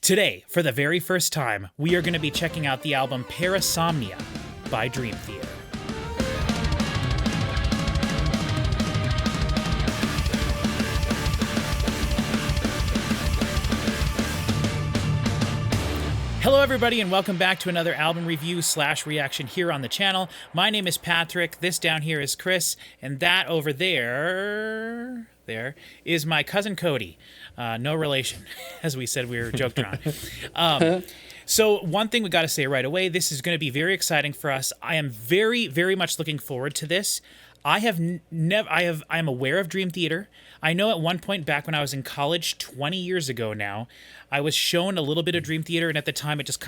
Today, for the very first time, we are going to be checking out the album Parasomnia by Dream Theater. Hello everybody and welcome back to another album review / reaction here on the channel. My name is Patrick, this down here is Chris, and that over there is my cousin Cody. No relation, as we said we were joked around. So one thing we got to say right away, this is going to be very exciting for us. I am very, very much looking forward to this. I am aware of Dream Theater. I know at one point back when I was in college 20 years ago now, I was shown a little bit of Dream Theater, and at the time it just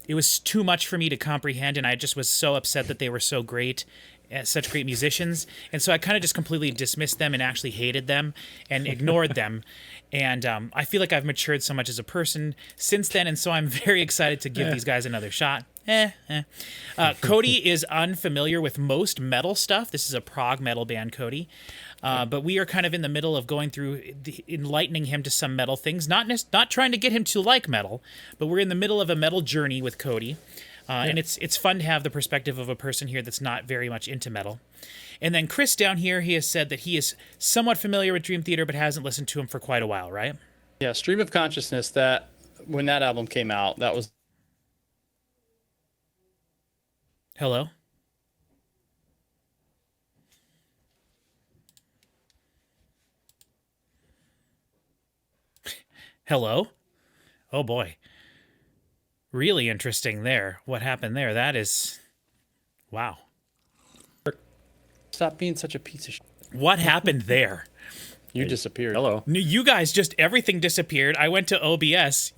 it was too much for me to comprehend, and I just was so upset that they were so great, such great musicians, and so I kind of just completely dismissed them and actually hated them and ignored them. And I feel like I've matured so much as a person since then, and so I'm very excited to give these guys another shot. Cody is unfamiliar with most metal stuff. This is a prog metal band, Cody. But we are kind of in the middle of going through, enlightening him to some metal things. Not trying to get him to like metal, but we're in the middle of a metal journey with Cody. And it's fun to have the perspective of a person here that's not very much into metal. And then Chris down here, he has said that he is somewhat familiar with Dream Theater, but hasn't listened to him for quite a while, right? Yeah, Stream of Consciousness, when that album came out, that was... Hello? Hello? Oh boy. Really interesting there. What happened there? That is... Wow. Stop being such a piece of shit. What happened there? You disappeared. Hello. You guys just, everything disappeared. I went to OBS.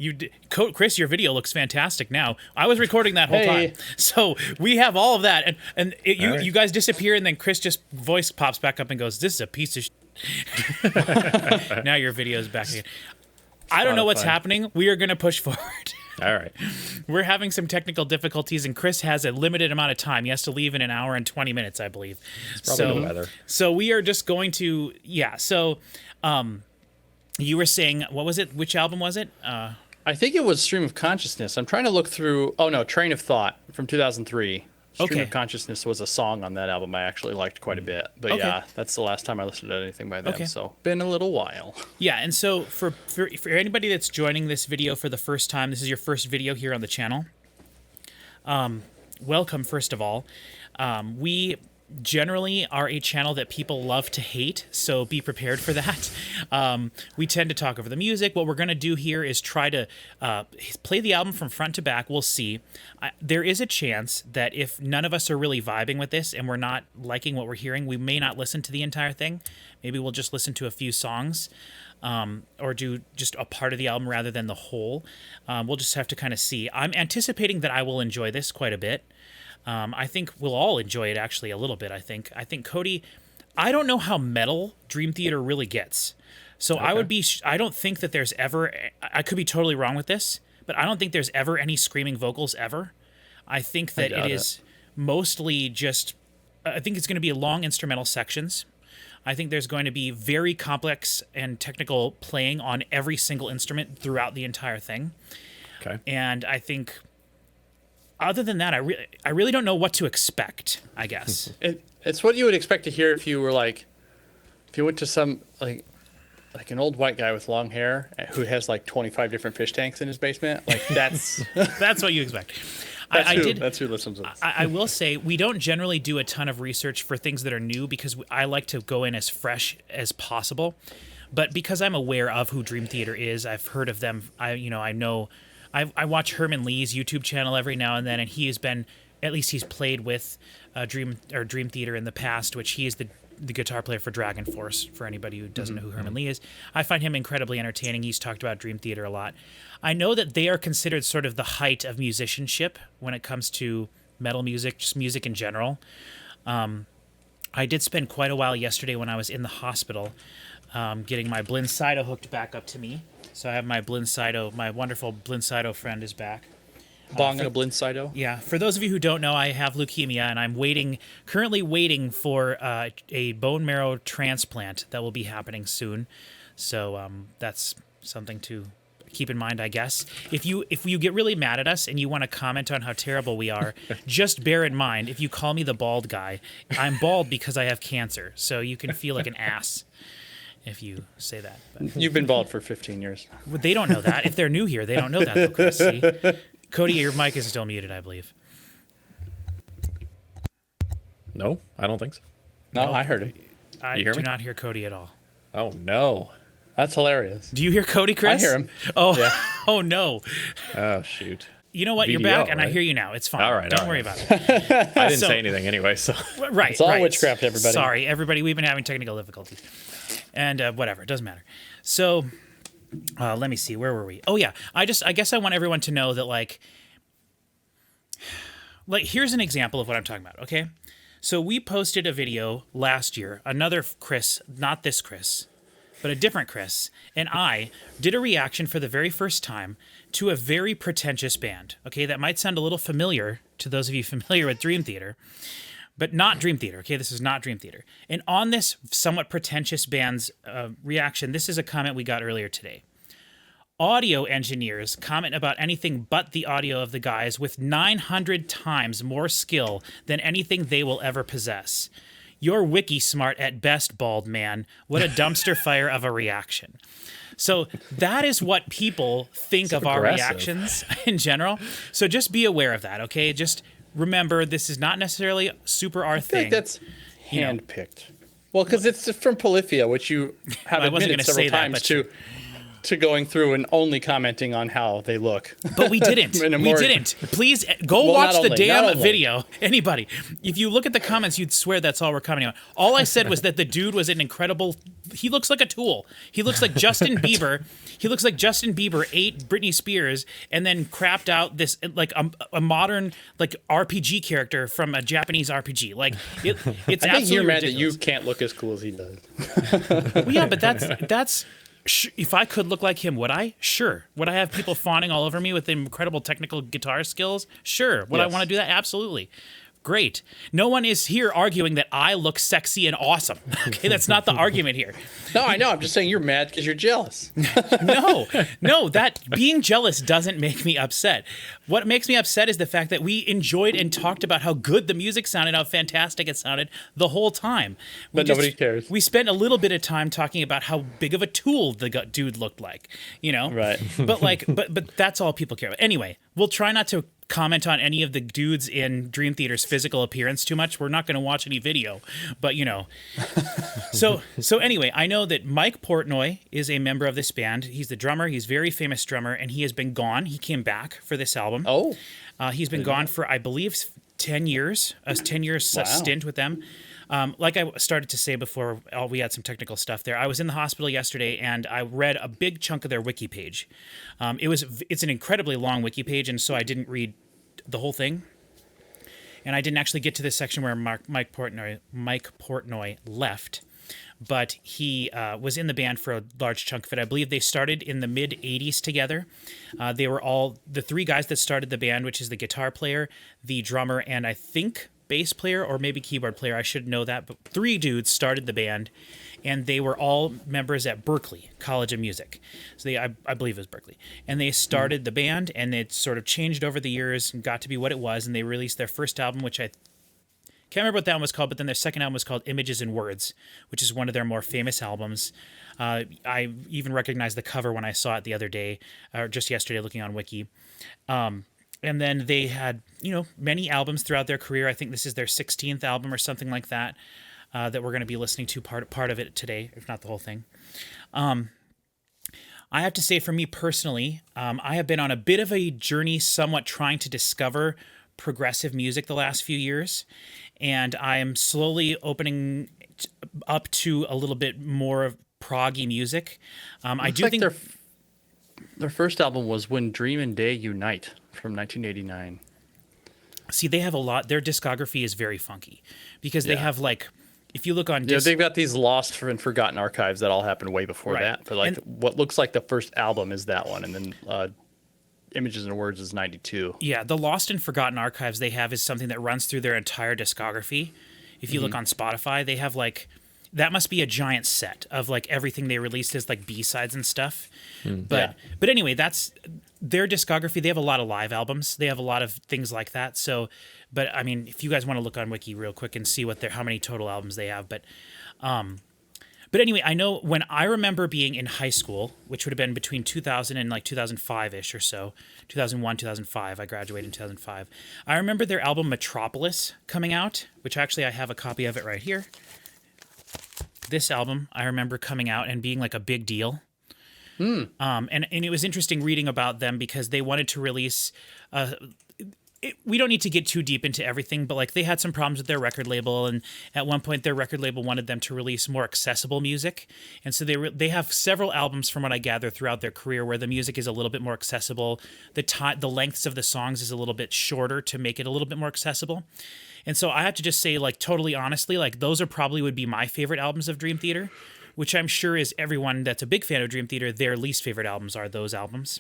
Chris, your video looks fantastic now. I was recording that whole time. So we have all of that. And you guys disappear, and then Chris just voice pops back up and goes, "This is a piece of shit." Now your video is back again. I don't know what's happening. We are going to push forward. All right. We're having some technical difficulties, and Chris has a limited amount of time. He has to leave in an hour and 20 minutes, I believe. It's probably the weather. So we are just going to, So you were saying, what was it? Which album was it? I think it was Stream of Consciousness. I'm trying to look through... Oh, no, Train of Thought from 2003. Stream of Consciousness was a song on that album I actually liked quite a bit. But yeah, that's the last time I listened to anything by them. So been a little while. Yeah, and so for anybody that's joining this video for the first time, this is your first video here on the channel. Welcome, first of all. We generally are a channel that people love to hate, so be prepared for that. We tend to talk over the music. What we're going to do here is try to play the album from front to back. We'll see. There is a chance that if none of us are really vibing with this and we're not liking what we're hearing, we may not listen to the entire thing. Maybe we'll just listen to a few songs, or do just a part of the album rather than the whole. We'll just have to kind of see. I'm anticipating that I will enjoy this quite a bit. I think we'll all enjoy it, actually, a little bit, I think. I think Cody... I don't know how metal Dream Theater really gets. So I don't think that there's ever... I could be totally wrong with this, but I don't think there's ever any screaming vocals ever. I think that it is mostly just... I think it's going to be long instrumental sections. I think there's going to be very complex and technical playing on every single instrument throughout the entire thing. Okay. And I think... Other than that, I really don't know what to expect, I guess. It's what you would expect to hear if you were if you went to some, like an old white guy with long hair who has 25 different fish tanks in his basement. That's... That's what you expect. That's who listens to this. I will say, we don't generally do a ton of research for things that are new because I like to go in as fresh as possible. But because I'm aware of who Dream Theater is, I've heard of them, I know... I watch Herman Lee's YouTube channel every now and then, and he has been, at least he's played with Dream Theater in the past, which he is the guitar player for Dragon Force, for anybody who doesn't know who Herman Lee is. I find him incredibly entertaining. He's talked about Dream Theater a lot. I know that they are considered sort of the height of musicianship when it comes to metal music, just music in general. I did spend quite a while yesterday when I was in the hospital getting my Blincyto hooked back up to me. So I have my Blincyto, my wonderful Blincyto friend is back. Bongo Blincyto? Yeah. For those of you who don't know, I have leukemia, and I'm currently waiting for a bone marrow transplant that will be happening soon. So that's something to keep in mind, I guess. If you get really mad at us and you want to comment on how terrible we are, just bear in mind, if you call me the bald guy, I'm bald because I have cancer. So you can feel like an ass if you say that. But You've been bald for 15 years. well, they don't know that. If they're new here, they don't know that, though, Chris. See? Cody, your mic is still muted, I believe. No, I don't think so. No, I heard it. I You hear do me? not hear Cody at all. Oh, no. That's hilarious. Do you hear Cody, Chris? I hear him. Oh, Yeah. oh no. Oh, shoot. You know what? You're VDO, back, and I right? hear you now. It's fine. All right, Don't all worry right. about it. I didn't So- say anything anyway, so. Right. It's all right. witchcraft, everybody. Sorry, everybody. We've been having technical difficulties, and whatever. It doesn't matter. So, let me see. Where were we? Oh yeah. I guess I want everyone to know that like here's an example of what I'm talking about. Okay. So we posted a video last year. Another Chris, not this Chris, but a different Chris, and I did a reaction for the very first time to a very pretentious band. Okay, that might sound a little familiar to those of you familiar with Dream Theater, but not Dream Theater. Okay, this is not Dream Theater. And on this somewhat pretentious band's reaction, this is a comment we got earlier today. Audio engineers comment about anything but the audio of the guys with 900 times more skill than anything they will ever possess. You're wiki smart at best, bald man. What a dumpster fire of a reaction. So that is what people think of our aggressive. reactions in general. So just be aware of that, okay? Just remember, this is not necessarily super our I feel thing. like that's You know. handpicked. Well, because it's from Polyphia, which you have I wasn't admitted gonna several say that, times but to going through and only commenting on how they look. But we didn't. In a We more- didn't. Please go Well, watch not the only, damn not only. video. Anybody. If you look at the comments, you'd swear that's all we're commenting on. All I said was that the dude was an incredible... He looks like a tool. He looks like Justin Bieber. He looks like Justin Bieber ate Britney Spears and then crapped out this, like, a modern, like, RPG character from a Japanese RPG. Like, it's I think absolutely you're mad that ridiculous. you can't look as cool as he does. Well, yeah, but that's if I could look like him, would I? Sure. Would I have people fawning all over me with incredible technical guitar skills? Sure. Would I Yes. want to do that? Absolutely. Great. No one is here arguing that I look sexy and awesome. Okay, that's not the argument here. No, I know. I'm just saying you're mad because you're jealous. No, that being jealous doesn't make me upset. What makes me upset is the fact that we enjoyed and talked about how good the music sounded, how fantastic it sounded the whole time. But nobody cares. We spent a little bit of time talking about how big of a tool the dude looked like, you know? Right. But that's all people care about. Anyway, we'll try not to comment on any of the dudes in Dream Theater's physical appearance too much. We're not going to watch any video, but you know. So anyway, I know that Mike Portnoy is a member of this band. He's the drummer. He's a very famous drummer, and he has been gone. He came back for this album. Oh. He's been gone for, I believe, 10 years. A 10-year Wow. stint with them. Like I started to say before, we had some technical stuff there. I was in the hospital yesterday, and I read a big chunk of their wiki page. It's an incredibly long wiki page, and so I didn't read the whole thing. And I didn't actually get to this section where Mike Portnoy left. But he was in the band for a large chunk of it. I believe they started in the mid-'80s together. They were all the three guys that started the band, which is the guitar player, the drummer, and I think bass player or maybe keyboard player. I should know that. But three dudes started the band, and they were all members at Berklee College of Music. So I believe it was Berklee. And they started the band, and it sort of changed over the years and got to be what it was. And they released their first album, which I can't remember what that one was called, but then their second album was called Images and Words, which is one of their more famous albums. I even recognized the cover when I saw it the other day, or just yesterday looking on Wiki. And then they had, many albums throughout their career. I think this is their 16th album or something like that, that we're going to be listening to part of it today, if not the whole thing. I have to say, for me personally, I have been on a bit of a journey somewhat trying to discover progressive music the last few years, and I'm slowly opening up to a little bit more of proggy music. I do think their first album was When Dream and Day Unite from 1989. See, they have a lot. Their discography is very funky because they have if you look on They've got these lost and forgotten archives that all happened way before that. But what looks like the first album is that one, and then Images and Words is 92. Yeah, the lost and forgotten archives they have is something that runs through their entire discography. If you look on Spotify, they have that must be a giant set of like everything they released as like B-sides and stuff. Yeah. But anyway, that's their discography. They have a lot of live albums. They have a lot of things like that. So, but I mean, if you guys want to look on Wiki real quick and see how many total albums they have, but anyway, I know when I remember being in high school, which would have been between 2000 and like 2005-ish or so, 2001, 2005, I graduated in 2005. I remember their album Metropolis coming out, which actually I have a copy of it right here. This album, I remember coming out and being like a big deal. And it was interesting reading about them because they wanted to release we don't need to get too deep into everything, but like they had some problems with their record label, and at one point their record label wanted them to release more accessible music, and so they have several albums from what I gather throughout their career where the music is a little bit more accessible. The lengths of the songs is a little bit shorter to make it a little bit more accessible. And so I have to just say, like, totally honestly, like those would be my favorite albums of Dream Theater, which I'm sure is everyone that's a big fan of Dream Theater, their least favorite albums are those albums.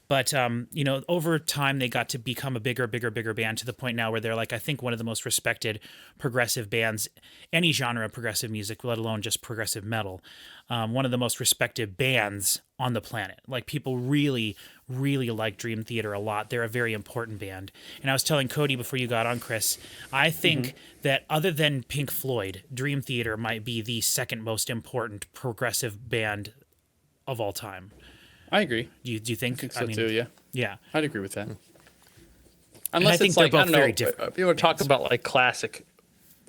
But, over time, they got to become a bigger band to the point now where they're like, I think one of the most respected progressive bands, any genre of progressive music, let alone just progressive metal, one of the most respected bands on the planet. Like, people really, really like Dream Theater a lot. They're a very important band. And I was telling Cody before you got on, Chris, I think that other than Pink Floyd, Dream Theater might be the second most important progressive band of all time. I agree. Do you think? I think so too, yeah. Yeah. I'd agree with that. Unless Unless it's like, I don't know, very different. If you want to talk about like classic,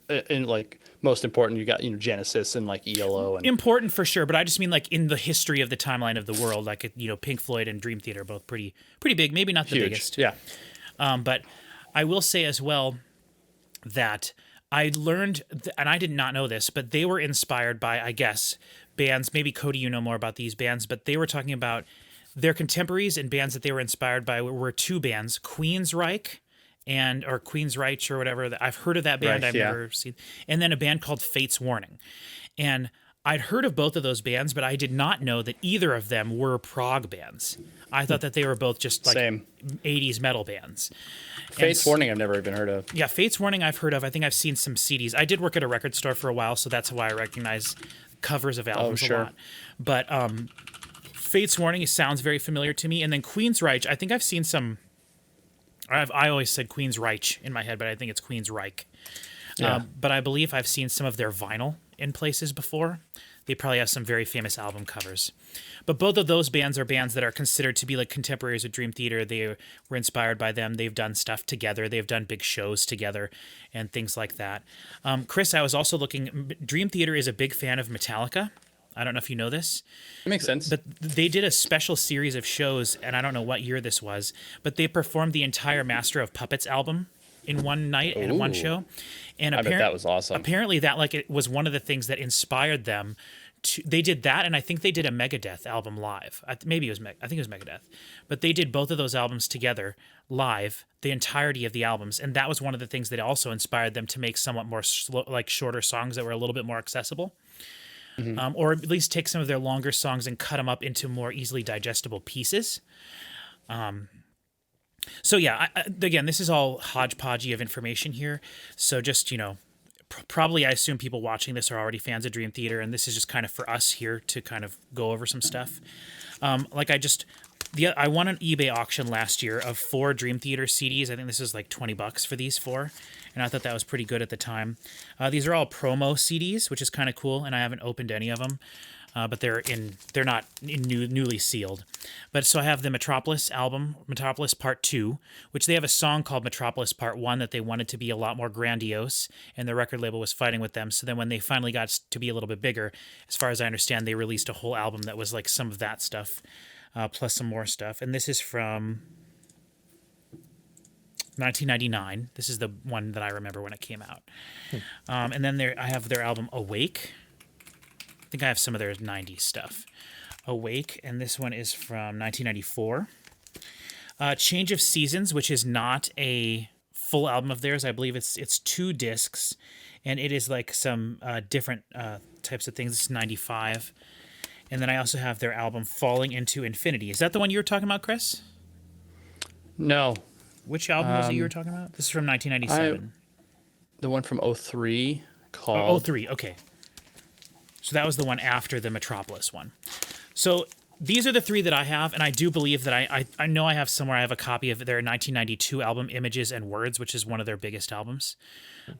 and like most important, you got Genesis and like ELO and important for sure, but I just mean like in the history of the timeline of the world, like Pink Floyd and Dream Theater are both pretty big, maybe not the huge. biggest. Yeah. But I will say as well that I learned, and I did not know this, but they were inspired by, I guess, bands. Maybe Cody, you know more about these bands, but they were talking about their contemporaries and bands that they were inspired by were two bands, Queensryche or Queensryche or whatever. I've heard of that band. I've never seen. And then a band called Fate's Warning. And I'd heard of both of those bands, but I did not know that either of them were prog bands. I thought that they were both just like 80s metal bands. Fate's Warning I've never even heard of. Yeah, Fate's Warning I've heard of. I think I've seen some CDs. I did work at a record store for a while, so that's why I recognize covers of albums a lot. But Fate's Warning sounds very familiar to me. And then Queensryche, I think I've seen some... I always said Queensryche in my head, but I think it's Queensryche. Yeah. But I believe I've seen some of their vinyl in places before. They probably have some very famous album covers. But both of those bands are bands that are considered to be like contemporaries of Dream Theater. They were inspired by them. They've done stuff together. They've done big shows together and things like that. Chris, I was also looking. Dream Theater is a big fan of Metallica. I don't know if you know this. It makes sense. But they did a special series of shows, and I don't know what year this was, but they performed the entire Master of Puppets album in one night and one show. And I bet that was awesome. Apparently that it was one of the things that inspired them. They did that, and I think they did a Megadeth album live. I think it was Megadeth. But they did both of those albums together live, the entirety of the albums, and that was one of the things that also inspired them to make somewhat more shorter songs that were a little bit more accessible. Or at least take some of their longer songs and cut them up into more easily digestible pieces. So yeah, again, this is all hodgepodgey of information here. So just, probably I assume people watching this are already fans of Dream Theater, and this is just kind of for us here to kind of go over some stuff. I won an eBay auction last year of 4 Dream Theater CDs. I think this is like $20 for these 4. And I thought that was pretty good at the time. These are all promo CDs, which is kind of cool, and I haven't opened any of them, but they're not newly sealed. But so I have the Metropolis album, Metropolis Part 2, which they have a song called Metropolis Part 1 that they wanted to be a lot more grandiose, and the record label was fighting with them. So then when they finally got to be a little bit bigger, as far as I understand, they released a whole album that was like some of that stuff, plus some more stuff. And this is from 1999. This is the one that I remember when it came out. And then I have their album Awake. I think I have some of their 90s stuff. Awake, and this one is from 1994. Change of Seasons, which is not a full album of theirs. I believe it's 2 discs, and it is like some different types of things. It's 95. And then I also have their album Falling Into Infinity. Is that the one you were talking about, Chris? No. Which album was it you were talking about? This is from 1997. The one from 03 called... Oh, 03, okay. So that was the one after the Metropolis one. So these are the three that I have, and I do believe that I know I have somewhere. I have a copy of their 1992 album, Images and Words, which is one of their biggest albums.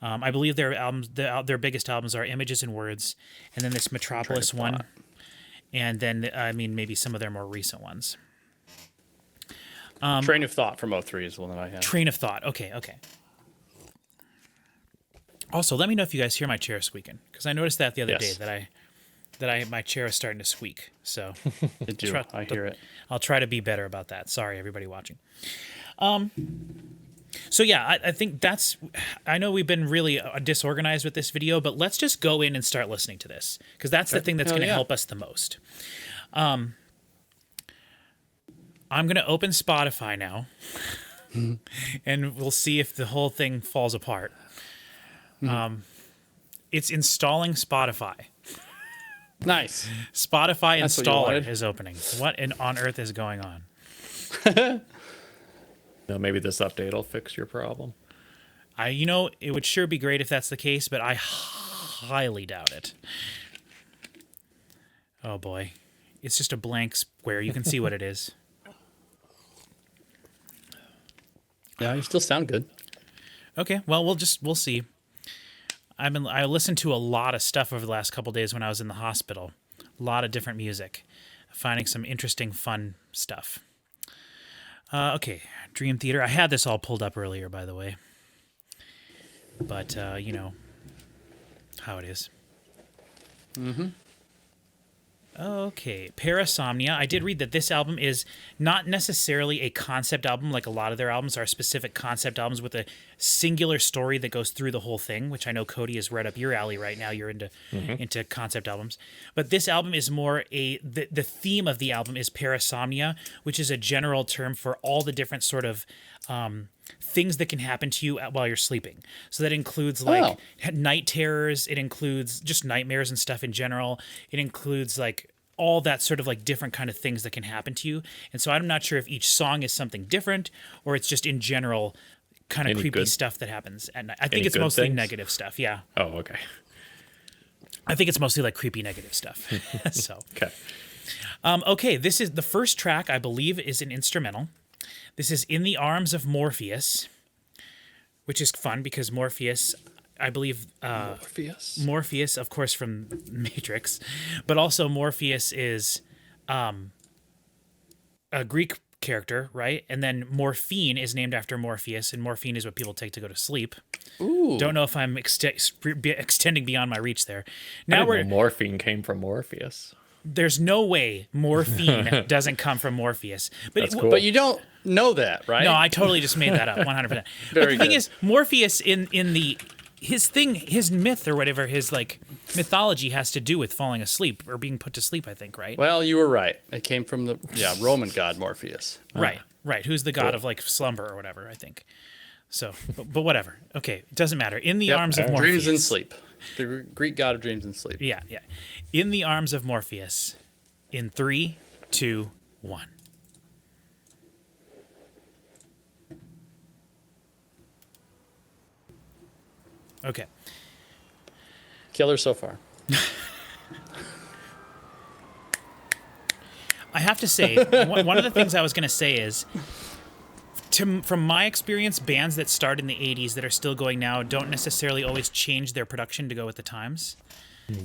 I believe their albums, their biggest albums are Images and Words, and then this Metropolis one, and then maybe some of their more recent ones. Train of Thought from 03 is the one that I have. Train of Thought. Okay. Also, let me know if you guys hear my chair squeaking, because I noticed that the other day that my chair is starting to squeak. So I hear it. I'll try to be better about that. Sorry, everybody watching. So yeah, I think I know we've been really disorganized with this video, but let's just go in and start listening to this, because that's the thing that's going to help us the most. I'm going to open Spotify now, and we'll see if the whole thing falls apart. It's installing Spotify. Nice. Spotify installer is opening. What on earth is going on? Maybe this update will fix your problem. It would sure be great if that's the case, but I highly doubt it. Oh boy. It's just a blank square. You can see what it is. Yeah, you still sound good. Okay, well, we'll see. I listened to a lot of stuff over the last couple days when I was in the hospital. A lot of different music. Finding some interesting, fun stuff. Okay, Dream Theater. I had this all pulled up earlier, by the way. But, you know how it is. Mm-hmm. Okay, Parasomnia. I did read that this album is not necessarily a concept album like a lot of their albums are specific concept albums with a singular story that goes through the whole thing, which I know Cody is right up your alley right now. You're into concept albums. But this album is more the theme of the album is Parasomnia, which is a general term for all the different sort of things that can happen to you while you're sleeping. So that includes like night terrors. It includes just nightmares and stuff in general. It includes like all that sort of like different kind of things that can happen to you. And so I'm not sure if each song is something different or it's just in general kind of creepy stuff that happens at night. I think it's mostly negative stuff. Yeah. Oh, okay. I think it's mostly like creepy negative stuff. So. Okay. Okay. This is the first track, I believe, is an instrumental. This is In the Arms of Morpheus, which is fun because Morpheus, I believe... Morpheus, of course, from Matrix, but also Morpheus is a Greek character, right? And then morphine is named after Morpheus, and morphine is what people take to go to sleep. Ooh. Don't know if I'm extending beyond my reach there. Now morphine came from Morpheus. There's no way morphine doesn't come from Morpheus. But That's cool. But you don't know that, right? No, I totally just made that up, 100%. But the thing is, Morpheus his myth or whatever, his like mythology has to do with falling asleep or being put to sleep, I think, right? Well, you were right. It came from the Roman god Morpheus. Right. Who's the god of like slumber or whatever, I think. So, but whatever. Okay, it doesn't matter. In the arms of Morpheus. Dreams and sleep. The Greek god of dreams and sleep. Yeah. In the arms of Morpheus. In 3, 2, 1. Okay. Killer so far. I have to say, one of the things I was going to say is, from my experience, bands that start in the 80s that are still going now don't necessarily always change their production to go with the times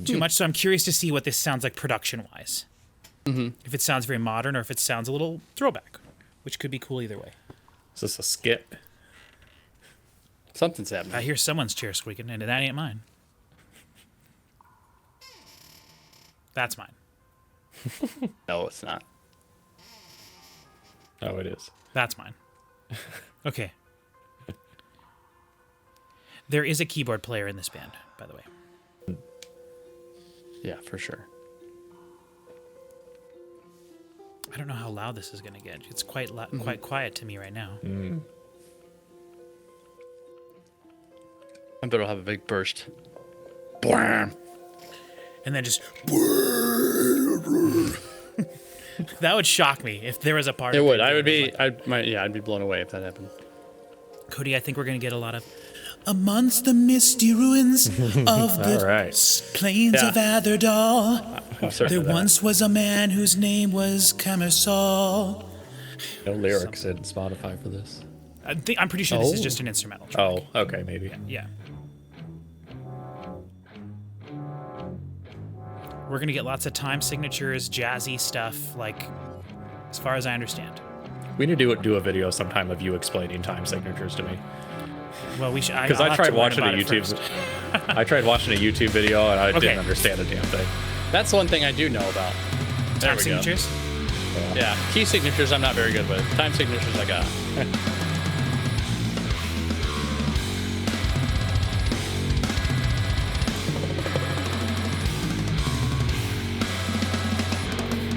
too much. So I'm curious to see what this sounds like production-wise. Mm-hmm. If it sounds very modern or if it sounds a little throwback, which could be cool either way. Is this a skit? Something's happening. I hear someone's chair squeaking, and that ain't mine. That's mine. No, it's not. Oh, it is. That's mine. Okay. There is a keyboard player in this band, by the way. Yeah, for sure. I don't know how loud this is going to get. It's quite quiet to me right now. Mm. I bet it'll have a big burst. And then just... That would shock me if there was a part it of would. it. I'd be blown away if that happened. Cody, I think we're going to get a lot of Amongst the misty ruins of the right. plains of Atherdal, there that. once was a man whose name was Camersal. No lyrics in Spotify for this. I'm pretty sure this is just an instrumental track. Oh, okay, maybe. Yeah. We're going to get lots of time signatures, jazzy stuff, like, as far as I understand. We need to do a video sometime of you explaining time signatures to me. Well, we should. Because I tried watching a YouTube. I tried watching a YouTube video and I didn't understand a damn thing. That's one thing I do know about. Time signatures? Yeah. Key signatures I'm not very good with. Time signatures I got.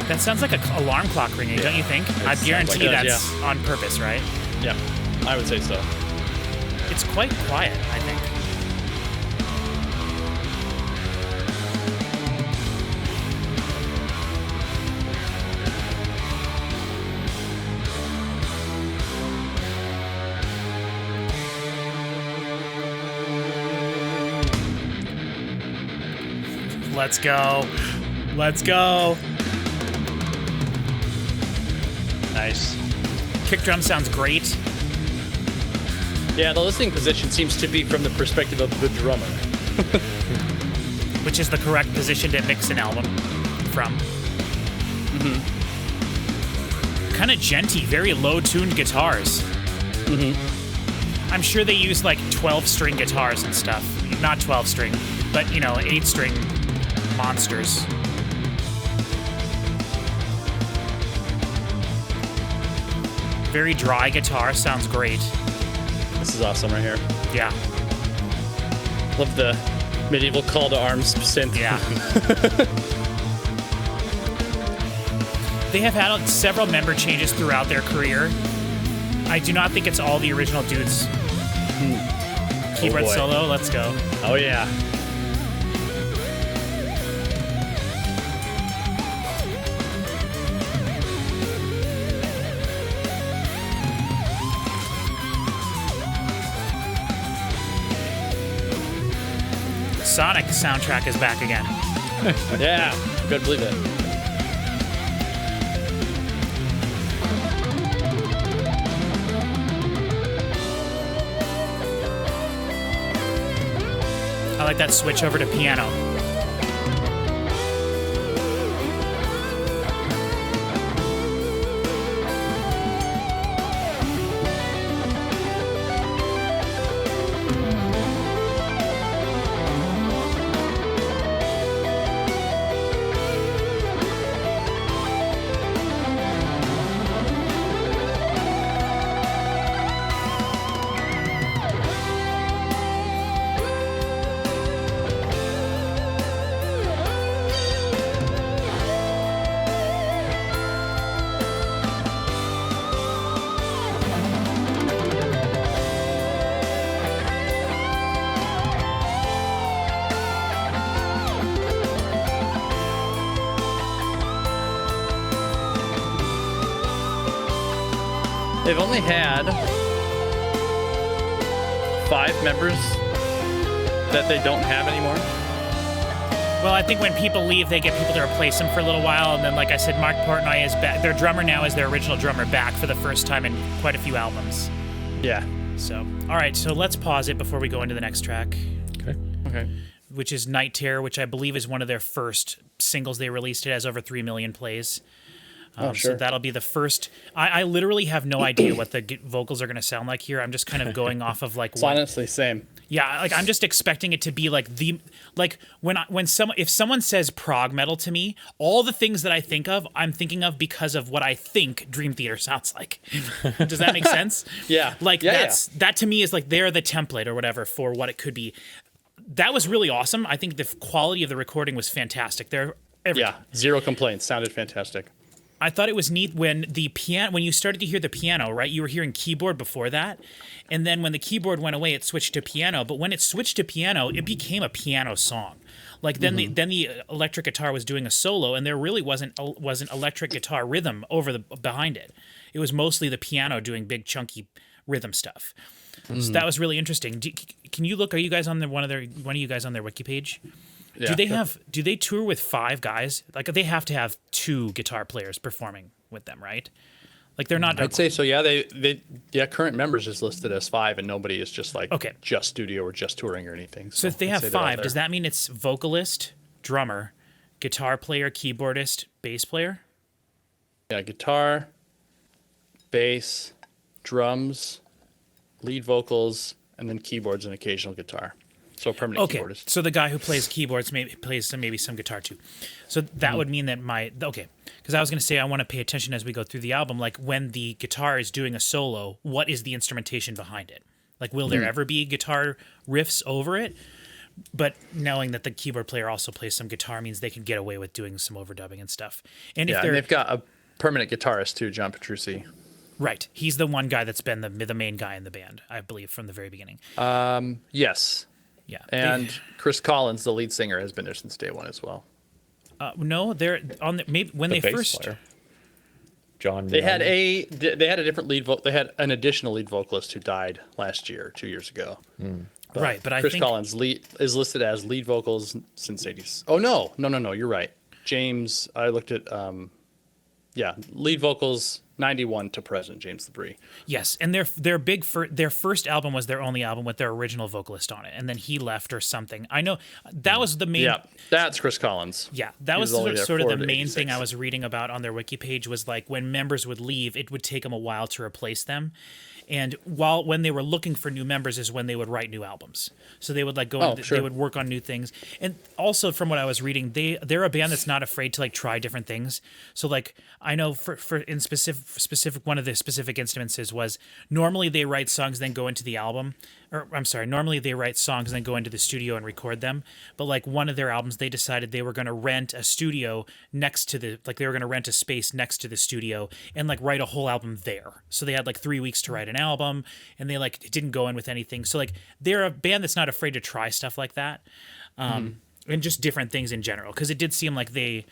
That sounds like an alarm clock ringing, don't you think? I guarantee like it, that's on purpose, right? Yeah, I would say so. It's quite quiet, I think. Let's go. Let's go. Nice. Kick drum sounds great. Yeah, the listening position seems to be from the perspective of the drummer. Which is the correct position to mix an album from. Mm-hmm. Kind of genty, very low-tuned guitars. Mm-hmm. I'm sure they use like 12-string guitars and stuff. Not 12-string, but 8-string monsters. Very dry guitar, sounds great. This is awesome right here. Yeah. Love the medieval call to arms synth. Yeah. They have had several member changes throughout their career. I do not think it's all the original dudes. Keyboard solo, let's go. Oh yeah. Sonic soundtrack is back again. Yeah, couldn't believe it. I like that switch over to piano. They've only had 5 members that they don't have anymore. Well, I think when people leave, they get people to replace them for a little while, and then, like I said, Mark Portnoy is back. Their drummer now is their original drummer back for the first time in quite a few albums. Yeah. So, all right, so let's pause it before we go into the next track. Okay. Which is Night Terror, which I believe is one of their first singles they released. It has over 3 million plays. Sure. So that'll be the first. I literally have no idea what the vocals are going to sound like here. I'm just kind of going off of like. It's honestly same. Yeah, like I'm just expecting it to be like if someone says prog metal to me, all the things that I think of, I'm thinking of because of what I think Dream Theater sounds like. Does that make sense? Yeah. Like that to me is like they're the template or whatever for what it could be. That was really awesome. I think the quality of the recording was fantastic. Zero complaints. Sounded fantastic. I thought it was neat when when you started to hear the piano, right? You were hearing keyboard before that. And then when the keyboard went away, it switched to piano. But when it switched to piano, it became a piano song. Like then the electric guitar was doing a solo, and there really wasn't electric guitar rhythm behind it. It was mostly the piano doing big chunky rhythm stuff. So that was really interesting. Can you look? Are you guys on one of you guys on their wiki page? Yeah, Do they tour with 5 guys? Like they have to have 2 guitar players performing with them, right? Like they're not. I'd say so. Yeah, they current members is listed as 5, and nobody is just like just studio or just touring or anything. So if they have 5, does that mean it's vocalist, drummer, guitar player, keyboardist, bass player? Yeah, guitar, bass, drums, lead vocals, and then keyboards and occasional guitar. So a permanent keyboardist. So the guy who plays keyboards plays some guitar too. So that would mean that because I was going to say I want to pay attention as we go through the album. Like when the guitar is doing a solo, what is the instrumentation behind it? Like will there ever be guitar riffs over it? But knowing that the keyboard player also plays some guitar means they can get away with doing some overdubbing and stuff. And and they've got a permanent guitarist too, John Petrucci. Right, he's the one guy that's been the main guy in the band, I believe, from the very beginning. Yes. Yeah, and Chris Collins, the lead singer, has been there since day one as well. No, they're on maybe when they first. Player. John. They had a different lead. They had an additional lead vocalist who died last year, 2 years ago. Right, but I think Chris think Collins is listed as lead vocals since '80s. Oh no, you're right. James, I looked at. Lead vocals 91 to present, James LeBrie. Yes, and their first album was their only album with their original vocalist on it, and then he left or something. I know that was the main. Yeah, that's Chris Collins. Yeah, that was sort of the main thing I was reading about on their wiki page was like when members would leave, it would take them a while to replace them. And when they were looking for new members is when they would write new albums. So they would like go they would work on new things. And also from what I was reading, they're a band that's not afraid to like try different things. So like I know for in specific one of the specific instances was normally they write songs then go into the album. Normally they write songs and then go into the studio and record them. But like one of their albums, they decided they were going to rent a studio next to they were going to rent a space next to the studio and like write a whole album there. So they had like 3 weeks to write an album and they like didn't go in with anything. So like they're a band that's not afraid to try stuff like that. And just different things in general. Cause it did seem like they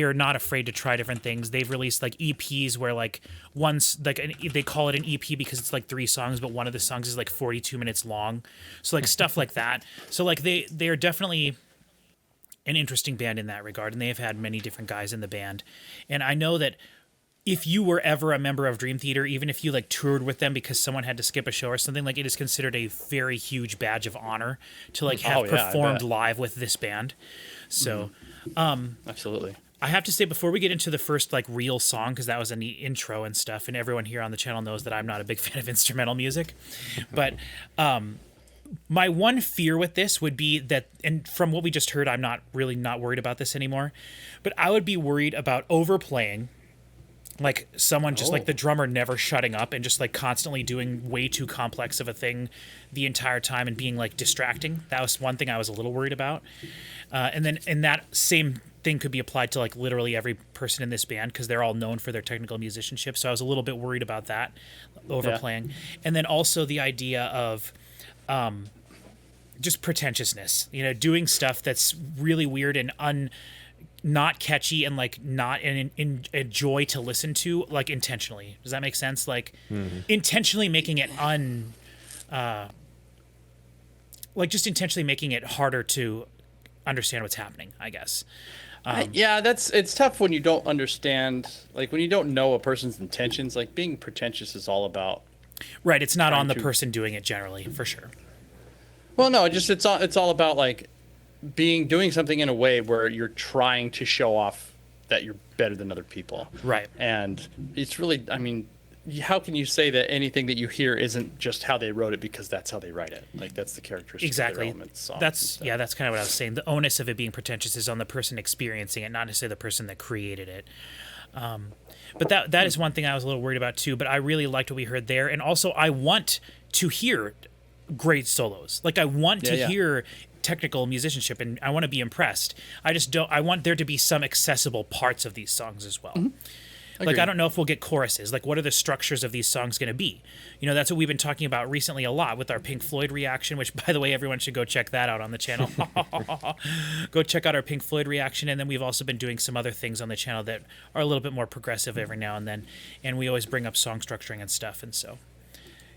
are not afraid to try different things. They've released like EPs where like they call it an EP because it's like 3 songs, but one of the songs is like 42 minutes long. So like stuff like that. So like they are definitely an interesting band in that regard. And they have had many different guys in the band. And I know that if you were ever a member of Dream Theater, even if you like toured with them because someone had to skip a show or something, like it is considered a very huge badge of honor to like have performed live with this band. So, absolutely. I have to say before we get into the first like real song, because that was a neat intro and stuff, and everyone here on the channel knows that I'm not a big fan of instrumental music, but my one fear with this would be that, and from what we just heard, I'm not worried about this anymore, but I would be worried about overplaying, like someone just like the drummer never shutting up and just like constantly doing way too complex of a thing the entire time and being like distracting. That was one thing I was a little worried about. And that same thing could be applied to like literally every person in this band because they're all known for their technical musicianship. So I was a little bit worried about that overplaying. Yeah. And then also the idea of just pretentiousness, doing stuff that's really weird and not catchy and like not a joy to listen to, like intentionally. Does that make sense? Like intentionally making it just intentionally making it harder to understand what's happening, I guess. It's tough when you don't understand, like when you don't know a person's intentions. Like being pretentious is all about right. It's not on the person doing it generally, for sure. Well, no, it's all about like doing something in a way where you're trying to show off that you're better than other people. Right. And it's really, I mean, how can you say that anything that you hear isn't just how they wrote it because that's how they write it? Like that's the characteristic exactly. of their elements. That's kind of what I was saying. The onus of it being pretentious is on the person experiencing it, not necessarily the person that created it. But that is one thing I was a little worried about too, but I really liked what we heard there. And also I want to hear great solos. Like I want to hear technical musicianship and I want to be impressed. I want there to be some accessible parts of these songs as well. Like I don't know if we'll get choruses. Like what are the structures of these songs going to be? That's what we've been talking about recently a lot with our Pink Floyd reaction, which by the way everyone should go check that out on the channel. Go check out our Pink Floyd reaction, and then we've also been doing some other things on the channel that are a little bit more progressive every now and then, and we always bring up song structuring and stuff. And so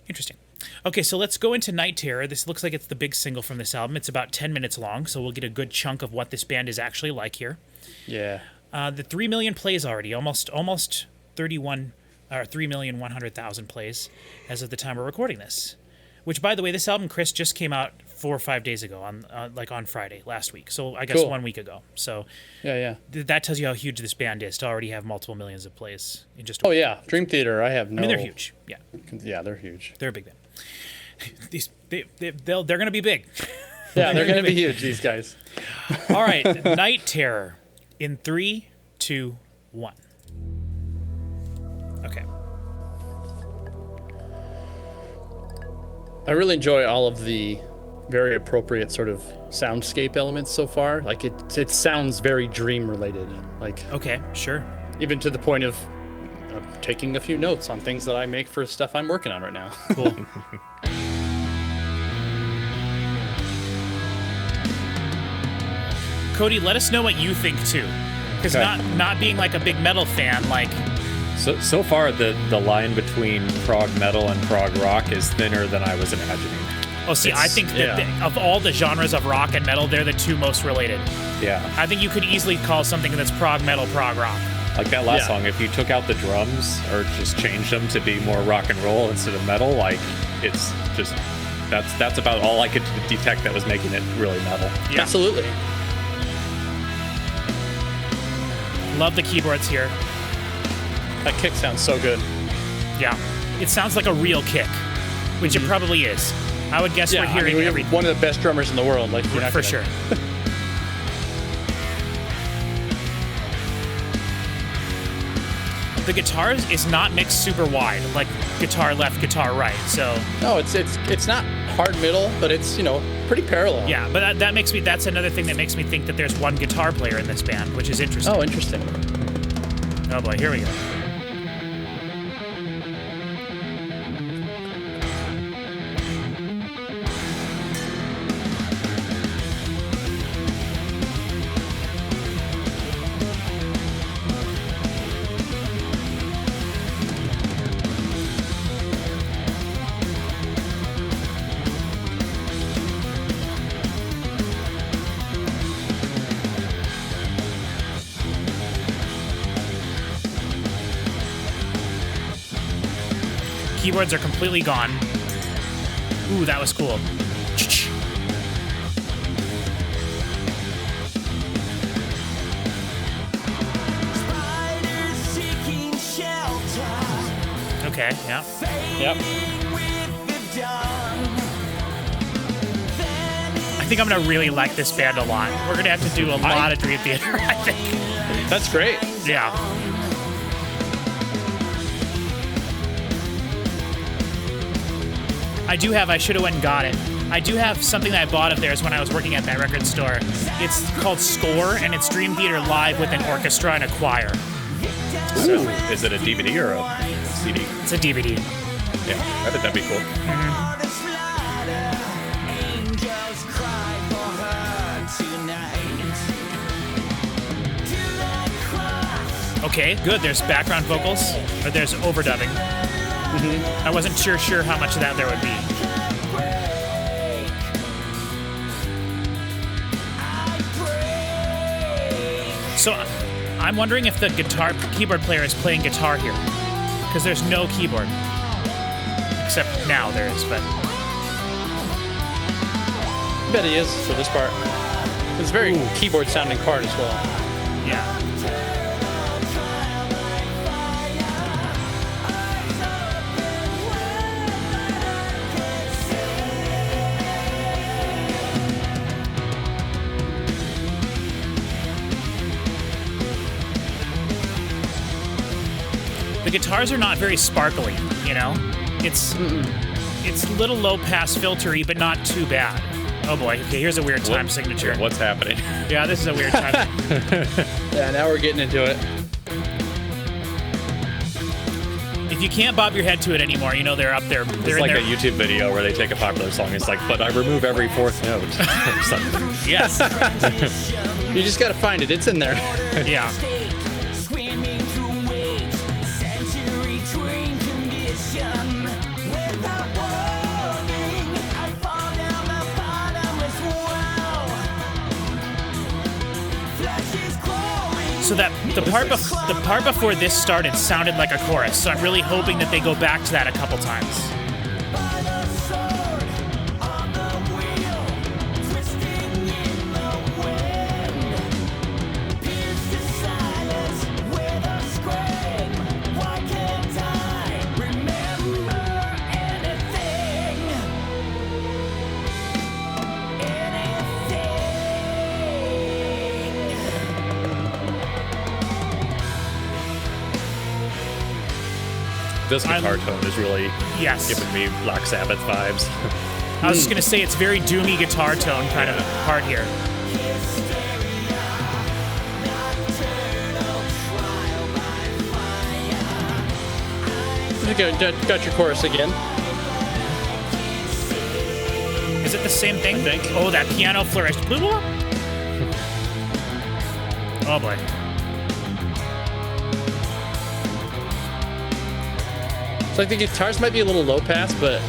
Interesting. Okay, so let's go into Night Terror. This looks like it's the big single from this album. It's about 10 minutes long, so we'll get a good chunk of what this band is actually like here. Yeah. The 3 million plays already, almost 3,100,000 plays as of the time we're recording this. Which, by the way, this album, Chris, just came out 4 or 5 days ago, on Friday last week. So I guess Cool. 1 week ago. So Yeah. that tells you how huge this band is to already have multiple millions of plays in just. Oh yeah, Dream Theater. I have no. I mean, they're huge. Yeah, Yeah, they're huge. they're a big band. They're going to be big. Yeah, they're gonna be huge. These guys. All right, Night Terror in 3, 2, 1. Okay. I really enjoy all of the very appropriate sort of soundscape elements so far. Like it sounds very dream related. Like Okay, sure. even to the point of taking a few notes on things that I make for stuff I'm working on right now. Cool. Cody, let us know what you think too. Because Okay. not being like a big metal fan, like So far, the line between prog metal and prog rock is thinner than I was imagining. I think that of all the genres of rock and metal, they're the two most related. Yeah. I think you could easily call something that's prog metal prog rock. Like that last Yeah. song, if you took out the drums or just changed them to be more rock and roll instead of metal, like it's just that's about all I could detect that was making it really metal. Yeah. Absolutely. Love the keyboards here. That kick sounds so good. Yeah. It sounds like a real kick, which it probably is. I would guess we're hearing we have everything. one of the best drummers in the world. Like you're not For gonna- sure. The guitar is not mixed super wide, like guitar left, guitar right. So No, it's not hard middle, but it's pretty parallel. yeah, but that's another thing that makes me think that there's one guitar player in this band, which is interesting. Oh, interesting. Oh boy, here we go. Keyboards are completely gone. Ooh, that was cool. Okay, yeah. Yep. I think I'm gonna really like this band a lot. We're gonna have to do a lot of Dream Theater, I think. That's great. Yeah. I should have went and got it. I do have something that I bought of theirs when I was working at that record store. It's called Score, and it's Dream Theater live with an orchestra and a choir. So, is it a DVD or a CD? It's a DVD. Yeah, I think that'd be cool. Okay, good. There's background vocals, or there's overdubbing. I wasn't sure how much of that there would be. So I'm wondering if the keyboard player is playing guitar here, because there's no keyboard. Except now there is, but I bet he is for this part. It's a very keyboard sounding part as well. yeah. The guitars are not very sparkly, you know? It's a little low pass filtery, but not too bad. Oh boy, okay, here's a weird time signature. What's happening? Yeah, this is a weird time. Yeah, now we're getting into it. If you can't bob your head to it anymore, you know they're up there. They're It's in like there. a YouTube video where they take a popular song. It's like, but I remove every fourth note or something. Yes. You just gotta find it. It's in there. Yeah. So that the part before this started sounded like a chorus. So I'm really hoping that they go back to that a couple times. This guitar tone is really giving me Black Sabbath vibes. I was just going to say it's very doomy guitar tone kind of part here. Got your chorus again. Is it the same thing? I think. Oh, that piano flourish. Oh boy. It's like the guitars might be a little low pass, but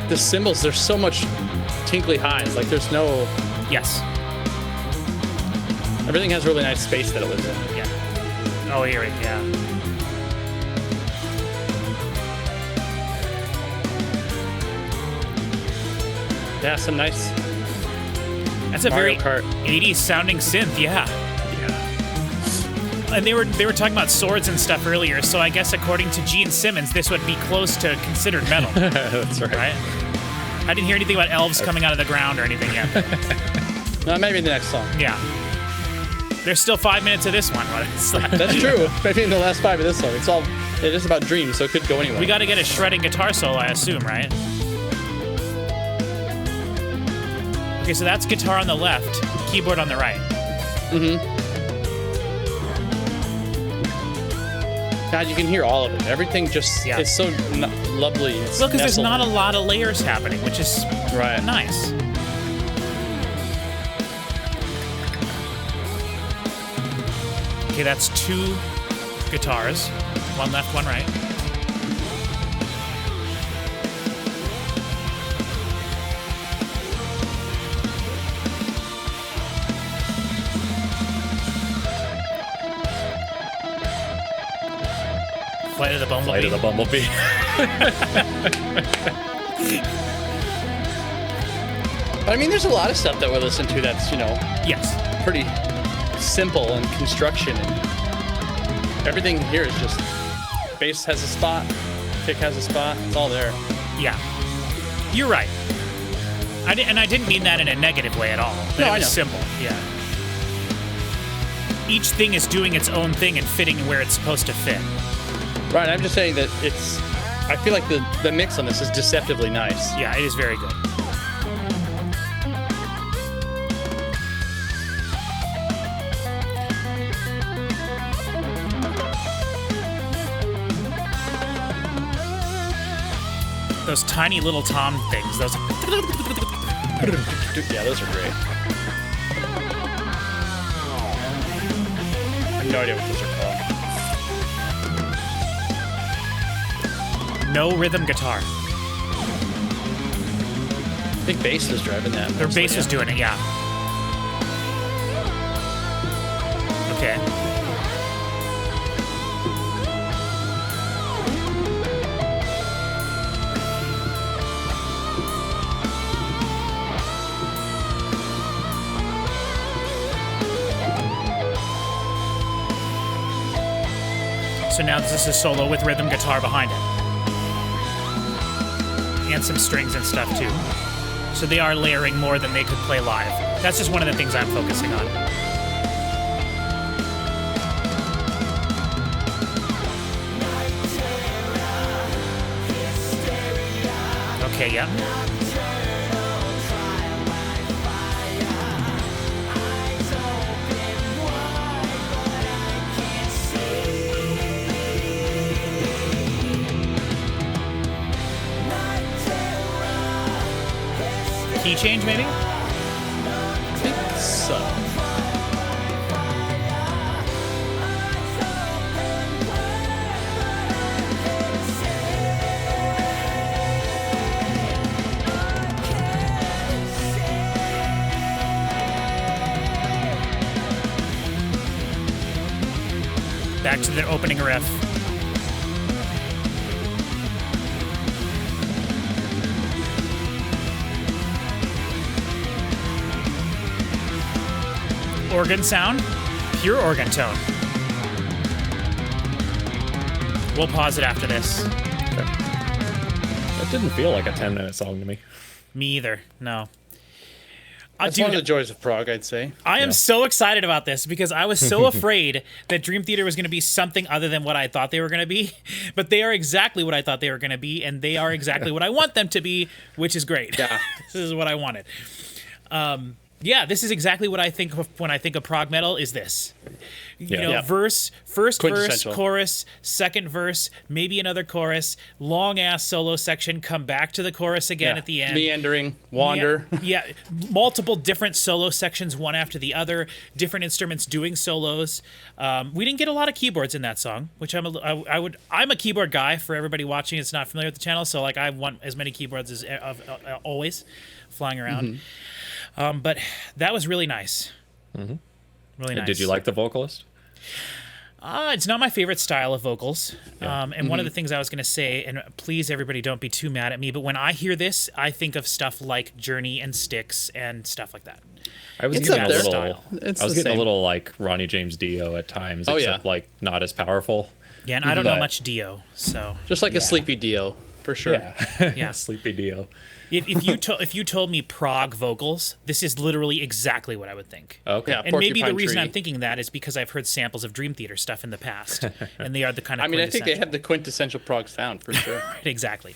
the cymbals, there's so much tinkly highs. Like there's no... Yes. Everything has really nice space that it was in. Yeah. Oh, here, yeah. Yeah, some nice... That's a Mario very Kart. 80s sounding synth, yeah. And they were talking about swords and stuff earlier, so I guess according to Gene Simmons, this would be close to considered metal. That's right. I didn't hear anything about elves coming out of the ground or anything yet. No, maybe the next song. Yeah. There's still 5 minutes of this one. That's true. Maybe in the last 5 of this song. It is about dreams, so it could go anywhere. We got to get a shredding guitar solo, I assume, right? Okay, so that's guitar on the left, keyboard on the right. Mm-hmm. God, you can hear all of it. Everything just is so lovely. It's well, because there's nestled. not a lot of layers happening, which is nice. Okay, that's 2 guitars. One left, one right. Flight of the Bumblebee. Flight of the Bumblebee. I mean, there's a lot of stuff that we listen to that's, pretty simple in construction. And everything here is just, bass has a spot, kick has a spot, it's all there. Yeah. You're right. I didn't mean that in a negative way at all. But it was simple. Yeah. Each thing is doing its own thing and fitting where it's supposed to fit. Right, I'm just saying that I feel like the mix on this is deceptively nice. Yeah, it is very good. Those tiny little tom things, those... Yeah, those are great. I have no idea what those are called. No rhythm guitar. I think bass is driving that. Their bass is doing it, yeah. Okay. So now this is a solo with rhythm guitar behind it. And some strings and stuff too. So they are layering more than they could play live. That's just one of the things I'm focusing on. Okay, yeah. Key change, maybe? I think so. to the opening riff. Organ sound, pure organ tone. We'll pause it after this. It didn't feel like a 10-minute song to me. Me either, no. That's one of the joys of prog, I'd say. I am so excited about this because I was so afraid that Dream Theater was going to be something other than what I thought they were going to be. But they are exactly what I thought they were going to be, and they are exactly what I want them to be, which is great. Yeah. This is what I wanted. Yeah, this is exactly what I think of when I think of prog metal is this. You know, verse, first verse, chorus, second verse, maybe another chorus, long ass solo section, come back to the chorus again at the end. Meandering, wander. Yeah, multiple different solo sections, one after the other, different instruments doing solos. We didn't get a lot of keyboards in that song, which I'm a keyboard guy for everybody watching that's not familiar with the channel, so like I want as many keyboards as always flying around. But that was really nice. Mm-hmm. Really nice. Did you like the vocalist? It's not my favorite style of vocals. And one of the things I was going to say, and please everybody don't be too mad at me, but when I hear this, I think of stuff like Journey and Styx and stuff like that. I was getting a little like Ronnie James Dio at times, except like not as powerful. Yeah, and I don't know much Dio, so just like a sleepy Dio, for sure. Yeah, sleepy Dio. If you told me prog vocals, this is literally exactly what I would think. Okay. Yeah, and maybe the reason I'm thinking that is because I've heard samples of Dream Theater stuff in the past, and they are the kind of. I mean, I think they have the quintessential prog sound for sure. Right, exactly.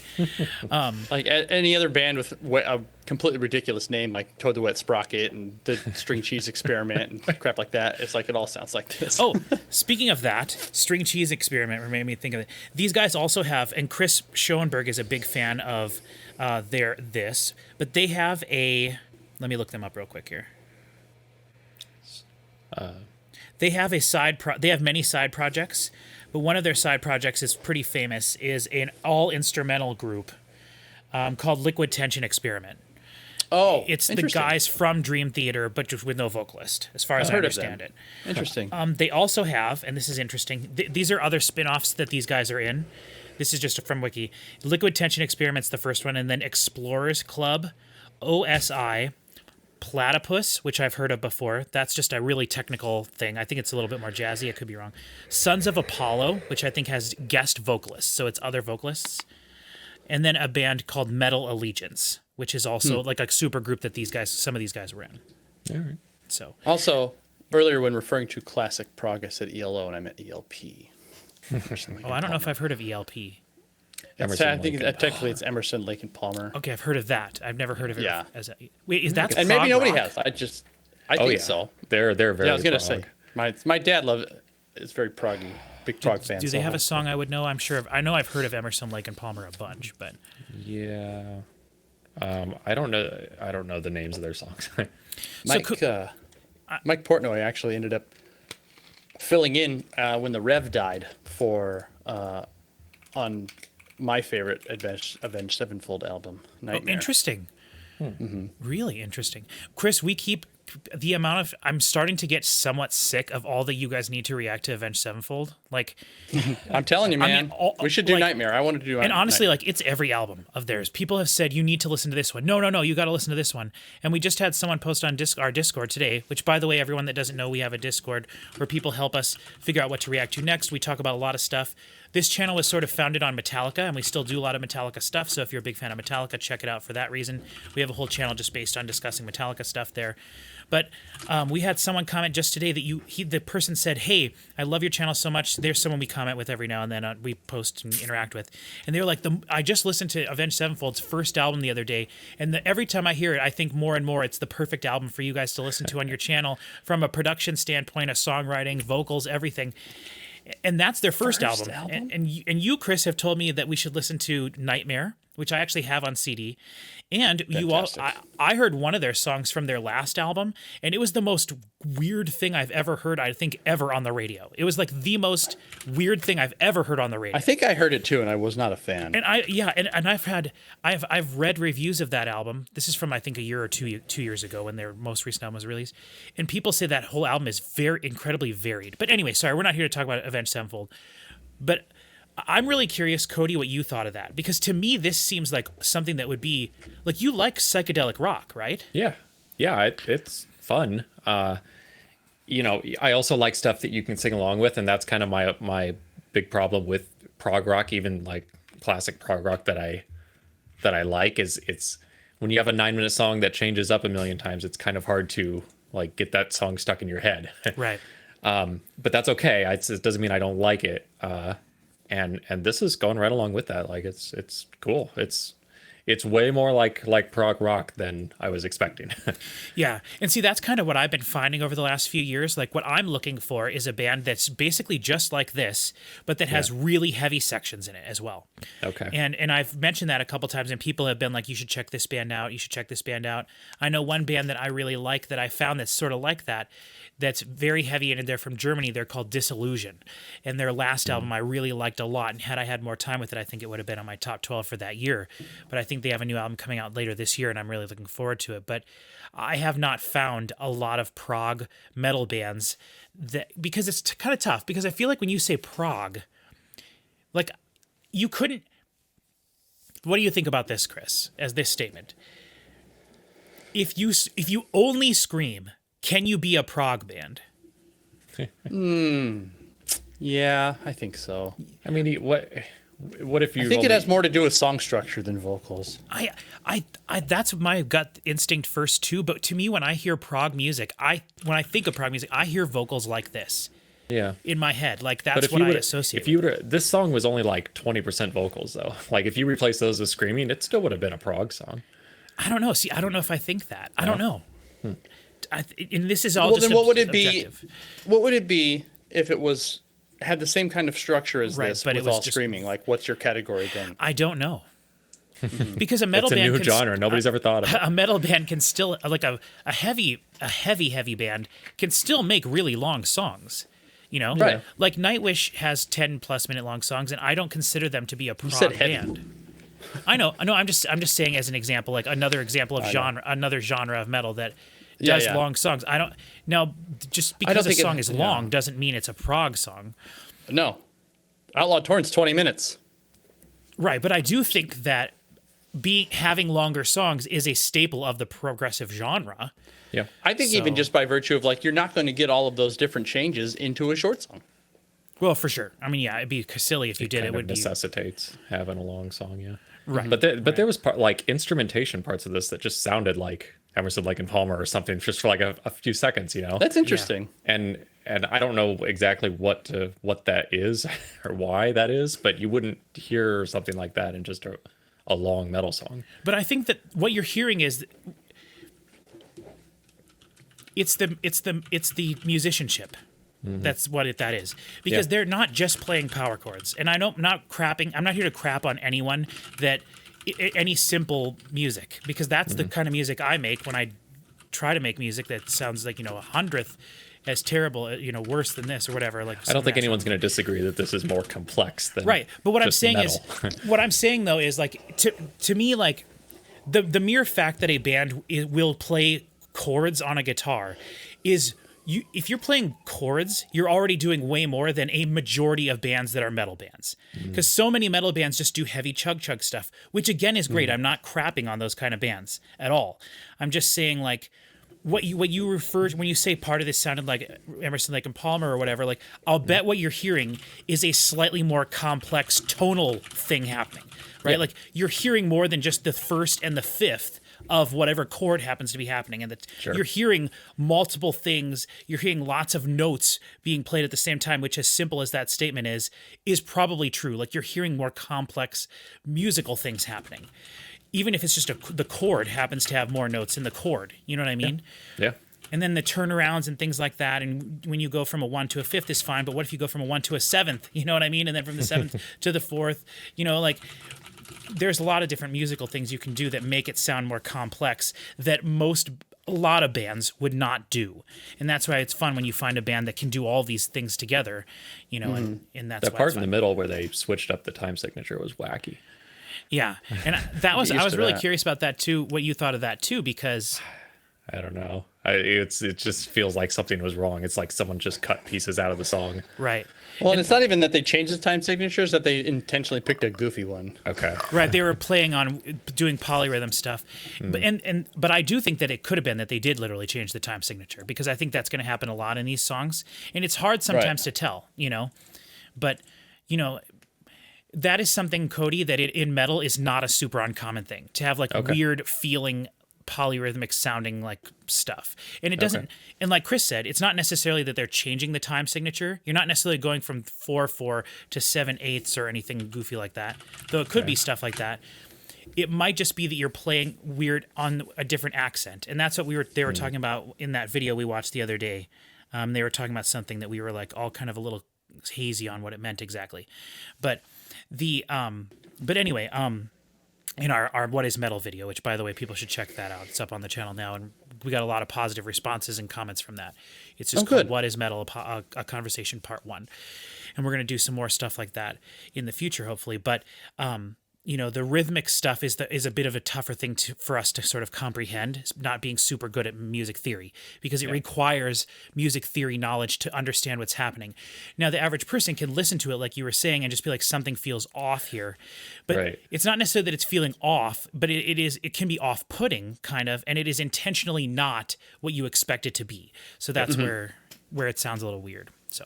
Like any other band with a completely ridiculous name, like Toad the Wet Sprocket and the String Cheese Experiment and crap like that, it's like it all sounds like this. Oh, speaking of that, String Cheese Experiment made me think of it. These guys also have, and Chris Schoenberg is a big fan of. But they have let me look them up real quick here. They have they have many side projects, but one of their side projects is pretty famous, is an all instrumental group called Liquid Tension Experiment. Oh, it's the guys from Dream Theater, but just with no vocalist, as far as I understand it. Interesting. They also have, and this is interesting, these are other spin-offs that these guys are in. This is just from Wiki. Liquid Tension Experiment's the first one, and then Explorers Club, OSI, Platypus, which I've heard of before. That's just a really technical thing. I think it's a little bit more jazzy. I could be wrong. Sons of Apollo, which I think has guest vocalists, so it's other vocalists. And then a band called Metal Allegiance, which is also like a super group that some of these guys were in. All right. So also, earlier when referring to classic prog, I said ELO and I meant ELP. I don't know if I've heard of ELP. I think technically it's Emerson, Lake and Palmer. Okay, I've heard of that. I've never heard of it as a... Wait, is that and prog maybe nobody rock? has. I think so. They're very. Yeah, I was gonna say my dad is very proggy, big prog fan. Do they have a song I would know? I'm sure. I know I've heard of Emerson, Lake and Palmer a bunch, but yeah, I don't know. I don't know the names of their songs. Mike Portnoy actually ended up filling in when the Rev died for on my favorite Avenged Sevenfold album, Nightmare. Oh, interesting. Really interesting. Chris, we keep the amount of... I'm starting to get somewhat sick of all that you guys need to react to Avenged Sevenfold. Like... I'm telling you, man. We should do Nightmare. I want to do Nightmare. And honestly, like, it's every album of theirs. People have said, you need to listen to this one. No, you got to listen to this one. And we just had someone post on our Discord today, which, by the way, everyone that doesn't know, we have a Discord where people help us figure out what to react to next. We talk about a lot of stuff. This channel was sort of founded on Metallica, and we still do a lot of Metallica stuff. So if you're a big fan of Metallica, check it out for that reason. We have a whole channel just based on discussing Metallica stuff there. But we had someone comment just today that the person said, "Hey, I love your channel so much. There's someone we comment with every now and then. We post and interact with." And they were like, "I just listened to Avenged Sevenfold's first album the other day, and every time I hear it, I think more and more it's the perfect album for you guys to listen to on your channel from a production standpoint, a songwriting, vocals, everything." And that's their first album. And you, Chris, have told me that we should listen to Nightmare, which I actually have on CD. And Fantastic. I heard one of their songs from their last album, and it was the most weird thing I've ever heard, I think, ever on the radio. It was like the most weird thing I've ever heard on the radio. I think I heard it too, and I was not a fan. And I've read reviews of that album. This is from, I think, a year or 2 years ago when their most recent album was released. And people say that whole album is very incredibly varied. But anyway, sorry, we're not here to talk about Avenged Sevenfold. But I'm really curious, Cody, what you thought of that. Because to me, this seems like something that would be, like, you like psychedelic rock, right? Yeah. It's fun. You know, I also like stuff that you can sing along with, and that's kind of my big problem with prog rock, even like classic prog rock that I like, is it's when you have a 9-minute song that changes up a million times, it's kind of hard to like get that song stuck in your head. Right. But that's okay. It doesn't mean I don't like it. And this is going right along with that. Like it's cool. It's way more like prog rock than I was expecting. Yeah. And see, that's kind of what I've been finding over the last few years. Like, what I'm looking for is a band that's basically just like this, but that has really heavy sections in it as well. Okay. And I've mentioned that a couple times, and people have been like, you should check this band out. You should check this band out. I know one band that I really like that I found that's sort of like that, that's very heavy, and they're from Germany. They're called Disillusion. And their last album I really liked a lot, and had I had more time with it, I think it would have been on my top 12 for that year. But I think they have a new album coming out later this year, and I'm really looking forward to it. But I have not found a lot of prog metal bands because it's kind of tough, because I feel like when you say prog, like, you couldn't... What do you think about this, Chris, as this statement? If you only scream, can you be a prog band? Yeah, I think so. I mean, what if you? I think it has more to do with song structure than vocals. I that's my gut instinct first too. But to me, when I hear prog music, when I think of prog music, I hear vocals like this. Yeah. In my head, like that's what I associate. If you would, this song was only like 20% vocals though. Like if you replace those with screaming, it still would have been a prog song. I don't know. See, I don't know if I think that. I don't know. And this is all. Well, just then what would it objective. be? What would it be if it had the same kind of structure as Right, this, but it with was all just- screaming? Like, what's your category then? I don't know. Because a metal It's a band new genre. Nobody's ever thought of it. A metal band can still, like a heavy band can still make really long songs. You know, Right. Like Nightwish has 10+ minute long songs, and I don't consider them to be a prog said heavy. band. I know. I'm just saying as an example, like another example of another genre of metal that does long songs. I don't now just because a song is long doesn't mean it's a prog song. No. Outlaw Torrent's 20 minutes. Right, but I do think that having longer songs is a staple of the progressive genre. Yeah. I think even just by virtue of, like, you're not going to get all of those different changes into a short song. Well, for sure. I mean, yeah, it'd be silly if you did. It would necessitates having a long song, yeah. Right. But there was like instrumentation parts of this that just sounded like Emerson, Lake and Palmer or something, just for like a few seconds, you know. That's interesting. And I don't know exactly what that is or why that is, but you wouldn't hear something like that in just a long metal song. But I think that what you're hearing is it's the musicianship. Mm-hmm. That's what that is, because they're not just playing power chords. And I'm not here to crap on anyone that any simple music, because that's the kind of music I make when I try to make music that sounds like, a hundredth as terrible, worse than this or whatever. Like, I don't think anyone's going to disagree that this is more complex than right. But what I'm just saying metal. what I'm saying though is, like, to me, like the mere fact that a band will play chords on a guitar is. If you're playing chords, you're already doing way more than a majority of bands that are metal bands. Because so many metal bands just do heavy chug stuff, which again is great. I'm not crapping on those kind of bands at all. I'm just saying, like, what you refer when you say part of this sounded like Emerson, Lake and Palmer or whatever. Like, I'll bet what you're hearing is a slightly more complex tonal thing happening, right? Yeah. Like, you're hearing more than just the first and the fifth of whatever chord happens to be happening, and that you're hearing multiple things. You're hearing lots of notes being played at the same time, which, as simple as that statement is probably true. Like, you're hearing more complex musical things happening, even if it's just the chord happens to have more notes in the chord. You know what I mean? Yeah. And then the turnarounds and things like that. And when you go from a 1 to a 5th is fine, but what if you go from a 1 to a 7th? You know what I mean? And then from the 7th to the 4th, like, there's a lot of different musical things you can do that make it sound more complex that a lot of bands would not do. And that's why it's fun when you find a band that can do all these things together, you know, and that's That why part it's in the fun. middle where they switched up the time signature was wacky. Yeah. And I was used to really that. curious about that too, what you thought of that too, because I don't know. It just feels like something was wrong. It's like someone just cut pieces out of the song. right. Well, and it's not even that they changed the time signatures; that they intentionally picked a goofy one. Okay. Right, they were playing on doing polyrhythm stuff, but I do think that it could have been that they did literally change the time signature, because I think that's going to happen a lot in these songs, and it's hard sometimes to tell, you know. But you know, that is something, Cody, that in metal is not a super uncommon thing to have, like weird feeling polyrhythmic sounding like stuff, and it doesn't. And like Chris said, it's not necessarily that they're changing the time signature. You're not necessarily going from 4/4 to 7/8 or anything goofy like that, though it could be stuff like that. It might just be that you're playing weird on a different accent, and that's what they were talking about in that video we watched the other day. They were talking about something that we were like all kind of a little hazy on what it meant exactly, but anyway, in our What is Metal video, which, by the way, people should check that out. It's up on the channel now, and we got a lot of positive responses and comments from that. It's just called What is Metal, a Conversation Part 1. And we're going to do some more stuff like that in the future, hopefully. But, you know, the rhythmic stuff is a bit of a tougher thing for us to sort of comprehend, not being super good at music theory, because it requires music theory knowledge to understand what's happening. Now, the average person can listen to it, like you were saying, and just be like, something feels off here. But it's not necessarily that it's feeling off, but it can be off-putting, kind of, and it is intentionally not what you expect it to be. So that's where it sounds a little weird. So,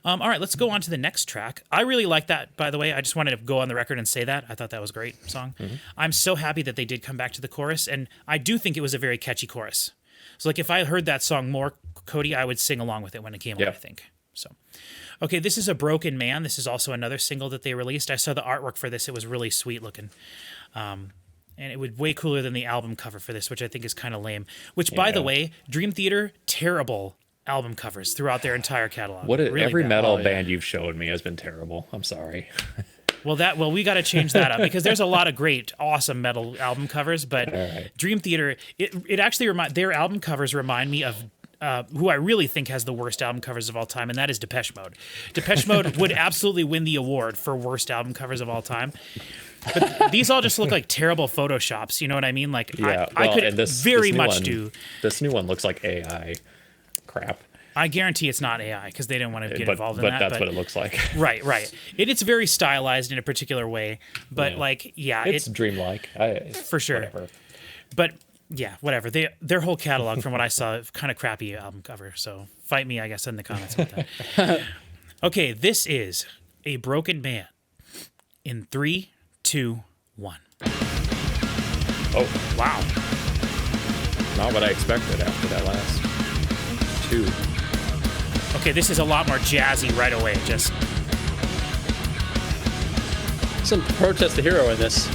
all right, let's go on to the next track. I really like that, by the way. I just wanted to go on the record and say that. I thought that was a great song. I'm so happy that they did come back to the chorus, and I do think it was a very catchy chorus. So, like, if I heard that song more, Cody, I would sing along with it when it came on, I think. So, okay, this is A Broken Man. This is also another single that they released. I saw the artwork for this. It was really sweet looking. And it was way cooler than the album cover for this, which I think is kind of lame. Which, by the way, Dream Theater, terrible album covers throughout their entire catalog. Every metal band you've showed me has been terrible. I'm sorry. Well, we got to change that up, because there's a lot of great, awesome metal album covers, but Dream Theater, it actually their album covers remind me of who I really think has the worst album covers of all time, and that is Depeche Mode. Depeche Mode would absolutely win the award for worst album covers of all time. But these all just look like terrible Photoshops, you know what I mean? Like, I could very much do. This new one looks like AI crap. I guarantee it's not AI, because they didn't want to get involved in that. But that's what it looks like. Right. It's very stylized in a particular way, but it's dreamlike. For sure. Whatever. But yeah, whatever. Their whole catalog, from what I saw, kind of crappy album cover. So fight me, I guess, in the comments about that. Okay, this is A Broken Man. In 3, 2, 1. Oh wow! Not what I expected after that last 2. Okay, this is a lot more jazzy right away. Just some Protest the Hero in this.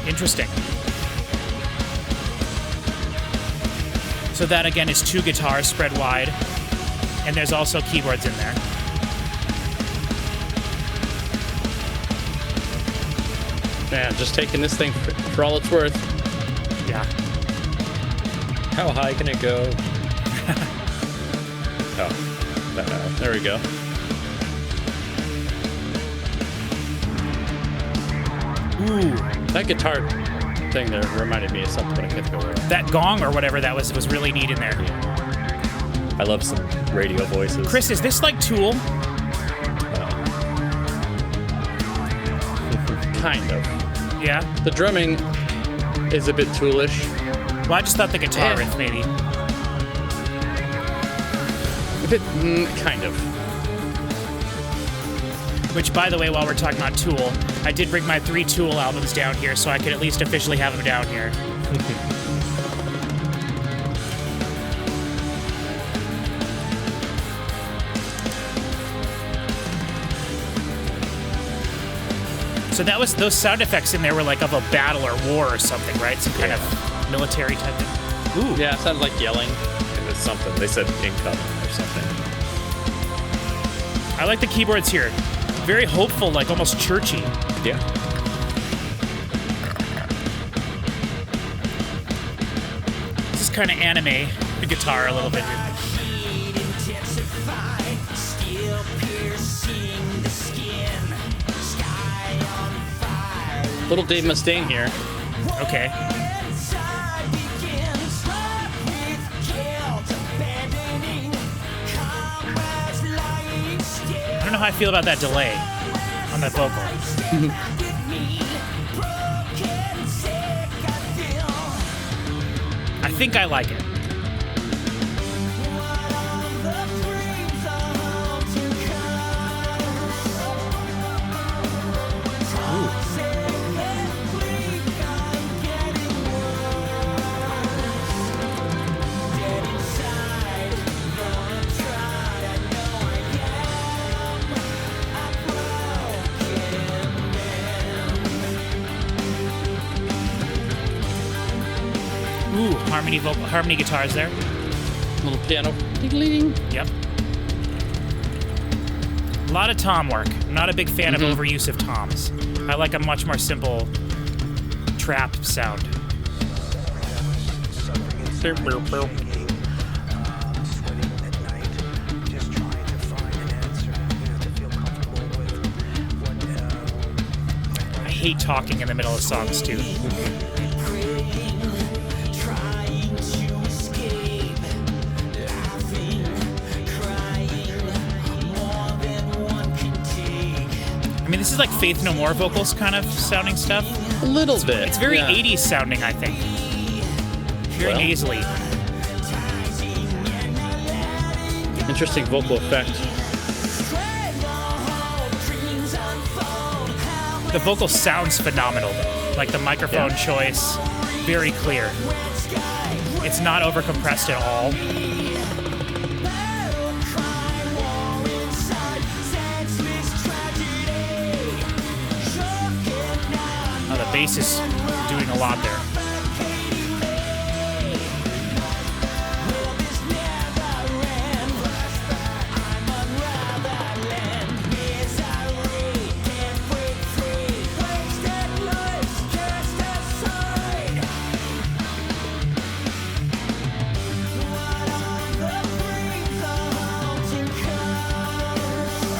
Interesting. So that again is 2 guitars spread wide, and there's also keyboards in there. Man, just taking this thing for all it's worth. Yeah. How high can it go? There we go. Ooh. That guitar thing there reminded me of something I can't go with. That gong or whatever that was really neat in there. I love some radio voices. Chris, is this like Tool? Kind of. Yeah? The drumming is a bit toolish. Well, I just thought the guitar riff maybe. A bit, kind of. Which, by the way, while we're talking about Tool, I did bring my 3 Tool albums down here, so I could at least officially have them down here. So that was, those sound effects in there were like of a battle or war or something, right? Some kind of military type thing. Ooh. Yeah, it sounded like yelling. It was something. They said incoming or something. I like the keyboards here. Very hopeful, like almost churchy. Yeah. kind of anime, the guitar a little bit. Little Dave Mustaine here. Okay. I don't know how I feel about that delay on that vocal. I think I like it. Ooh, harmony guitars there. Little piano. Ding-a-ling. Yep. A lot of tom work. I'm not a big fan of overuse of toms. I like a much more simple trap sound. I hate talking in the middle of songs too. I mean, this is like Faith No More vocals kind of sounding stuff. A little bit. It's very 80s sounding, I think. Very nasally. Interesting vocal effect. The vocal sounds phenomenal, though. Like the microphone choice, very clear. It's not overcompressed at all. Oh, the bass is doing a lot there.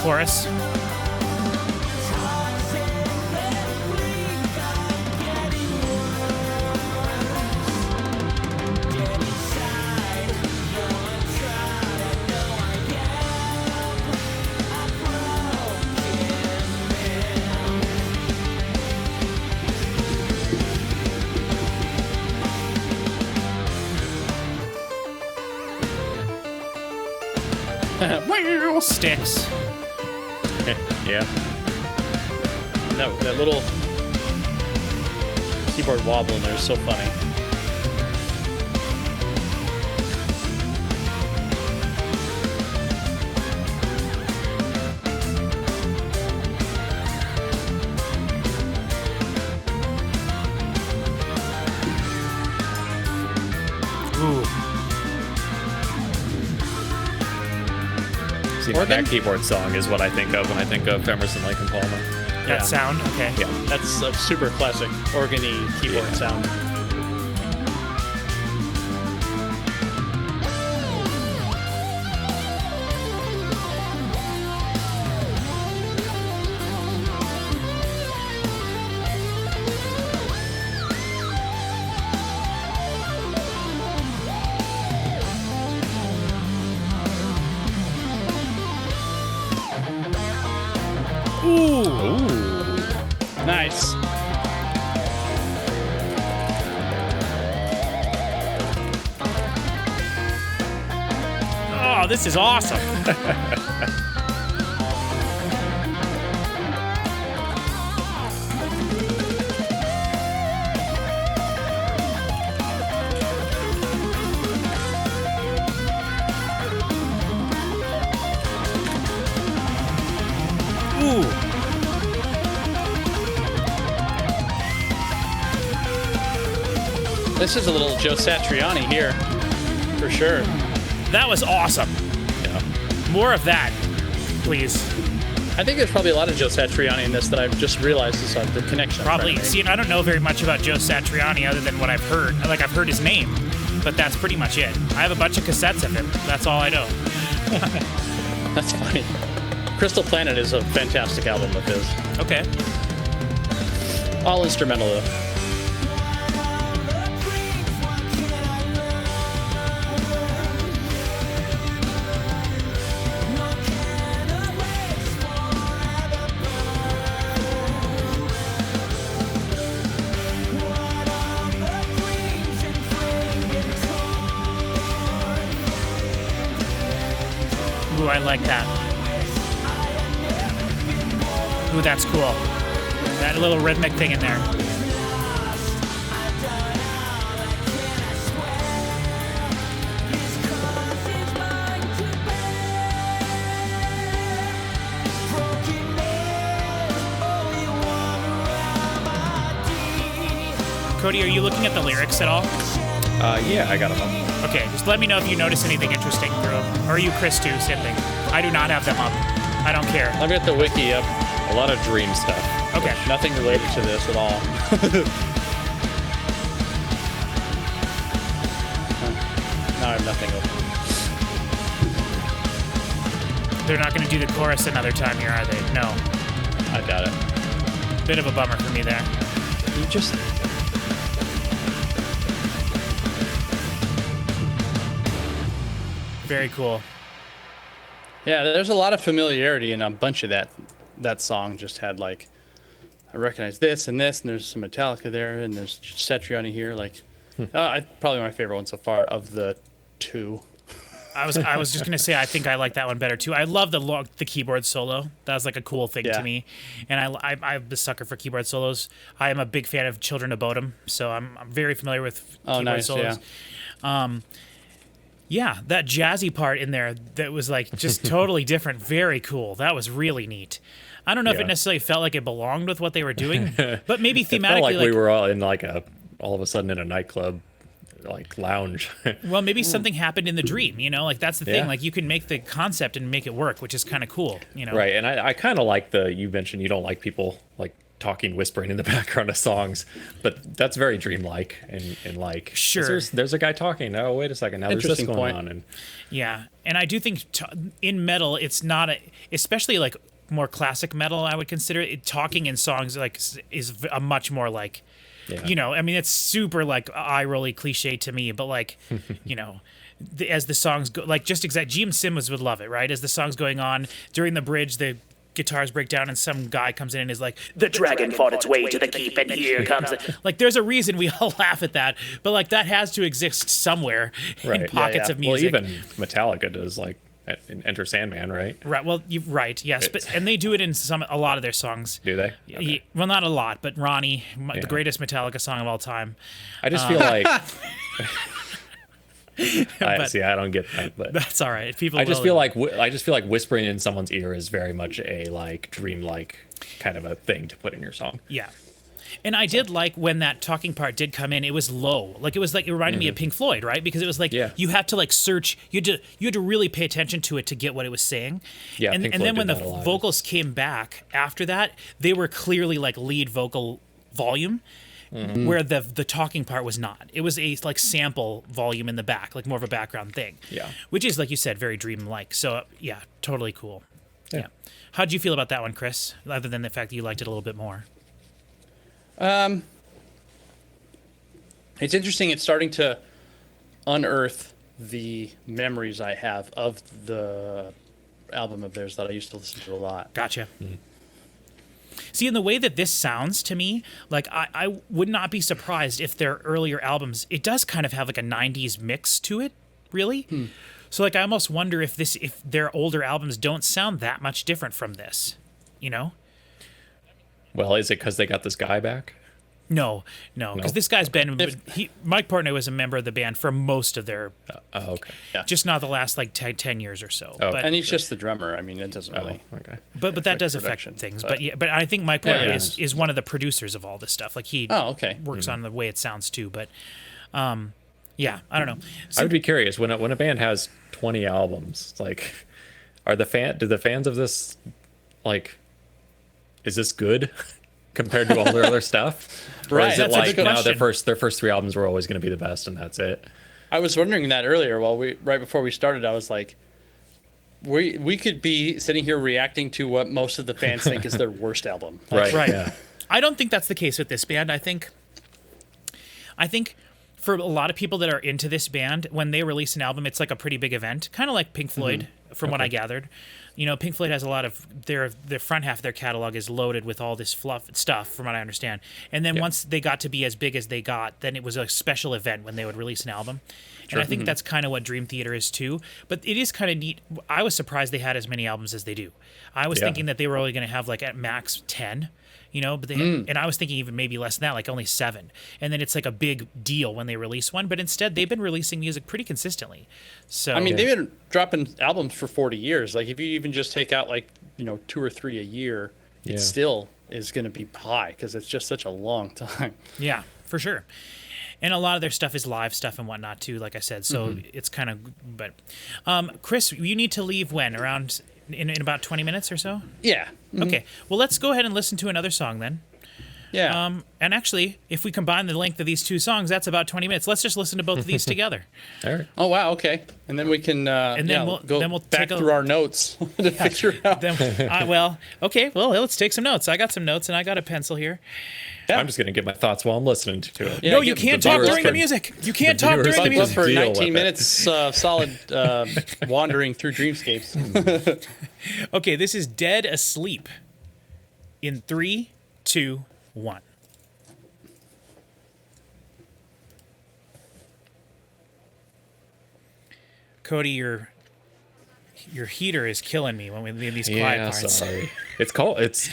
Chorus. Sticks. Yeah. That little keyboard wobble in there is so funny. Ooh. See, that keyboard song is what I think of when I think of Emerson, Lake and Palmer. That sound? Okay. Yeah. That's a super classic organy keyboard sound. Ooh. Nice. Oh, this is awesome. Ooh. This is a little Joe Satriani here, for sure. That was awesome. Yeah. More of that, please. I think there's probably a lot of Joe Satriani in this that I've just realized is the connection. I'm Probably. trying to See, and I don't know very much about Joe Satriani other than what I've heard. Like, I've heard his name. but that's pretty much it. I have a bunch of cassettes of him. That's all I know. That's funny. Crystal Planet is a fantastic album of his. Okay. All instrumental, though. Ooh, I like that. Ooh, that's cool. That little rhythmic thing in there. Cody, are you looking at the lyrics at all? Yeah, I got them up. Okay, just let me know if you notice anything interesting through them. Or you, Chris, too, same thing. I do not have them up. I don't care. I've got the wiki up. A lot of dream stuff. Okay. Nothing related to this at all. Now I have nothing open. They're not going to do the chorus another time here, are they? No. I doubt it. Bit of a bummer for me there. You just... Very cool. Yeah, there's a lot of familiarity in a bunch of that song. Just had like, I recognize this, and there's some Metallica there, and there's Cetrion here. Like, probably my favorite one so far of the two. I was just gonna say I think I like that one better too. I love the keyboard solo. That was like a cool thing to me, and I'm a sucker for keyboard solos. I am a big fan of Children of Bodom, so I'm very familiar with keyboard solos. Yeah. Yeah, that jazzy part in there that was like just totally different. Very cool. That was really neat. I don't know if it necessarily felt like it belonged with what they were doing, but maybe thematically. It felt like we were all in like all of a sudden in a nightclub, like lounge. Well, maybe something happened in the dream. You know, like that's the thing. Like you can make the concept and make it work, which is kind of cool. You know, right? And I kind of like you mentioned you don't like people like talking, whispering in the background of songs, but that's very dreamlike and like sure. There's a guy talking. Oh, wait a second. Now there's this going on. And yeah, and I do think in metal, it's not especially like more classic metal. I would consider it talking in songs like is a much more like. Yeah. You know, I mean, it's super like eye-rolly cliche to me, but like, you know, as the songs go, like just Gene Simmons would love it, right? As the song's going on during the bridge, the guitars break down and some guy comes in and is like, the dragon fought its way to the keep and here comes it. Like, there's a reason we all laugh at that, but like that has to exist somewhere in pockets of music. Well, even Metallica does like Enter Sandman, right? Right. Well, right. Yes, and they do it in a lot of their songs. Do they? Okay. Well, not a lot, but Ronnie, the greatest Metallica song of all time. I just feel like. I don't get that, but that's all right. I just feel like whispering in someone's ear is very much a like dreamlike kind of a thing to put in your song. Yeah. And I did like when that talking part did come in, it was low. Like it reminded me of Pink Floyd, right? Because it was like you had to like search, you had to really pay attention to it to get what it was saying. Yeah, and then when the vocals came back after that, they were clearly like lead vocal volume. Mm-hmm. Where the talking part was not. It was a like sample volume in the back, like more of a background thing. Yeah. Which is, like you said, very dream-like. So yeah, totally cool. Yeah. How'd you feel about that one, Chris? Other than the fact that you liked it a little bit more. It's interesting. It's starting to unearth the memories I have of the album of theirs that I used to listen to a lot. Gotcha. Mm-hmm. See, in the way that this sounds to me, like I would not be surprised if their earlier albums, it does kind of have like a 90s mix to it, really. So like I almost wonder if their older albums don't sound that much different from this, you know? Well, is it because they got this guy back? No, because this guy's been Mike Portnoy was a member of the band for most of their just not the last like 10 years or so. Oh, but, and he's just the drummer. I mean, it doesn't really. Okay. But that does affect things. But I think Mike Portnoy is one of the producers of all this stuff. Like he works on the way it sounds too. But I don't know. I would be curious when a band has 20 albums. Like, do the fans of this like, is this good? Compared to all their other stuff, or is it like their first 3 albums were always going to be the best and that's it? I was wondering that earlier right before we started. I was like, we could be sitting here reacting to what most of the fans think is their worst album. Right. Yeah. I don't think that's the case with this band. I think for a lot of people that are into this band, when they release an album, it's like a pretty big event, kind of like Pink Floyd, from what I gathered. You know, Pink Floyd has a lot of their front half of their catalog is loaded with all this fluff stuff, from what I understand. And then once they got to be as big as they got, then it was a special event when they would release an album. Sure. And I think that's kind of what Dream Theater is too. But it is kind of neat. I was surprised they had as many albums as they do. I was thinking that they were only going to have like at max 10. You know, but and I was thinking even maybe less than that, like only 7. And then it's like a big deal when they release one. But instead, they've been releasing music pretty consistently. So I mean, they've been dropping albums for 40 years. Like if you even just take out like 2 or 3 a year, it still is going to be high because it's just such a long time. Yeah, for sure. And a lot of their stuff is live stuff and whatnot too, like I said. So it's kind of. But Chris, you need to leave when around. In about 20 minutes or so? Yeah. Okay. Well, let's go ahead and listen to another song then. Yeah. And actually, if we combine the length of these 2 songs, that's about 20 minutes. Let's just listen to both of these together. All right. Oh, wow. Okay. And then we can we'll go back through our notes to figure out. Okay. Well, let's take some notes. I got some notes, and I got a pencil here. Yeah. I'm just going to give my thoughts while I'm listening to it. Yeah, no, you can't talk during the music. You can't talk during the music. For 19 minutes solid wandering through dreamscapes. Okay, this is Dead Asleep. In 3, 2, 1. Cody, your heater is killing me when we leave these quiet parts. Sorry. It's cold. It's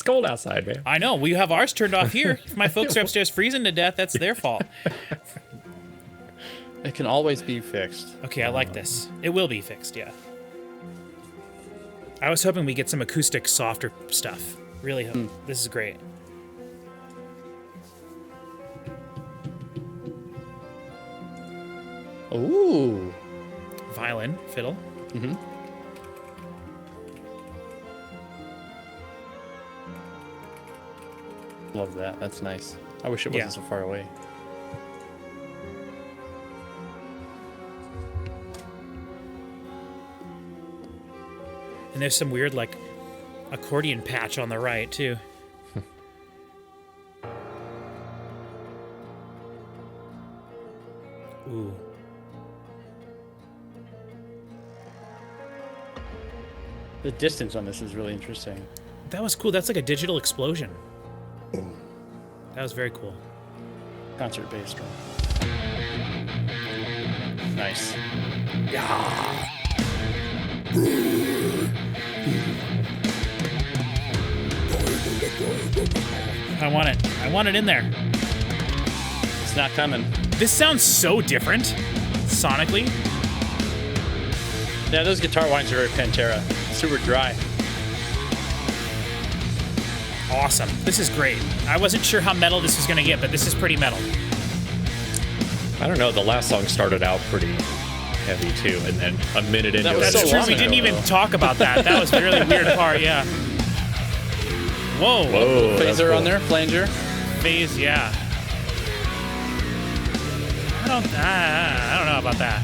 cold outside, man. I know. We have ours turned off here. If my folks are upstairs freezing to death, that's their fault. It can always be fixed. Okay, I like this. It will be fixed, yeah. I was hoping we get some acoustic, softer stuff. Really hope. This is great. Ooh. Violin, fiddle. Mm-hmm. Love that. That's nice. I wish it wasn't so far away. And there's some weird, like, accordion patch on the right, too. Ooh. The distance on this is really interesting. That was cool. That's like a digital explosion. That was very cool. Concert bass drum. Nice. Yeah. I want it. I want it in there. It's not coming. This sounds so different, sonically. Yeah, those guitar lines are very Pantera. Super dry. Awesome. This is great. I wasn't sure how metal this was going to get, but this is pretty metal. I don't know. The last song started out pretty heavy, too, and then a minute into it. That's true. We didn't even talk about that. That was a really weird part, yeah. Whoa. Whoa. Phaser on there, flanger. Phase, yeah. I don't know about that.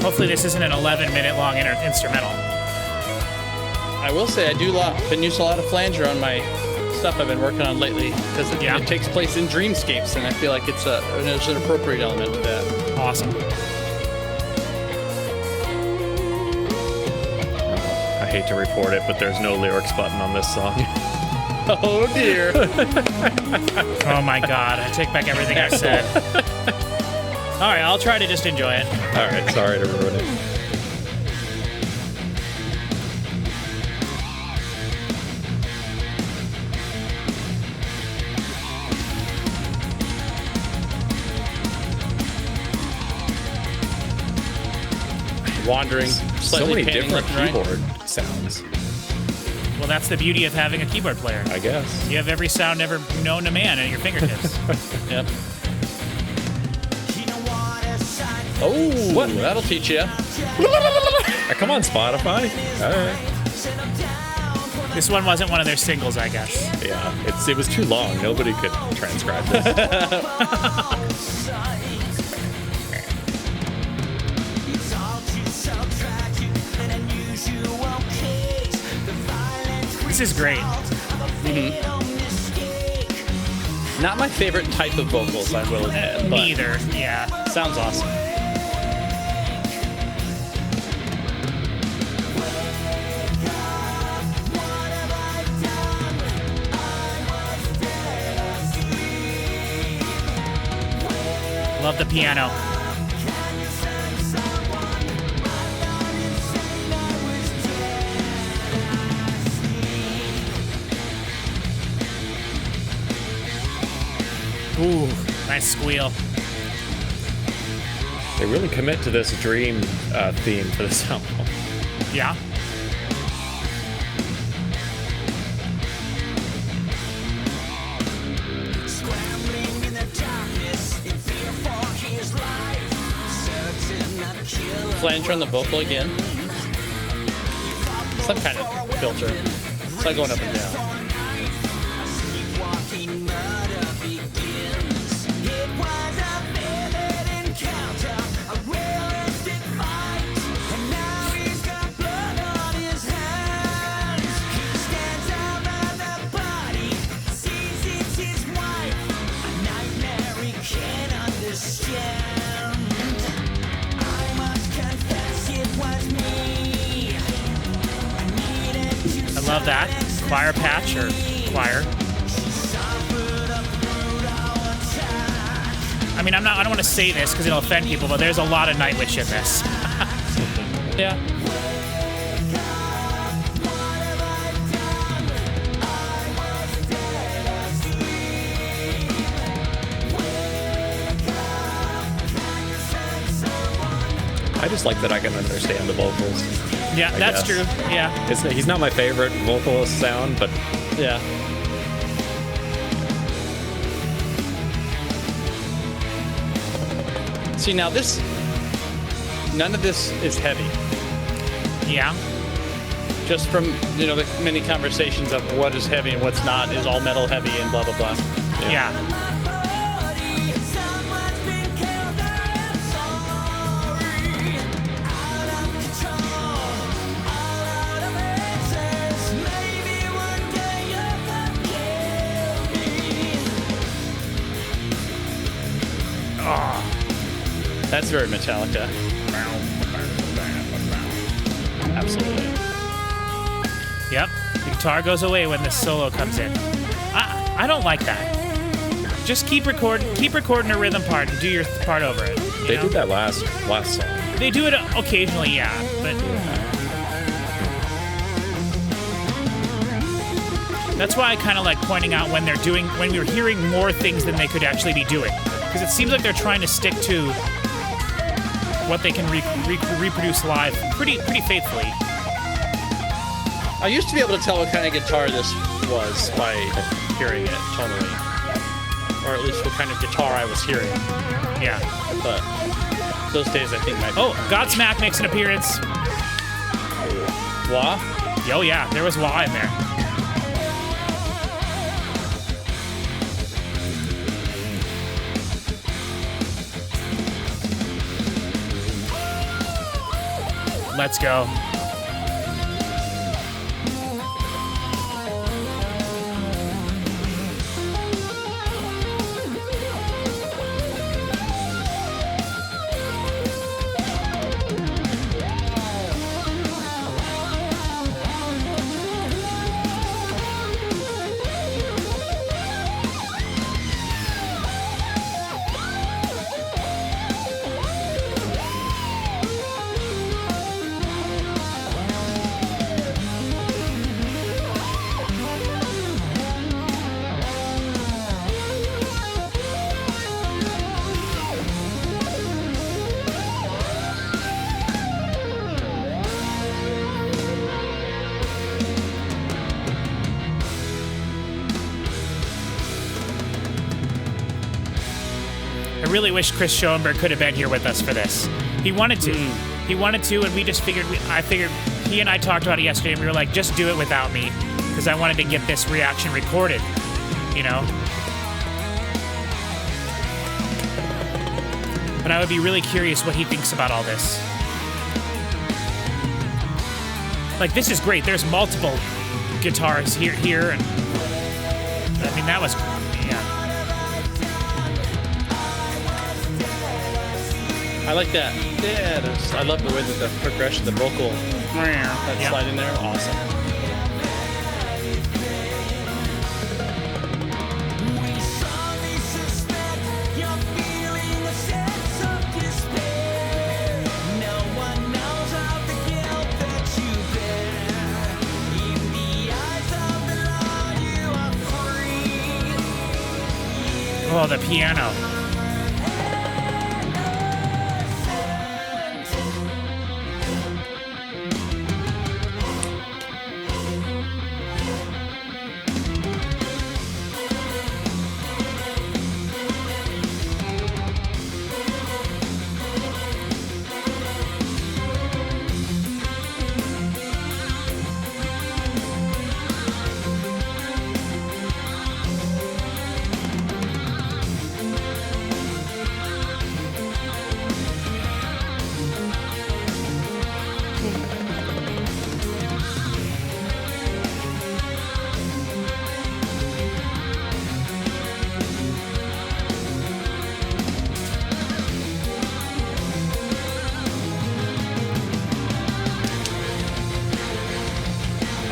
Hopefully this isn't an 11-minute long instrumental. I will say I been using a lot of flanger on my stuff I've been working on lately because it takes place in dreamscapes, and I feel like there's an appropriate element to that. Awesome. I hate to report it, but there's no lyrics button on this song. Oh dear. Oh my god, I take back everything I said. Alright, I'll try to just enjoy it. Alright, sorry to ruin it. Wandering, so many different right? keyboard sounds. Well, that's the beauty of having a keyboard player. I guess. You have every sound ever known to man at your fingertips. Yep. Oh, what? That'll teach you. Come on, Spotify. All right. This one wasn't one of their singles, I guess. Yeah, it was too long. Nobody could transcribe this. This is great. Not my favorite type of vocals, I will admit. But Neither, yeah. sounds awesome. Love the piano. Ooh, nice squeal. They really commit to this dream theme for this album. Yeah. Flanger on the vocal again. Some kind of filter. It's like going up and down. I love that. Choir patch or choir. I mean, I don't want to say this because it'll offend people, but there's a lot of Nightwish in this. Yeah. I just like that I can understand the vocals. Yeah, I that's guess. true. Yeah. He's not my favorite vocalist sound, but Yeah. See, now none of this is heavy. Yeah. Just from, the many conversations of what is heavy and what's not is all metal heavy and blah, blah, blah. Yeah. That's very Metallica. Absolutely. Yep. The guitar goes away when the solo comes in. I don't like that. Just keep recording a rhythm part and do your part over it. they did that last song. They do it occasionally, yeah, but that's why I kind of like pointing out when we're hearing more things than they could actually be doing, because it seems like they're trying to stick to what they can reproduce live pretty faithfully. I used to be able to tell what kind of guitar this was by hearing it tonally. Or at least what kind of guitar I was hearing. Yeah. But those days I think might be. Oh, Godsmack makes an appearance. Wah? Oh yeah, there was Wah in there. Let's go. I really wish Chris Schoenberg could have been here with us for this. He wanted to. He wanted to, and we just figured. I figured he and I talked about it yesterday, and we were like, just do it without me, because I wanted to get this reaction recorded, you know? But I would be really curious what he thinks about all this. Like, this is great. There's multiple guitars here, and I mean, that was, yeah. I like that. Yeah, I love the way that the progression, the vocal, that slide in there, awesome. Oh, the piano.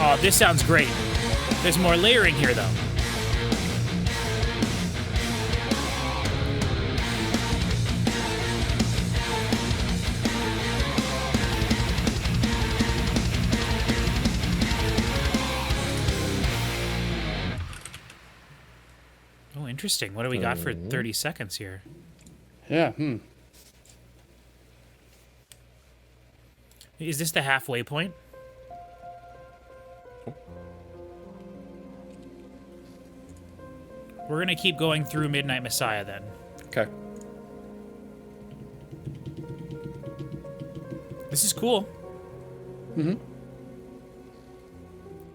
Oh, this sounds great. There's more layering here, though. Oh, interesting. What do we got for 30 seconds here? Yeah, Is this the halfway point? We're gonna keep going through Midnight Messiah then. Okay. This is cool.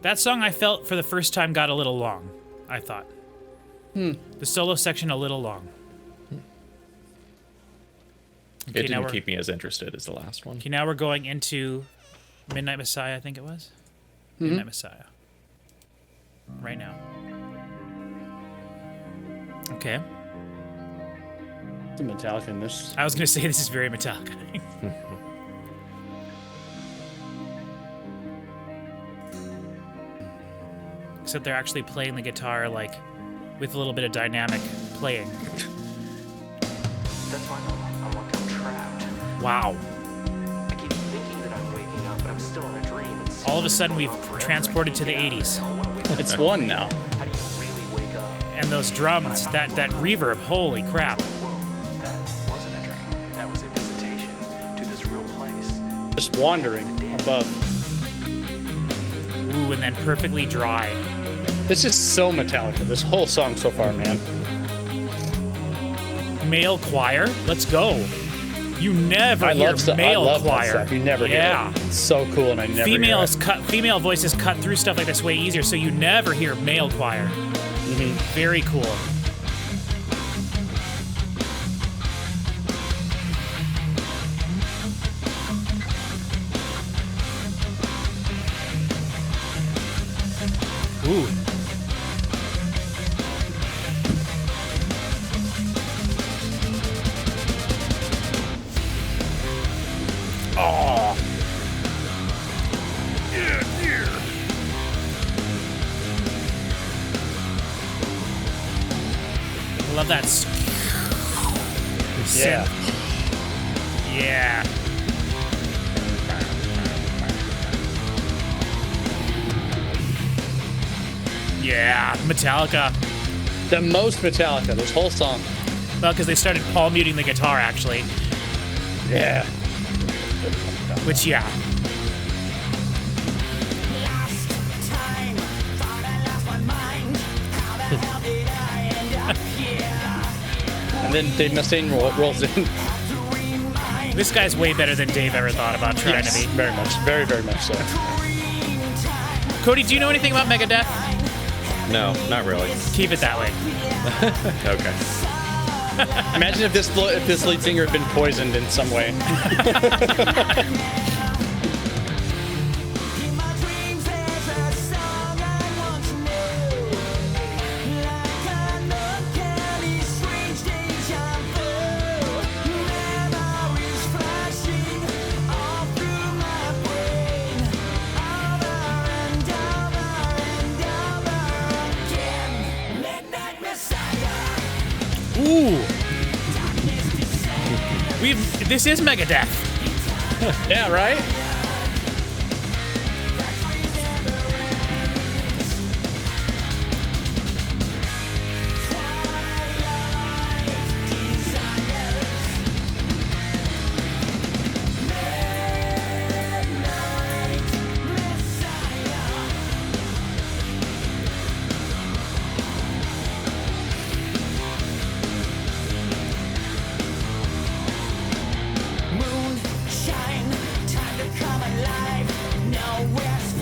That song I felt for the first time got a little long, I thought. The solo section a little long. Okay, It didn't keep me as interested as the last one. Okay, now we're going into Midnight Messiah, I think it was. Midnight Messiah. Right now. Okay. the Metallica in this. I was going to say this is very Metallica. Except they're actually playing the guitar, like, with a little bit of dynamic playing. That's why I'm like trapped. Wow. I keep thinking that I'm waking up, but I'm still in a dream. All of a sudden, we've transported to the 80s. It's one now. How do you really wake up? And those drums, that reverb, holy crap. Whoa, that wasn't a dream. That was a visitation to this real place. Just wandering above. Ooh, and then perfectly dry. This is so Metallica. This whole song so far, man. Male choir? Let's go. You never I hear love male that choir. stuff. You never hear it. It's so cool, and I never hear it. Female voices cut through stuff like this way easier, so you never hear male choir. Mm-hmm. Very cool. Ooh. Oh. I love that. Yeah. Yeah. Yeah, Metallica. The most Metallica, this whole song. Well, because they started palm muting the guitar, actually. Yeah. Which, yeah. And then Dave Mustaine rolls in. This guy's way better than Dave ever thought about trying to be. Very much. Very, very much so. Cody, do you know anything about Megadeth? No, not really. Keep it that way. Okay. Imagine if this lead singer had been poisoned in some way. Ooh. This is Megadeth. Yeah, right?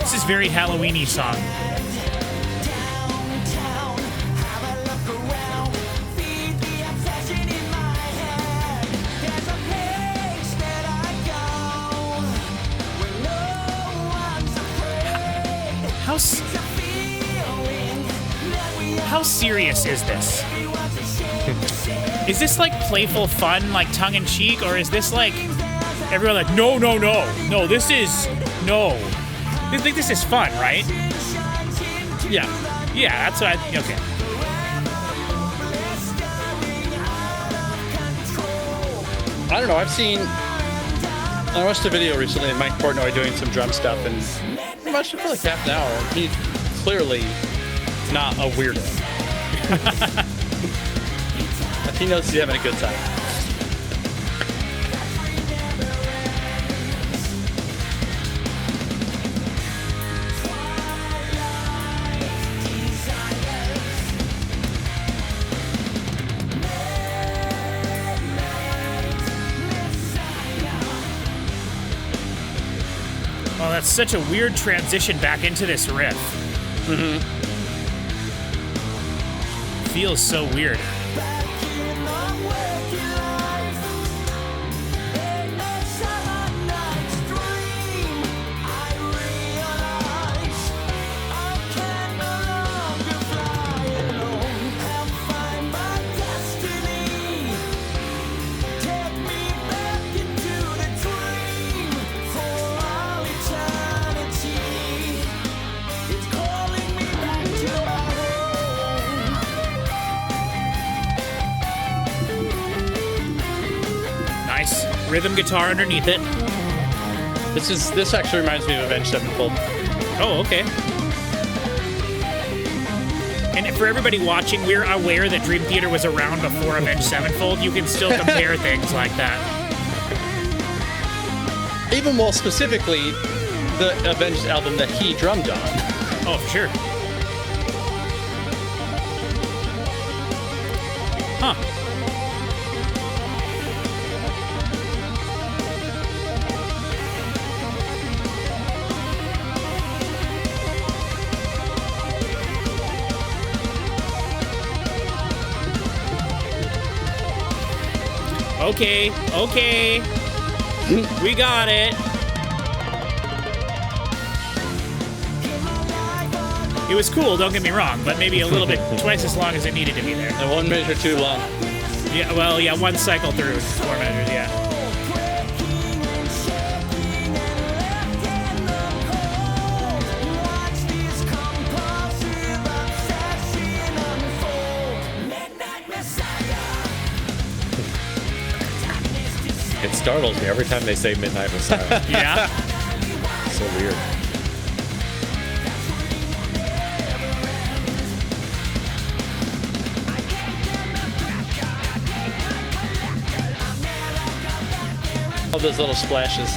This is very Halloween-y song. How serious is this? Is this like playful fun, like tongue-in-cheek, or is this like everyone like, no, this is, no. I think this is fun, right? Yeah. Yeah, that's what okay. I don't know. I watched a video recently of Mike Portnoy doing some drum stuff, and I watched it for like half an hour. And he's clearly not a weirdo. He knows he's having a good time. Well, that's such a weird transition back into this riff. Mm-hmm. Feels so weird. Rhythm guitar underneath it. This actually reminds me of Avenged Sevenfold. Oh, okay. And for everybody watching, we're aware that Dream Theater was around before Avenged Sevenfold. You can still compare things like that. Even more specifically, the Avenged album that he drummed on. Oh, for sure. Huh. Okay, we got it. It was cool, don't get me wrong, but maybe a little bit twice as long as it needed to be there. And 1 measure too long. Yeah, well, yeah, one cycle through 4 measures, yeah. It startles me every time they say Midnight Messiah. Yeah? So weird. All those little splashes.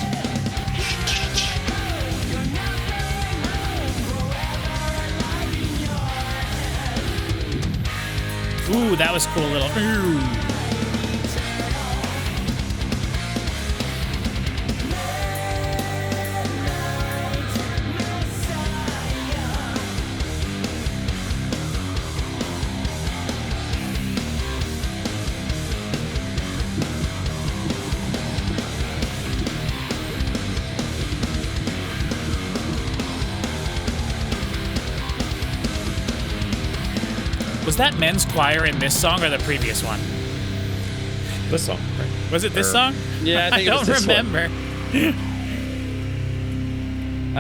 Ooh, that was cool little. Ooh. Was that men's choir in this song or the previous one? This song, right? Was it this song? Yeah, I think it was don't this one. remember.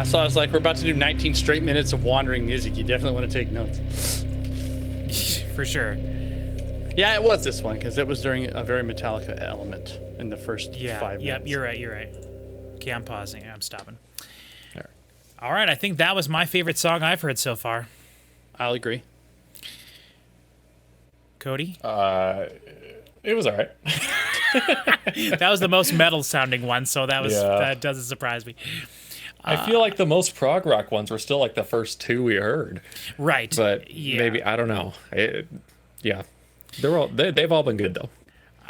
So I was like, we're about to do 19 straight minutes of wandering music. You definitely want to take notes. For sure. Yeah, it was this one because it was during a very Metallica element in the first 5 minutes. Yep, you're right. Okay, I'm pausing. I'm stopping. All right. All right, I think that was my favorite song I've heard so far. I'll agree. Cody? It was all right. That was the most metal sounding one, so that doesn't surprise me. I feel like the most prog rock ones were still like the first two we heard. Right. But maybe, I don't know. They've all been good though.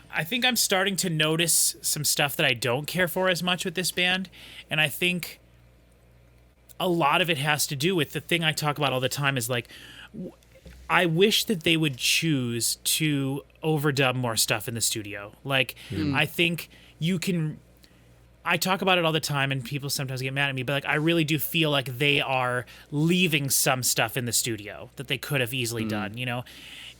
I think I'm starting to notice some stuff that I don't care for as much with this band, and I think a lot of it has to do with the thing I talk about all the time is like, I wish that they would choose to overdub more stuff in the studio. Like, I think you can... I talk about it all the time, and people sometimes get mad at me, but like I really do feel like they are leaving some stuff in the studio that they could have easily done, you know?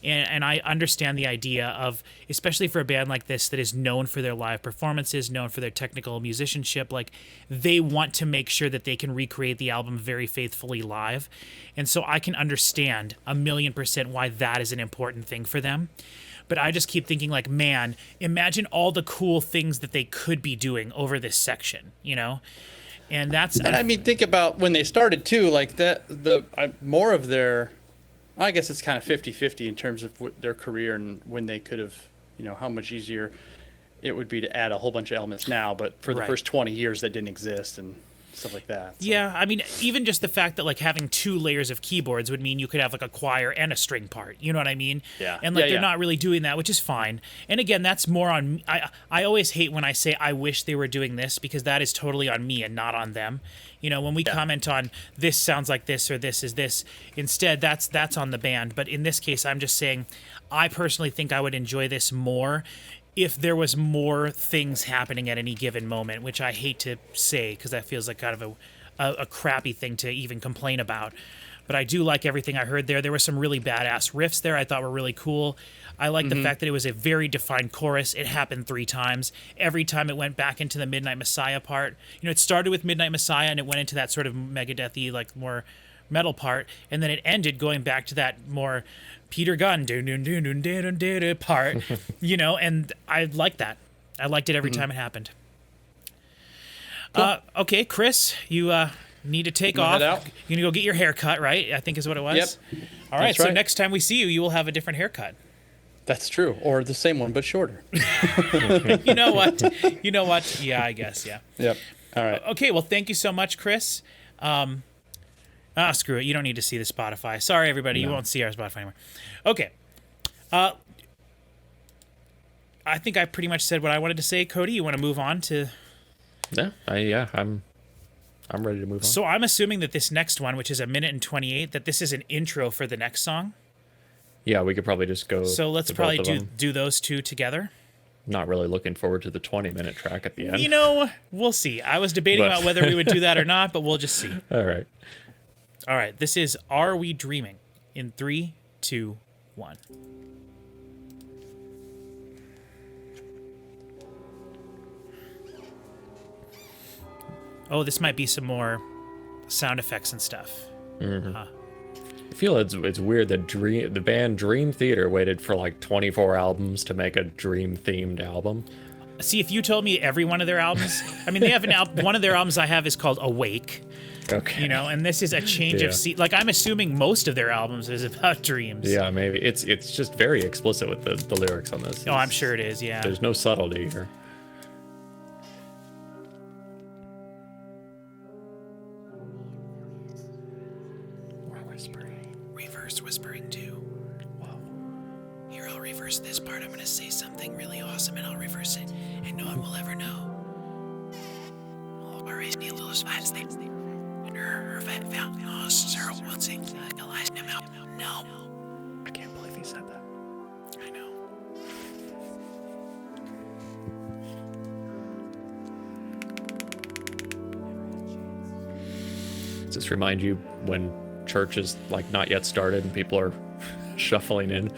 And I understand the idea of, especially for a band like this that is known for their live performances, known for their technical musicianship, like they want to make sure that they can recreate the album very faithfully live. And so I can understand 1,000,000% why that is an important thing for them. But I just keep thinking like, man, imagine all the cool things that they could be doing over this section, you know? And that's... And I mean, think about when they started too, like more of their... I guess it's kind of 50-50 in terms of their career and when they could have, you know, how much easier it would be to add a whole bunch of elements now. But for the first 20 years, that didn't exist and stuff like that. So. Yeah, I mean, even just the fact that like having 2 layers of keyboards would mean you could have like a choir and a string part. You know what I mean? Yeah. And like they're not really doing that, which is fine. And again, that's more on... I always hate when I say I wish they were doing this because that is totally on me and not on them. You know, when we comment on this sounds like this or this is this, instead that's on the band. But in this case, I'm just saying I personally think I would enjoy this more if there was more things happening at any given moment, which I hate to say because that feels like kind of a crappy thing to even complain about. But I do like everything I heard there. There were some really badass riffs there I thought were really cool. I like the fact that it was a very defined chorus. It happened 3 times. Every time it went back into the Midnight Messiah part. You know, it started with Midnight Messiah and it went into that sort of Megadeth-y, like more metal part. And then it ended going back to that more Peter Gunn part, you know, and I liked that. I liked it every time it happened. Cool. Okay, Chris, you need to take off. You're going to go get your hair cut, right? I think is what it was. Yep. All right, so next time we see you, you will have a different haircut. That's true. Or the same one, but shorter. You know what? Yeah, I guess, yeah. Yep. All right. Okay, well, thank you so much, Chris. Screw it. You don't need to see the Spotify. Sorry, everybody. No. You won't see our Spotify anymore. Okay. I think I pretty much said what I wanted to say. Cody, you want to move on to... I'm ready to move on. So I'm assuming that this next one, which is 1 minute and 28, that this is an intro for the next song. Yeah, we could probably just go. So let's probably do those 2 together. Not really looking forward to the 20-minute track at the end. You know, we'll see. I was debating about whether we would do that or not, but we'll just see. All right. All right. This is Are We Dreaming? In 3, 2, 1. Oh, this might be some more sound effects and stuff. Mm-hmm. I feel it's weird that the band Dream Theater waited for like 24 albums to make a Dream-themed album. See, if you told me every one of their albums... I mean, they have one of their albums I have is called Awake. Okay. You know, and this is a change of scene. Like, I'm assuming most of their albums is about dreams. Yeah, maybe. It's just very explicit with the lyrics on this. Oh, I'm sure it is, yeah. There's no subtlety here. Whispering too. Whoa. Here, I'll reverse this part. I'm going to say something really awesome and I'll reverse it and no one will ever know. No. I can't believe he said that. I know. Does this remind you when church is like not yet started and people are shuffling in.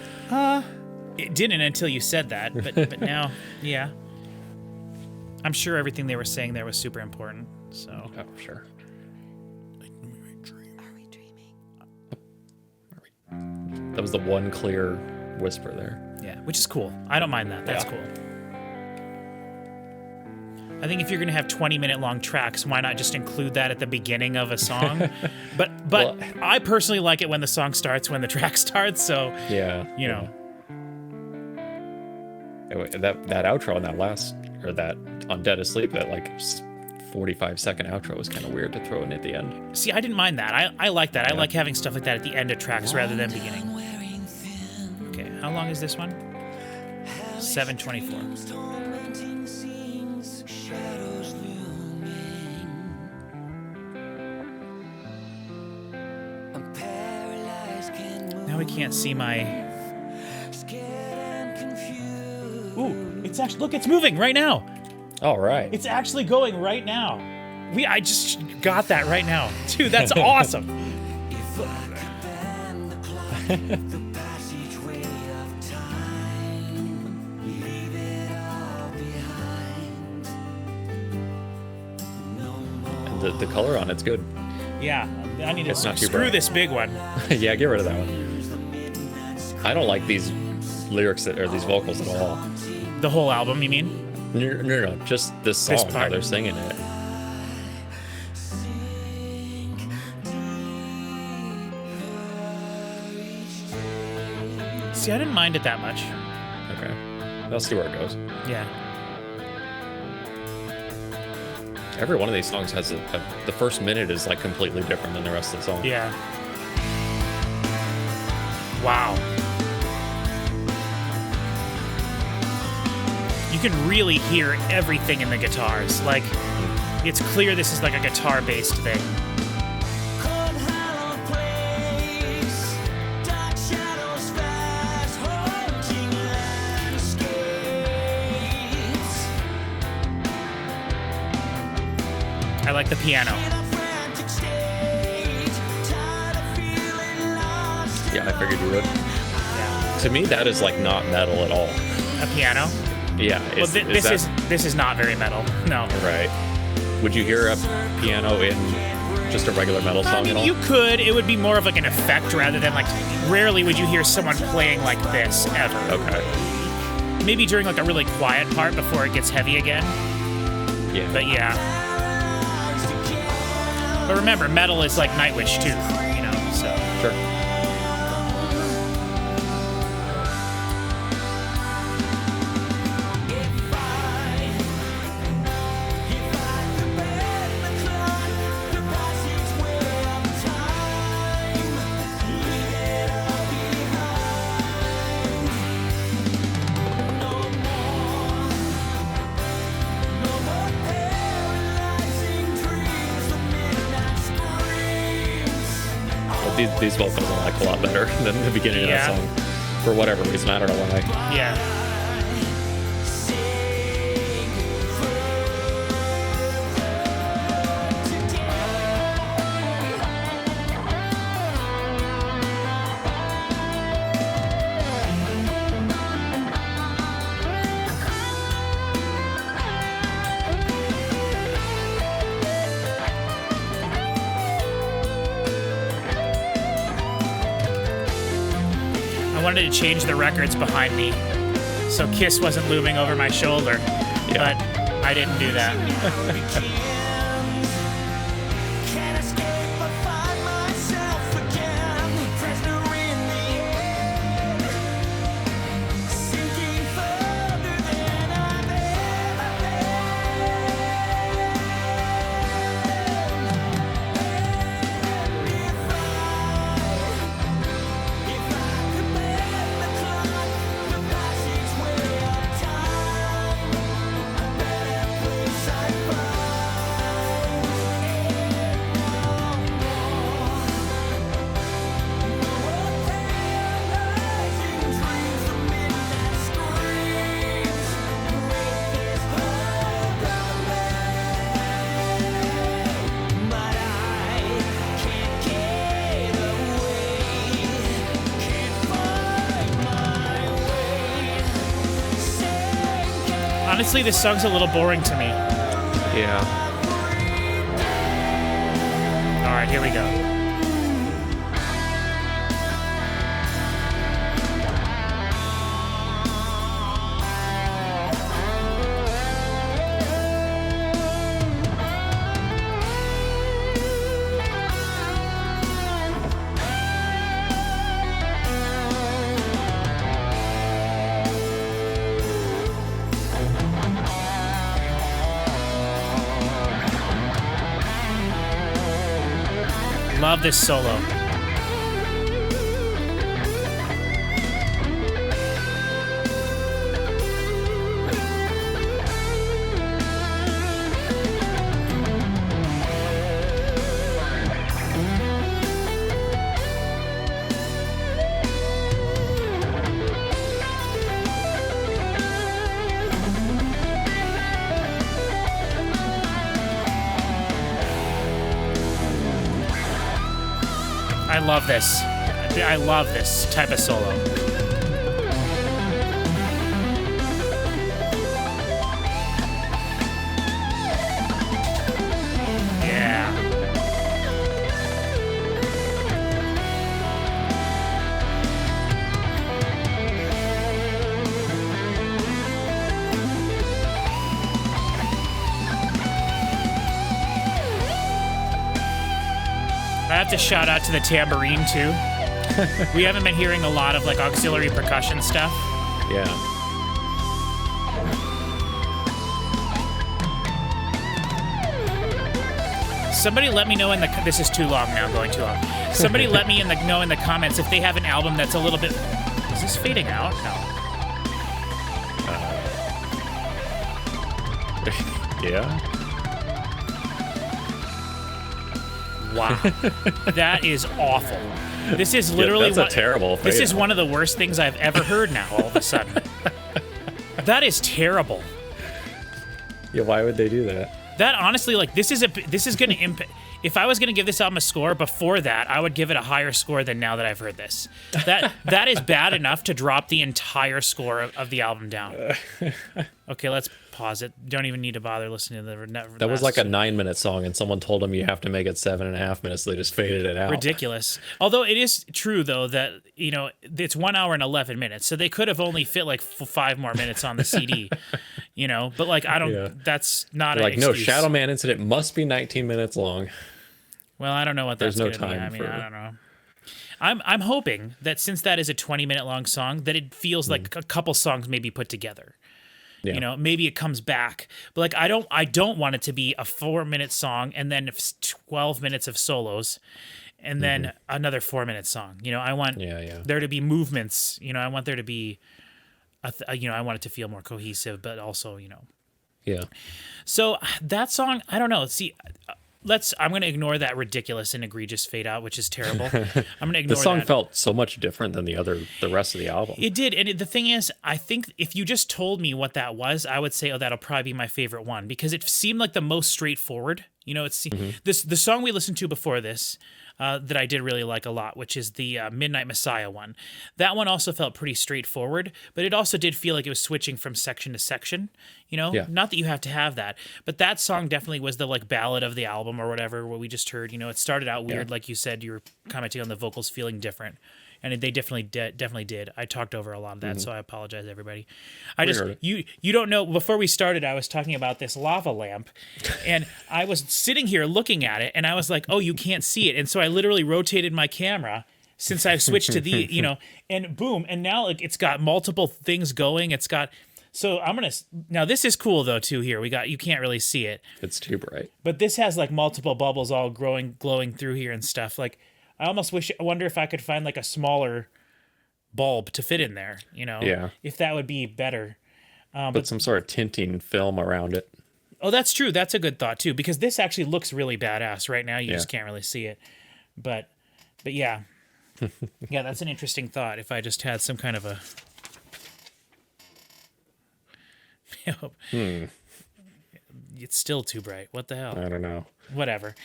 It didn't until you said that, but now, yeah. I'm sure everything they were saying there was super important. So. Oh, sure. That was the one clear whisper there. Yeah, which is cool. I don't mind that. That's cool. I think if you're going to have 20-minute long tracks, why not just include that at the beginning of a song? but well, I personally like it when the song starts when the track starts. So you know. That outro on that on Dead Asleep, that like 45-second outro was kind of weird to throw in at the end. See, I didn't mind that. I like that. I like having stuff like that at the end of tracks rather than beginning. Okay, how long is this one? 7:24. Now we can't see my... Ooh, it's actually... Look, it's moving right now. All right. It's actually going right now. I just got that right now. Dude, that's awesome. And the color on it's good. Yeah, I need to It's not too screw bright. this big one. Yeah, get rid of that one. I don't like these lyrics or these vocals at all. The whole album, you mean? No, just this song, This how part. they're singing it. See, I didn't mind it that much. Okay, let's see where it goes. Yeah. Every one of these songs has the first minute is like completely different than the rest of the song. Yeah. Wow. You can really hear everything in the guitars. Like, it's clear this is like a guitar-based thing. I like the piano. Yeah, I figured you would. Yeah. To me, that is like not metal at all. A piano? Yeah. Well, this is not very metal. No. Right. Would you hear a piano in just a regular metal song I mean, at all? you could. It would be more of like an effect rather than like. Rarely would you hear someone playing like this ever. Okay. Maybe during like a really quiet part before it gets heavy again. Yeah. But yeah. But remember, metal is like Nightwish too, you know. So Sure. These vocals I like a lot better than the beginning of that song. For whatever reason, I don't know why. yeah. I wanted to change the records behind me so Kiss wasn't looming over my shoulder, but I didn't do that. Honestly, this song's a little boring to me. Yeah. All right, here we go. Love this solo. I love this. I love this type of solo. Yeah. I have to shout out to the tambourine too. We haven't been hearing a lot of like auxiliary percussion stuff. Yeah. Somebody let me know in the this is too long now, going too long. Somebody let me know in the comments if they have an album that's a little bit. Is this fading out? No. Yeah. Wow, that is awful. This is literally that's a terrible This is fade-out. one of the worst things I've ever heard. Now, all of a sudden, that is terrible. Yeah. Why would they do that? That honestly, like, this is going to impact. If I was going to give this album a score before that, I would give it a higher score than now that I've heard this. That is bad enough to drop the entire score of the album down. Okay, let's pause it. Don't even need to bother listening to the. That was like a 9-minute song, and someone told them you have to make it 7.5 minutes. So they just faded it out. Ridiculous. Although it is true though that it's 1 hour and 11 minutes, so they could have only fit like 5 more minutes on the CD. But like I don't. Yeah. That's not Like, an no, excuse. Shadowman incident must be 19 minutes long. Well, I don't know what that's There's no gonna be. time I mean, for- I don't know. I'm hoping that since that is a 20-minute long song, that it feels like a couple songs maybe put together. Yeah. Maybe it comes back. But like I don't want it to be a 4-minute song and then 12 minutes of solos and then another 4-minute song. I want there to be movements. I want there to be I want it to feel more cohesive, but also, Yeah. So that song, I don't know. See, I'm going to ignore that ridiculous and egregious fade out, which is terrible. I'm going to ignore The song that. felt so much different than the rest of the album. It did, and the thing is, I think if you just told me what that was, I would say, oh, that'll probably be my favorite one, because it seemed like the most straightforward. The song we listened to before this that I did really like a lot, which is the Midnight Messiah one. That one also felt pretty straightforward, but it also did feel like it was switching from section to section. Yeah. Not that you have to have that, but that song definitely was the like ballad of the album or whatever. What we just heard, it started out weird, like you said. You were commenting on the vocals feeling different. And they definitely did. I talked over a lot of that, so I apologize, everybody. You don't know. Before we started, I was talking about this lava lamp, and I was sitting here looking at it, and I was like, "Oh, you can't see it," and so I literally rotated my camera since I've switched to the, and boom, and now like it's got multiple things going. It's got. So now this is cool though too. Here you can't really see it. It's too bright. But this has like multiple bubbles all glowing through here and stuff. Like I almost wonder if I could find like a smaller bulb to fit in there, Yeah. if that would be better. Put some sort of tinting film around it. Oh, that's true. That's a good thought too, because this actually looks really badass right now. You Yeah. just can't really see it. But yeah. Yeah, that's an interesting thought. If I just had some kind of a It's still too bright. What the hell? I don't know. Whatever.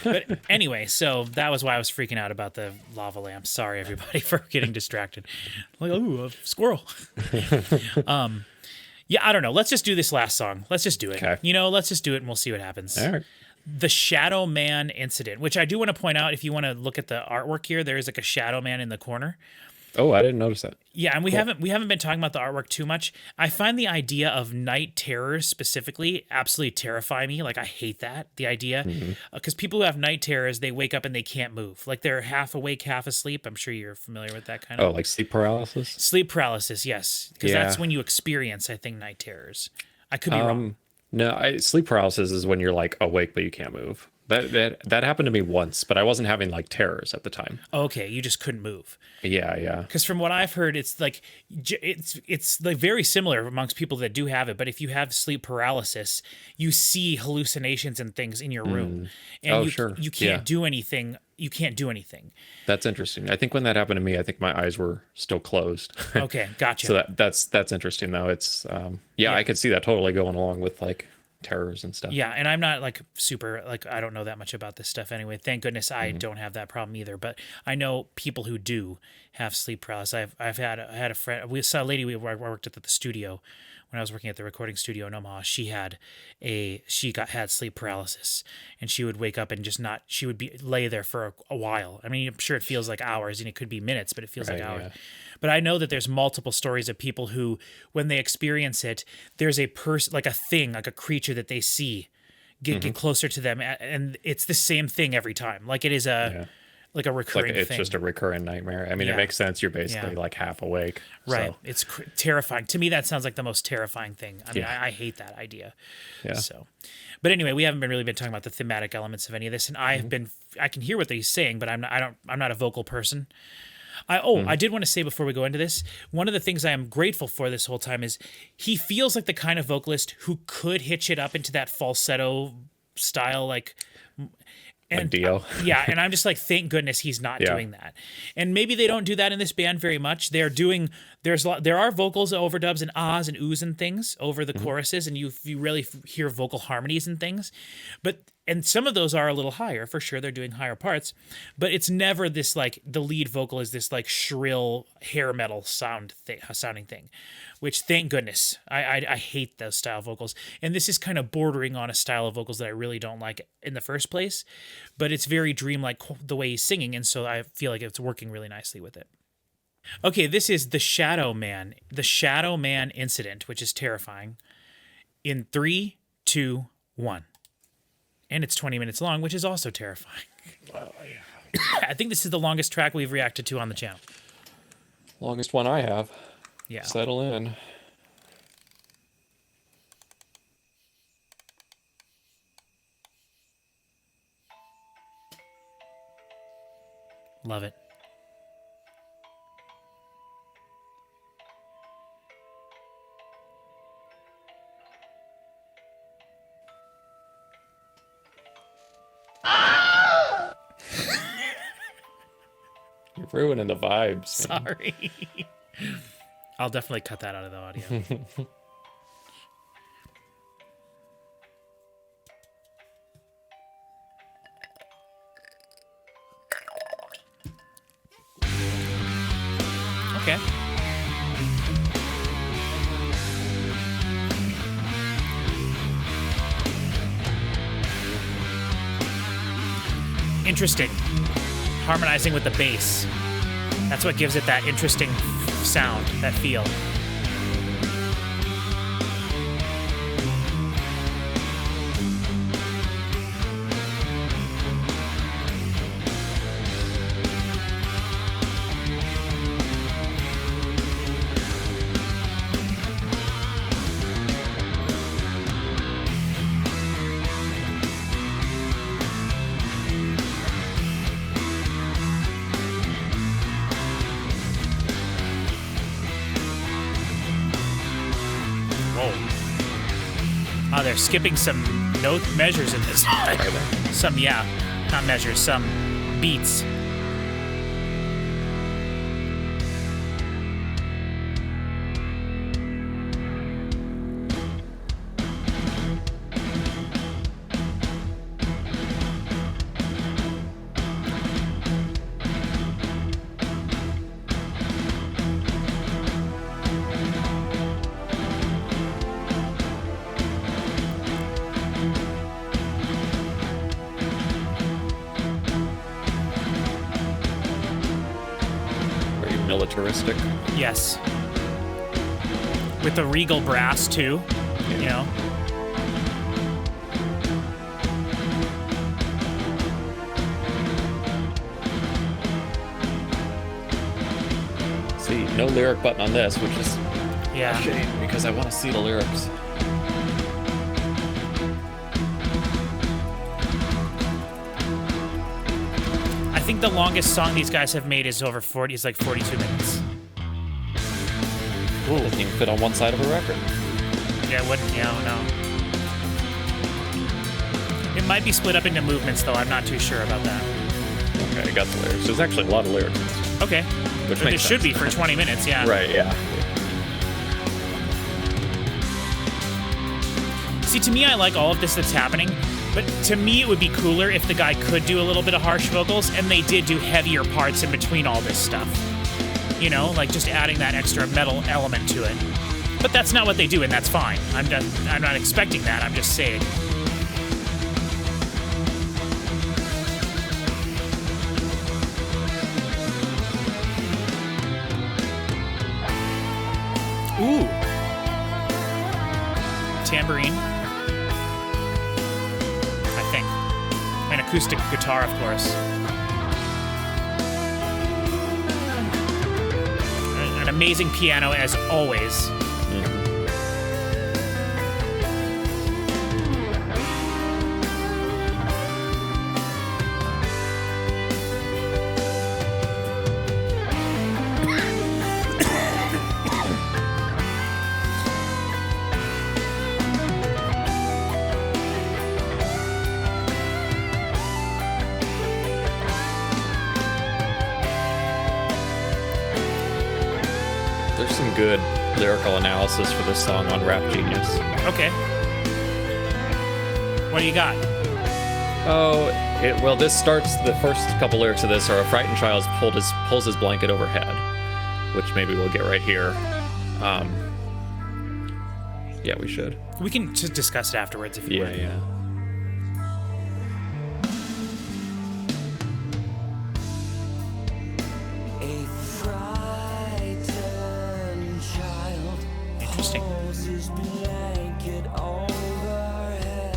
But anyway, so that was why I was freaking out about the lava lamp. Sorry, everybody, for getting distracted. Like, ooh, a squirrel. Yeah, I don't know. Let's just do this last song. Let's just do it. Okay. Let's just do it and we'll see what happens. All right. The Shadowman incident, which I do want to point out, if you want to look at the artwork here, there is like a Shadowman in the corner. Oh, I didn't notice that. Yeah, and we haven't been talking about the artwork too much. I find the idea of night terrors specifically absolutely terrify me. Like I hate that, the idea, because people who have night terrors, they wake up and they can't move. Like they're half awake, half asleep. I'm sure you're familiar with that kind of. Oh, like sleep paralysis? Sleep paralysis, yes, because that's when you experience, I think, night terrors. I could be wrong. No, sleep paralysis is when you're like awake but you can't move. That happened to me once, but I wasn't having like terrors at the time. Okay, you just couldn't move. Yeah. Because from what I've heard, it's like it's like very similar amongst people that do have it. But if you have sleep paralysis, you see hallucinations and things in your room, and you can't do anything. You can't do anything. That's interesting. I think when that happened to me, I think my eyes were still closed. Okay, gotcha. So that's interesting though. It's I could see that totally going along with like terrors and stuff. Yeah, and I'm not like super like I don't know that much about this stuff anyway. Thank goodness I don't have that problem either. But I know people who do have sleep paralysis. I had a friend. We saw a lady we worked at the studio when I was working at the recording studio in Omaha. She had sleep paralysis, and she would wake up and she would lay there for a while. I mean, I'm sure it feels like hours, and it could be minutes, but it feels like hours. Yeah. But I know that there's multiple stories of people who, when they experience it, there's a person, like a thing, like a creature that they see, get closer to them, and it's the same thing every time. Like it is like a recurring it's thing. Just a recurring nightmare. I mean, it makes sense. You're basically like half awake. Right. So. It's terrifying. To me, that sounds like the most terrifying thing. I mean, I hate that idea. Yeah. So, but anyway, we haven't really been talking about the thematic elements of any of this, and I can hear what he's saying, but I'm not a vocal person. I did want to say before we go into this, one of the things I am grateful for this whole time is he feels like the kind of vocalist who could hitch it up into that falsetto style, like Dio. Yeah, and I'm just like, thank goodness he's not doing that. And maybe they don't do that in this band very much. There are vocals, overdubs, and ahs and oohs and things over the choruses, and you really hear vocal harmonies and things. And some of those are a little higher, for sure. They're doing higher parts, but it's never this like the lead vocal is this like shrill hair metal sounding thing, which thank goodness. I hate those style vocals, and this is kind of bordering on a style of vocals that I really don't like in the first place, but it's very dreamlike the way he's singing, and so I feel like it's working really nicely with it. Okay, this is the Shadowman incident, which is terrifying. In 3, 2, 1. And it's 20 minutes long, which is also terrifying. Well, yeah. I think this is the longest track we've reacted to on the channel. Longest one I have. Yeah. Settle in. Love it. You're ruining the vibes. Man. Sorry. I'll definitely cut that out of the audio. Okay. Interesting. Harmonizing with the bass. That's what gives it that interesting sound, that feel. Oh, they're skipping some note measures in this. Some beats. militaristic. Yes. With the regal brass too, you know. See, no lyric button on this, which is Yeah. a shame because I want to see the lyrics. I think the longest song these guys have made is over 40. It's like 42 minutes. Ooh. Doesn't even fit on one side of a record. Yeah, it wouldn't. Yeah, I don't know. It might be split up into movements, though. I'm not too sure about that. Okay, I got the lyrics. There's actually a lot of lyrics. Okay. Which But it makes should sense. be for 20 minutes, yeah. Right, yeah. See, to me, I like all of this that's happening, but to me, it would be cooler if the guy could do a little bit of harsh vocals, and they did do heavier parts in between all this stuff. You know, like just adding that extra metal element to it. But that's not what they do, and that's fine. I'm not expecting that. I'm just saying. Ooh. Tambourine. I think. An acoustic guitar, of course. An amazing piano, as always. There's some good lyrical analysis for this song on Rap Genius. Okay. What do you got? Oh, well, this starts, the first couple lyrics of this are, a frightened child pulls his blanket overhead, which maybe we'll get right here. Yeah, we should. We can just discuss it afterwards if you want. Yeah. A frightened child Interesting. pulls his blanket overhead.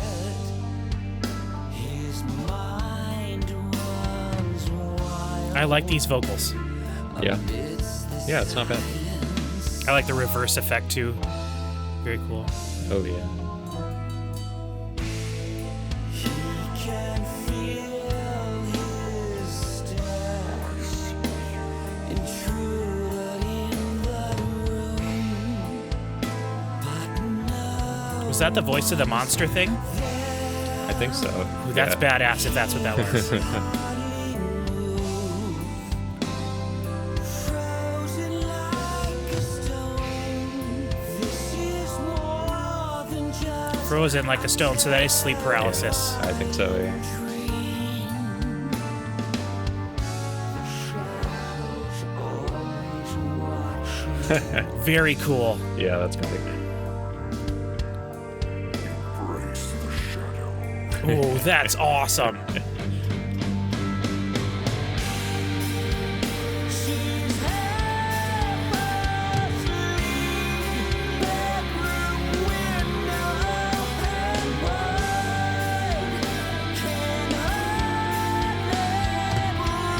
His mind runs wild. I like these vocals. Yeah. Yeah, it's not bad. I like the reverse effect too. Very cool. Oh, yeah. He can feel his steps intrude in the room. But no, Was that the voice of the monster thing? I think so. Ooh, that's Yeah. badass if that's what that was. frozen like a stone. This is more than just Frozen like a stone, so that is sleep paralysis. I think so, yeah. Very cool. Yeah, that's great. Ooh, that's awesome. she's half asleep. Bedroom window open wide. Can hardly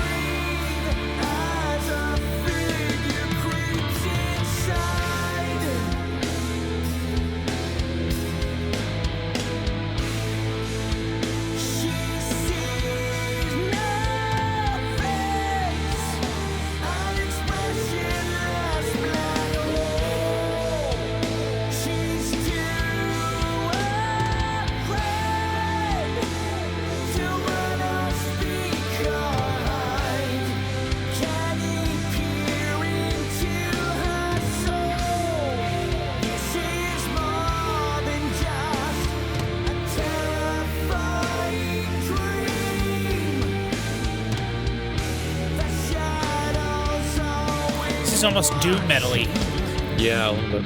breathe as a figure creeps inside. She sees no face, an expressionless black hole. She's too afraid to run or speak or hide. Can he peer into her soul? This is more than just a terrifying dream. The shadows always This is almost doom metally. Yeah, a little bit.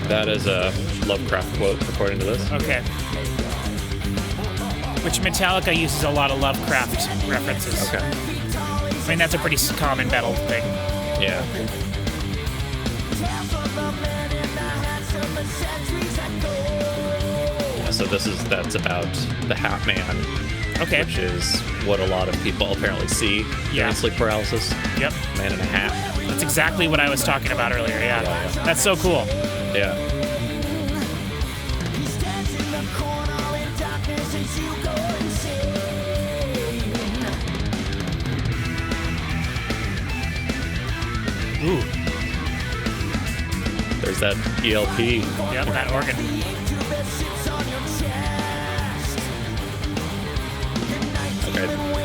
That is a Lovecraft quote, according to this. Okay. which Metallica uses a lot of Lovecraft references. Okay. I mean, that's a pretty common metal thing. Yeah. Yeah, so that's about the Hat Man, Okay. which is what a lot of people apparently see Yeah. during sleep paralysis. Yep. Man in a hat. That's exactly what I was talking about earlier. Yeah. Yeah. That's so cool. Yeah. Ooh. There's that ELP. Yep, that organ.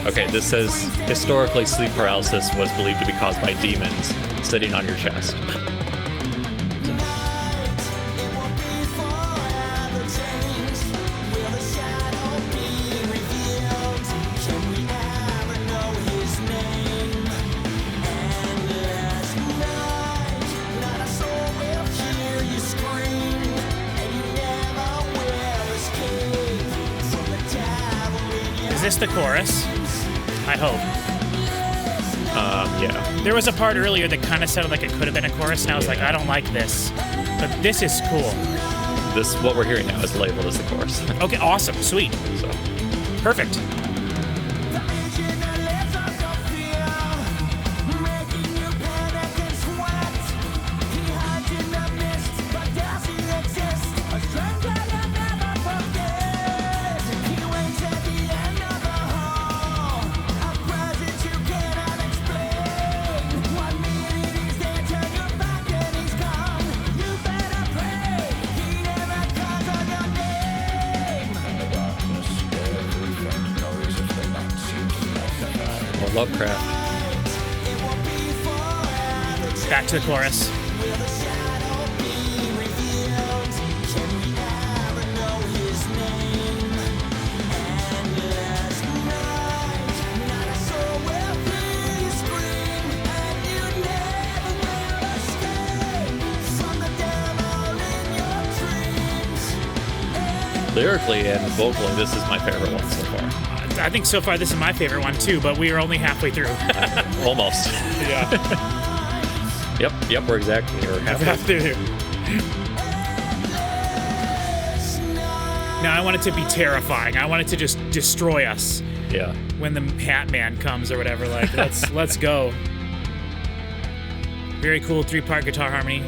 Okay, this says historically sleep paralysis was believed to be caused by demons sitting on your chest. Is this the chorus? I hope. Yeah. There was a part earlier that kind of sounded like it could have been a chorus, and I was like, I don't like this. But this is cool. This, what we're hearing now, is labeled as the chorus. Okay, awesome. Sweet. So, Perfect. more Lovecraft. Back to the chorus. Lyrically and vocally, this is my favorite one so far. I think so far this is my favorite one too, but we are only halfway through. Almost. Yeah. Yep, we're exactly. We're halfway. Halfway through. Now I want it to be terrifying. I want it to just destroy us Yeah. when the Hat Man comes or whatever. Like, let's go. Very cool 3-part guitar harmony.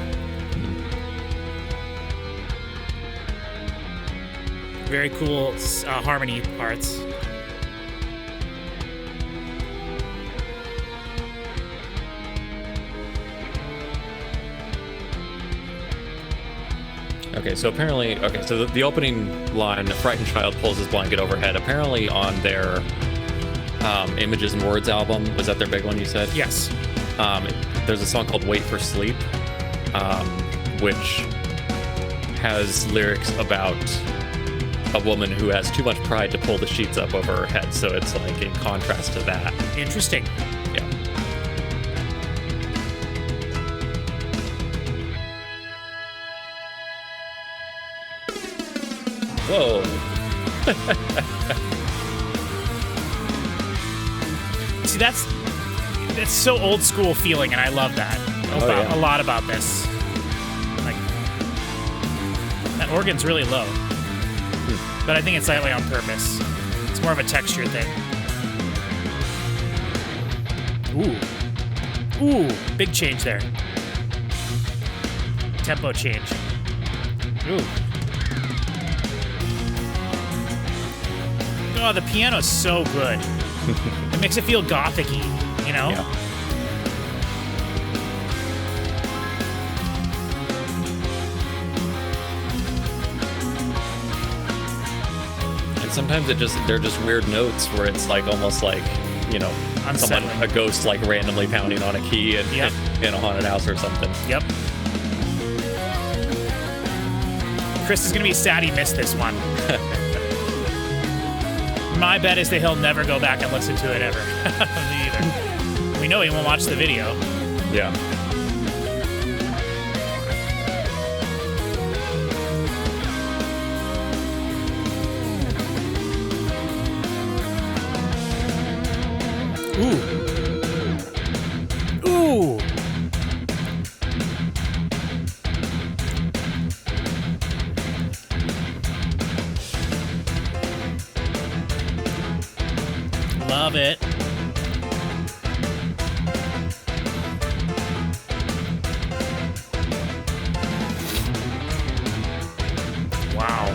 Very cool harmony parts. Okay, so apparently, so the opening line, "A frightened child pulls his blanket overhead," apparently on their Images and Words album, was that their big one you said? Yes. There's a song called Wait for Sleep, which has lyrics about a woman who has too much pride to pull the sheets up over her head, so it's like in contrast to that. Interesting. Yeah. Whoa. See, that's so old school feeling, and I love that yeah. a lot about this. Like, that organ's really low, but I think it's slightly on purpose. It's more of a texture thing. Ooh, big change there. Tempo change. Ooh. Oh, the piano's so good. It makes it feel gothic-y, you know? Yeah. And sometimes they're just weird notes where it's like almost like, you know, Unsettling. a ghost like randomly pounding on a key in a haunted house or something. Yep. Chris is gonna be sad he missed this one. My bet is that he'll never go back and listen to it ever. Me either. We know he won't watch the video. Yeah. Love it. Wow.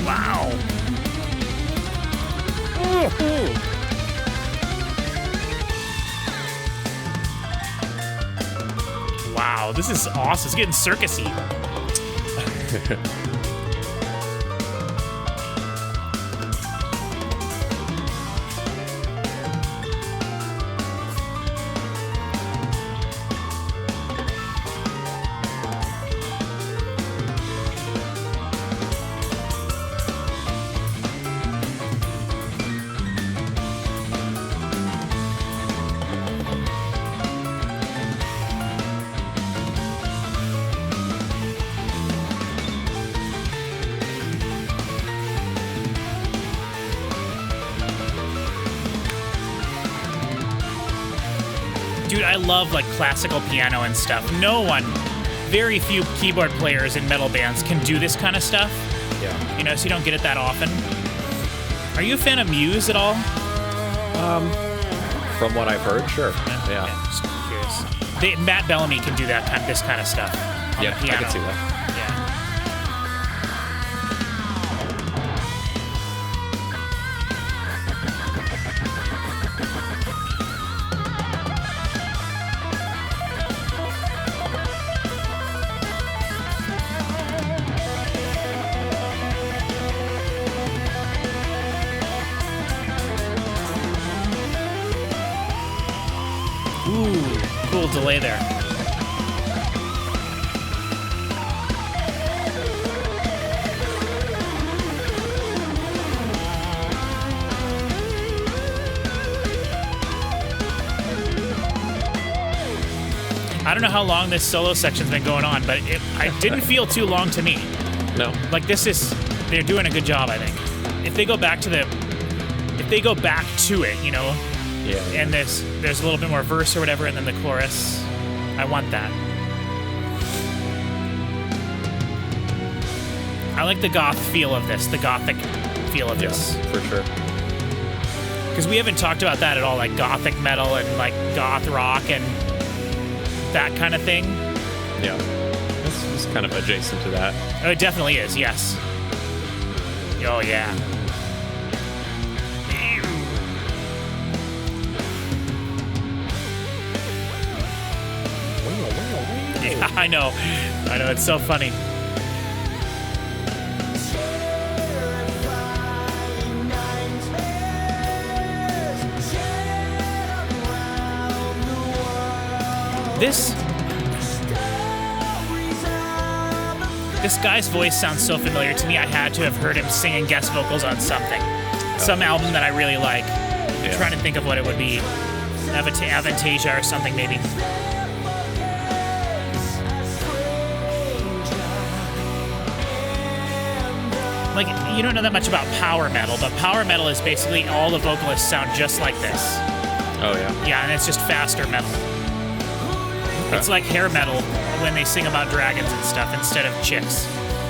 Wow. Ooh. Wow, this is awesome. It's getting circusy. Dude, I love like classical piano and stuff. Very few keyboard players in metal bands can do this kind of stuff. Yeah. You know, so you don't get it that often. Are you a fan of Muse at all? From what I've heard, sure. Yeah. Just curious. Matt Bellamy can do this kind of stuff on Yeah, the piano. I can see that. Yeah. Ooh, cool delay there. I don't know how long this solo section's been going on, but it didn't feel too long to me. No. Like they're doing a good job, I think. If they go back to it, you know, Yeah. and there's a little bit more verse or whatever, and then the chorus, I want that. I like the goth feel of this, the gothic feel of this. Yeah, for sure. Because we haven't talked about that at all, like gothic metal and like goth rock and that kind of thing. Yeah. This is kind of adjacent to that. Oh, it definitely is, yes. Oh, yeah. Yeah, I know, it's so funny. This guy's voice sounds so familiar to me. I had to have heard him singing guest vocals on something. Some album that I really like. I'm trying to think of what it would be. Avantasia or something, maybe. Like, you don't know that much about power metal, but power metal is basically all the vocalists sound just like this. Oh, yeah. Yeah, and it's just faster metal. Okay. It's like hair metal when they sing about dragons and stuff instead of chicks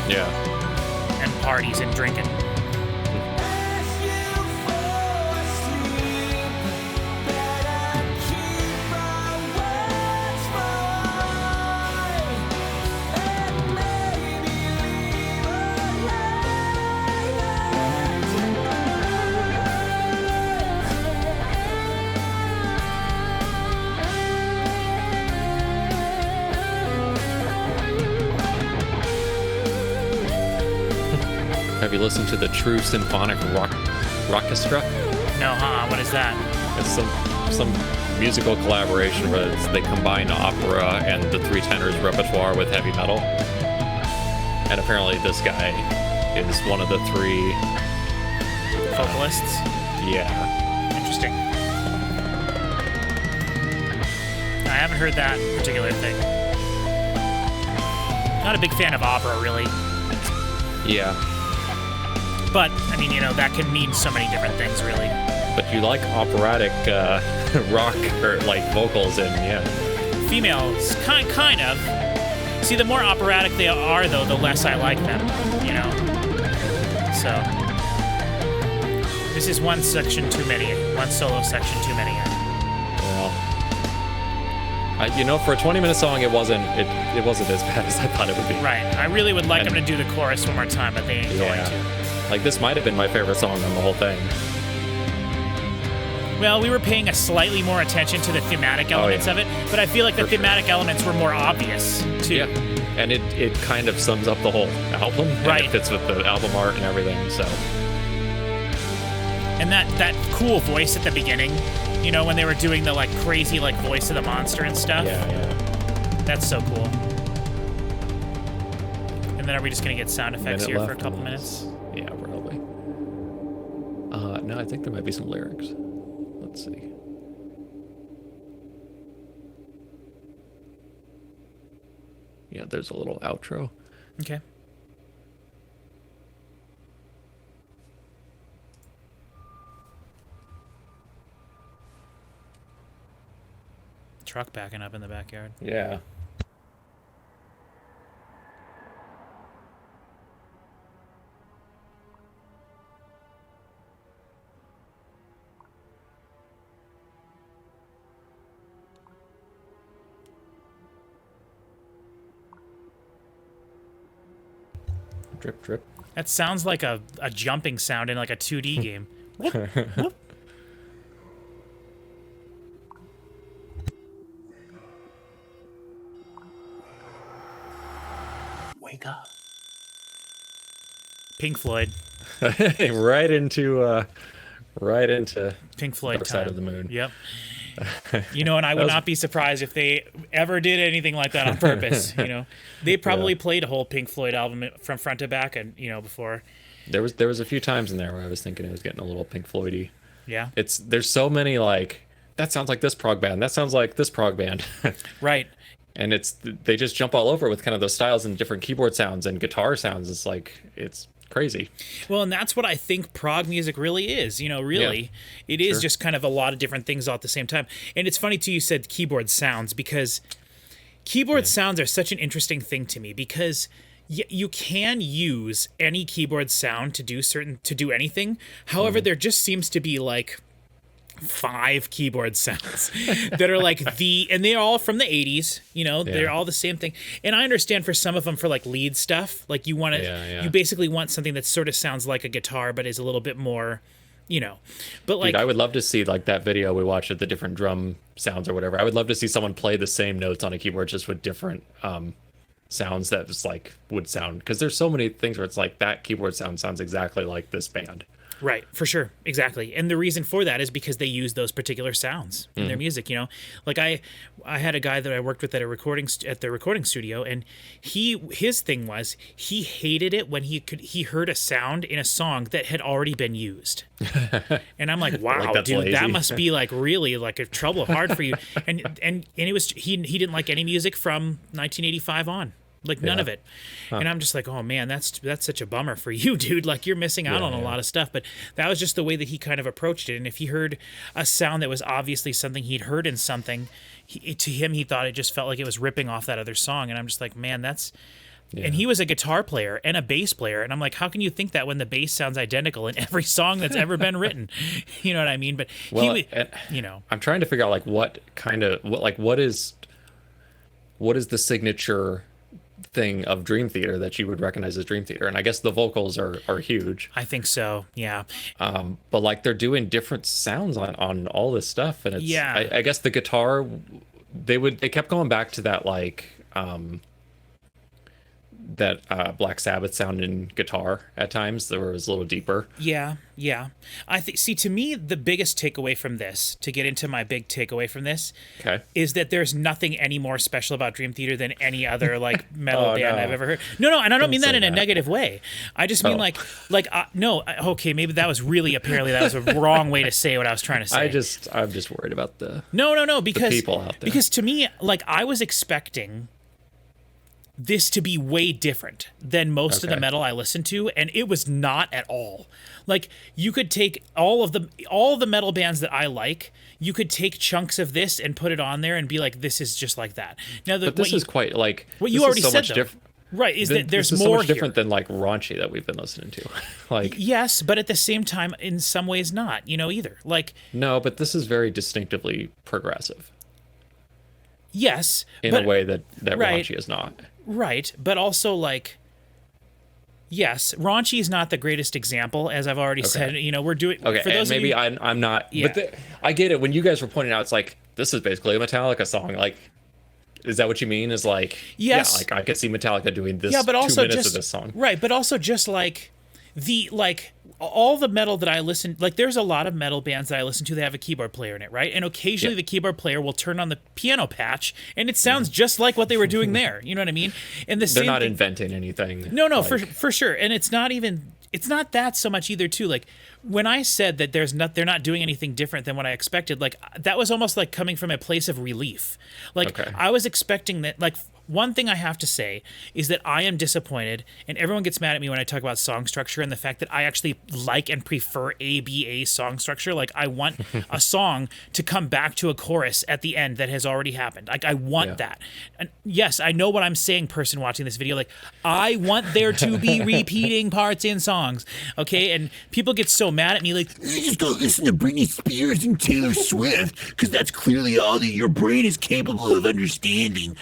Yeah. and parties and drinking. Have you listened to the True Symphonic Rockestra? No, what is that? It's some musical collaboration where they combine opera and the three tenors repertoire with heavy metal. And apparently this guy is one of the three Vocalists? Yeah. Interesting. I haven't heard that particular thing. Not a big fan of opera, really. Yeah. But, I mean, you know, that can mean so many different things, really. But you like operatic rock or like vocals and yeah. Females, kind of. See, the more operatic they are, though, the less I like them, you know? So, this is one section too many, one solo section too many. Well, you know, for a 20-minute song, it wasn't as bad as I thought it would be. Right. I really would like them to do the chorus one more time, but they ain't going to. Like, this might have been my favorite song on the whole thing. Well, we were paying a slightly more attention to the thematic elements of it, but I feel like the thematic elements were more obvious, too. Yeah, and it kind of sums up the whole album. Right. And it fits with the album art and everything, so. And that cool voice at the beginning, you know, when they were doing the, like, crazy, like, voice of the monster and stuff. Yeah. That's so cool. And then are we just going to get sound effects here for a couple minutes? Yeah, probably. No, I think there might be some lyrics. Let's see. Yeah, there's a little outro. Okay. Truck backing up in the backyard. Yeah. Drip, drip. That sounds like a jumping sound in like a 2D game. Whoop, whoop. Wake up. Pink Floyd. right into Pink Floyd Dark time. Side of the Moon. Yep. You know, and I would not be surprised if they ever did anything like that on purpose. You know, they probably played a whole Pink Floyd album from front to back, and you know, before. There was a few times in there where I was thinking it was getting a little Pink Floyd-y. Yeah. There's so many like that sounds like this prog band. That sounds like this prog band. Right. And they just jump all over with kind of those styles and different keyboard sounds and guitar sounds. It's crazy. Well, and that's what I think prog music really is. You know, really, it is just kind of a lot of different things all at the same time. And it's funny too, you said keyboard sounds, because keyboard sounds are such an interesting thing to me, because you can use any keyboard sound to do anything. However, there just seems to be like 5 keyboard sounds that are like and they're all from the 80s, you know, they're all the same thing. And I understand for some of them, for like lead stuff, like you want to, you basically want something that sort of sounds like a guitar, but is a little bit more, you know, but like, Dude, I would love to see like that video we watched of the different drum sounds or whatever. I would love to see someone play the same notes on a keyboard just with different, sounds that just like would sound, because there's so many things where it's like that keyboard sounds exactly like this band. Right, for sure, exactly. And the reason for that is because they use those particular sounds in their music. You know, like I had a guy that I worked with at the recording studio, and his thing was he hated it when he heard a sound in a song that had already been used. And I'm like, wow, like, dude, lazy. that must be like really like a hard for you. And it was he didn't like any music from 1985 on. Like none of it. And I'm just like, oh man, that's such a bummer for you, dude. Like you're missing out on a lot of stuff. But that was just the way that he kind of approached it. And if he heard a sound that was obviously something he'd heard in something, to him, he thought it just felt like it was ripping off that other song. And I'm just like, man, that's... Yeah. And he was a guitar player and a bass player. And I'm like, how can you think that when the bass sounds identical in every song that's ever been written? You know what I mean? But you know, I'm trying to figure out like what is the signature thing of Dream Theater that you would recognize as Dream Theater. And I guess the vocals are huge. I think so. Yeah. But like they're doing different sounds on all this stuff. And it's, I guess the guitar, they kept going back to that, like, that Black Sabbath sound in guitar at times that was a little deeper. Yeah. I think, see, to me, the biggest takeaway from this, to get into my big takeaway from this, is that there's nothing any more special about Dream Theater than any other like metal band I've ever heard. No, and I don't mean that in a negative way. I just mean okay, maybe that was a wrong way to say what I was trying to say. I'm just worried about the no, because the people out there. Because to me, like I was expecting this to be way different than most of the metal I listen to, and it was not at all. Like, you could take all of the metal bands that I like, you could take chunks of this and put it on there and be like, this is just like that. Now, but this is quite like what you already said, though. Right, that there's more so much different than like raunchy that we've been listening to. Like, yes, but at the same time, in some ways not, either. Like, no, but this is very distinctively progressive. Yes, in a way that raunchy is not. Right, but also like, yes, raunchy is not the greatest example, as I've already said. We're doing for those and maybe of you, I'm not. Yeah. But I get it when you guys were pointing out. It's like, this is basically a Metallica song. Like, is that what you mean? Is like, yes, yeah, like I could see Metallica doing this. Yeah, but also 2 minutes just of this song, right? But also just like all the metal that I listen, like there's a lot of metal bands that I listen to that have a keyboard player in it, right? And occasionally the keyboard player will turn on the piano patch, and it sounds just like what they were doing there. You know what I mean? And they're not inventing anything. No, like, for sure. And it's not that so much either too. Like, when I said that they're not doing anything different than what I expected, like that was almost like coming from a place of relief. Like, I was expecting that, like, one thing I have to say is that I am disappointed, and everyone gets mad at me when I talk about song structure and the fact that I actually like and prefer ABA song structure. Like, I want a song to come back to a chorus at the end that has already happened. Like, I want that. And yes, I know what I'm saying, person watching this video. Like, I want there to be repeating parts in songs, okay? And people get so mad at me, like, you just go listen to Britney Spears and Taylor Swift, because that's clearly all that your brain is capable of understanding.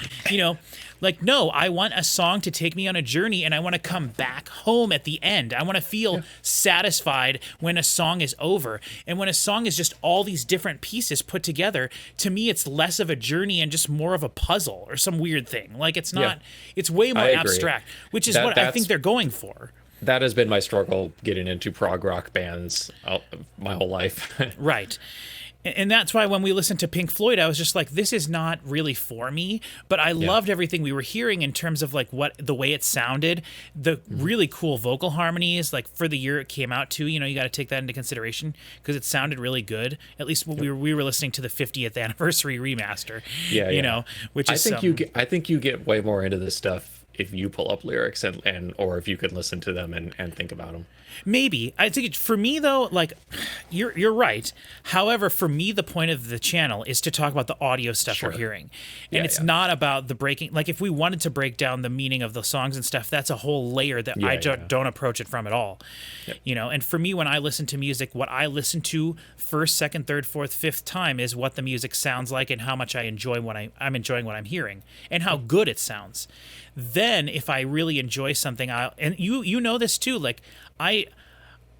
Like, no, I want a song to take me on a journey, and I want to come back home at the end. I want to feel satisfied when a song is over. And when a song is just all these different pieces put together, to me, it's less of a journey and just more of a puzzle or some weird thing. Like, it's not, it's way more abstract, which is what I think they're going for. That has been my struggle getting into prog rock bands my whole life. Right. And that's why when we listened to Pink Floyd, I was just like, this is not really for me, but I loved everything we were hearing in terms of like the way it sounded, the really cool vocal harmonies, like for the year it came out too, you got to take that into consideration because it sounded really good. At least when we were listening to the 50th anniversary remaster, which is I think you get way more into this stuff if you pull up lyrics and or if you could listen to them and think about them. Maybe. I think for me though, like you're right. However, for me, the point of the channel is to talk about the audio stuff we're hearing. And it's not about the breaking. Like, if we wanted to break down the meaning of the songs and stuff, that's a whole layer that I don't approach it from at all. Yep. And for me, when I listen to music, what I listen to first, second, third, fourth, fifth time is what the music sounds like and how much I enjoy I'm enjoying what I'm hearing and how good it sounds. Then if I really enjoy something, and you know this too, like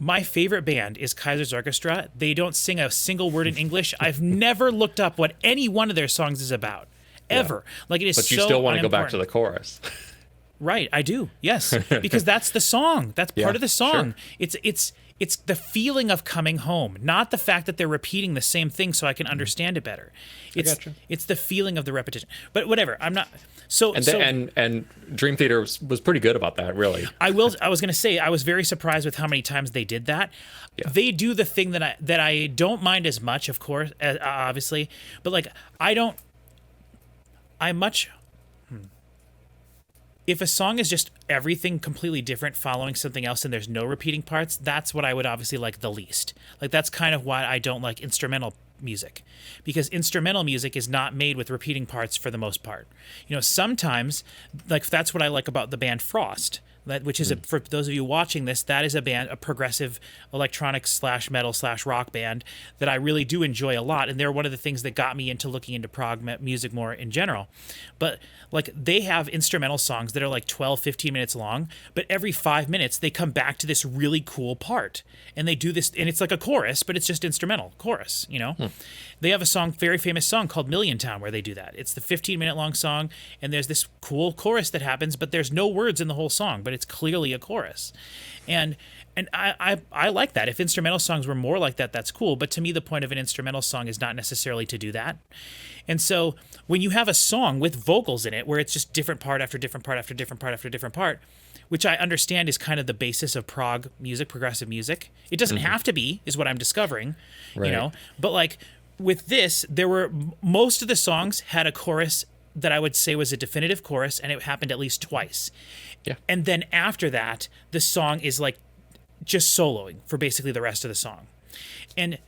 my favorite band is Kaiser's Orchestra. They don't sing a single word in English. I've never looked up what any one of their songs is about, ever. Like, it is so But you still want to go back to the chorus. Right, I do. Yes, because that's the song. That's part of the song. Sure. It's the feeling of coming home, not the fact that they're repeating the same thing so I can understand it better. It's the feeling of the repetition. But whatever, I'm not. And Dream Theater was pretty good about that, really. I was going to say, I was very surprised with how many times they did that. Yeah. They do the thing that I don't mind as much, of course, obviously, but like if a song is just everything completely different following something else and there's no repeating parts, that's what I would obviously like the least. Like, that's kind of why I don't like instrumental music, because instrumental music is not made with repeating parts for the most part. Sometimes, like, that's what I like about the band Frost. Which is for those of you watching this, that is a progressive electronic / metal / rock band that I really do enjoy a lot, and they're one of the things that got me into looking into prog music more in general. But like, they have instrumental songs that are like 12, 15 minutes long, but every 5 minutes they come back to this really cool part, and they do this, and it's like a chorus, but it's just instrumental chorus. They have a very famous song called Million Town where they do that. It's the 15-minute long song, and there's this cool chorus that happens, but there's no words in the whole song, but it's clearly a chorus. And I like that. If instrumental songs were more like that, that's cool. But to me, the point of an instrumental song is not necessarily to do that. And so when you have a song with vocals in it, where it's just different part after different part after different part after different part, which I understand is kind of the basis of prog music, progressive music. It doesn't have to be, is what I'm discovering, But like with this, most of the songs had a chorus that I would say was a definitive chorus, and it happened at least twice. Yeah. And then after that, the song is like just soloing for basically the rest of the song. And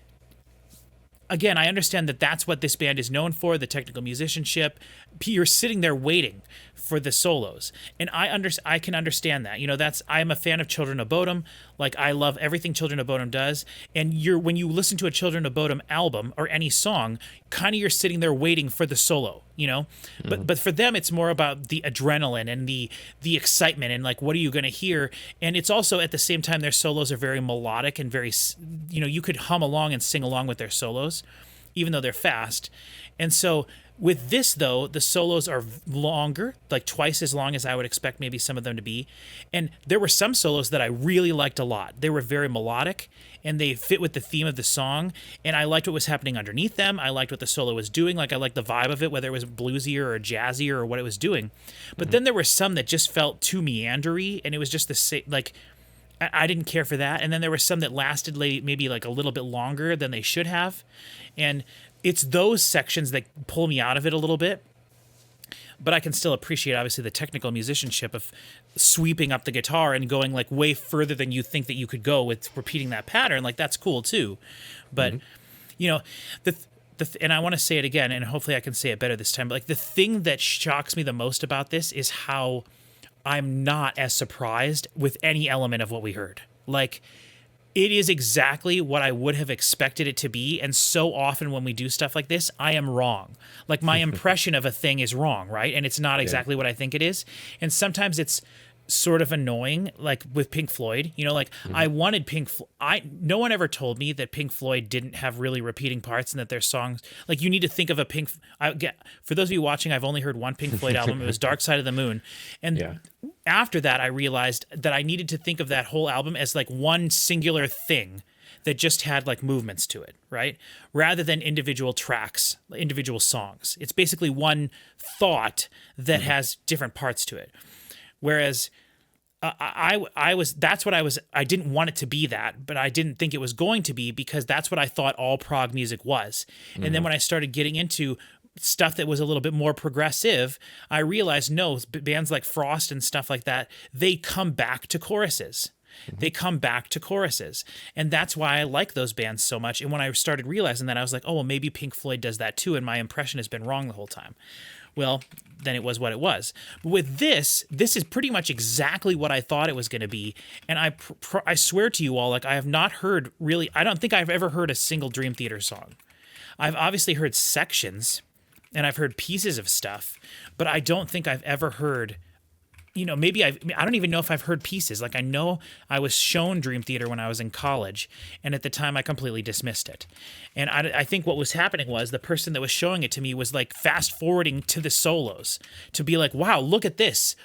again, I understand that that's what this band is known for, the technical musicianship. You're sitting there waiting for the solos. And I can understand that. You know, I'm a fan of Children of Bodom. Like, I love everything Children of Bodom does. And when you listen to a Children of Bodom album or any song, kind of you're sitting there waiting for the solo, you know? But for them, it's more about the adrenaline and the excitement and like, what are you going to hear? And it's also at the same time, their solos are very melodic and very, you know, you could hum along and sing along with their solos, even though they're fast. And so with this, though, the solos are longer, like twice as long as I would expect maybe some of them to be. And there were some solos that I really liked a lot. They were very melodic, and they fit with the theme of the song. And I liked what was happening underneath them. I liked what the solo was doing. Like, I liked the vibe of it, whether it was bluesier or jazzier or what it was doing. But then there were some that just felt too meandery, and it was just the same, like, I didn't care for that. And then there were some that lasted maybe like a little bit longer than they should have. And it's those sections that pull me out of it a little bit. But I can still appreciate, obviously, the technical musicianship of sweeping up the guitar and going like way further than you think that you could go with repeating that pattern. Like, that's cool too. But, you know, and I want to say it again, and hopefully I can say it better this time. But like, the thing that shocks me the most about this is how I'm not as surprised with any element of what we heard. Like, it is exactly what I would have expected it to be. And so often when we do stuff like this, I am wrong. Like, my impression of a thing is wrong, right? And it's not exactly what I think it is. And sometimes it's sort of annoying, like with Pink Floyd, you know, like I wanted no one ever told me that Pink Floyd didn't have really repeating parts and that their songs, like, you need to think of for those of you watching, I've only heard one Pink Floyd album. It was Dark Side of the Moon. And after that, I realized that I needed to think of that whole album as like one singular thing that just had like movements to it, right? Rather than individual tracks, individual songs. It's basically one thought that has different parts to it. Whereas I didn't want it to be that, but I didn't think it was going to be, because that's what I thought all prog music was. And then when I started getting into stuff that was a little bit more progressive, I realized, no, bands like Frost and stuff like that, they come back to choruses. They come back to choruses. And that's why I like those bands so much. And when I started realizing that, I was like, oh, well, maybe Pink Floyd does that too, and my impression has been wrong the whole time. Well, then it was what it was. But with this is pretty much exactly what I thought it was going to be. And I swear to you all, like, I have not heard really, I don't think I've ever heard a single Dream Theater song. I've obviously heard sections, and I've heard pieces of stuff, but I don't think I've ever heard, you know, maybe I don't even know if I've heard pieces. Like, I know I was shown Dream Theater when I was in college, and at the time I completely dismissed it. And I think what was happening was the person that was showing it to me was like fast forwarding to the solos to be like, wow, look at this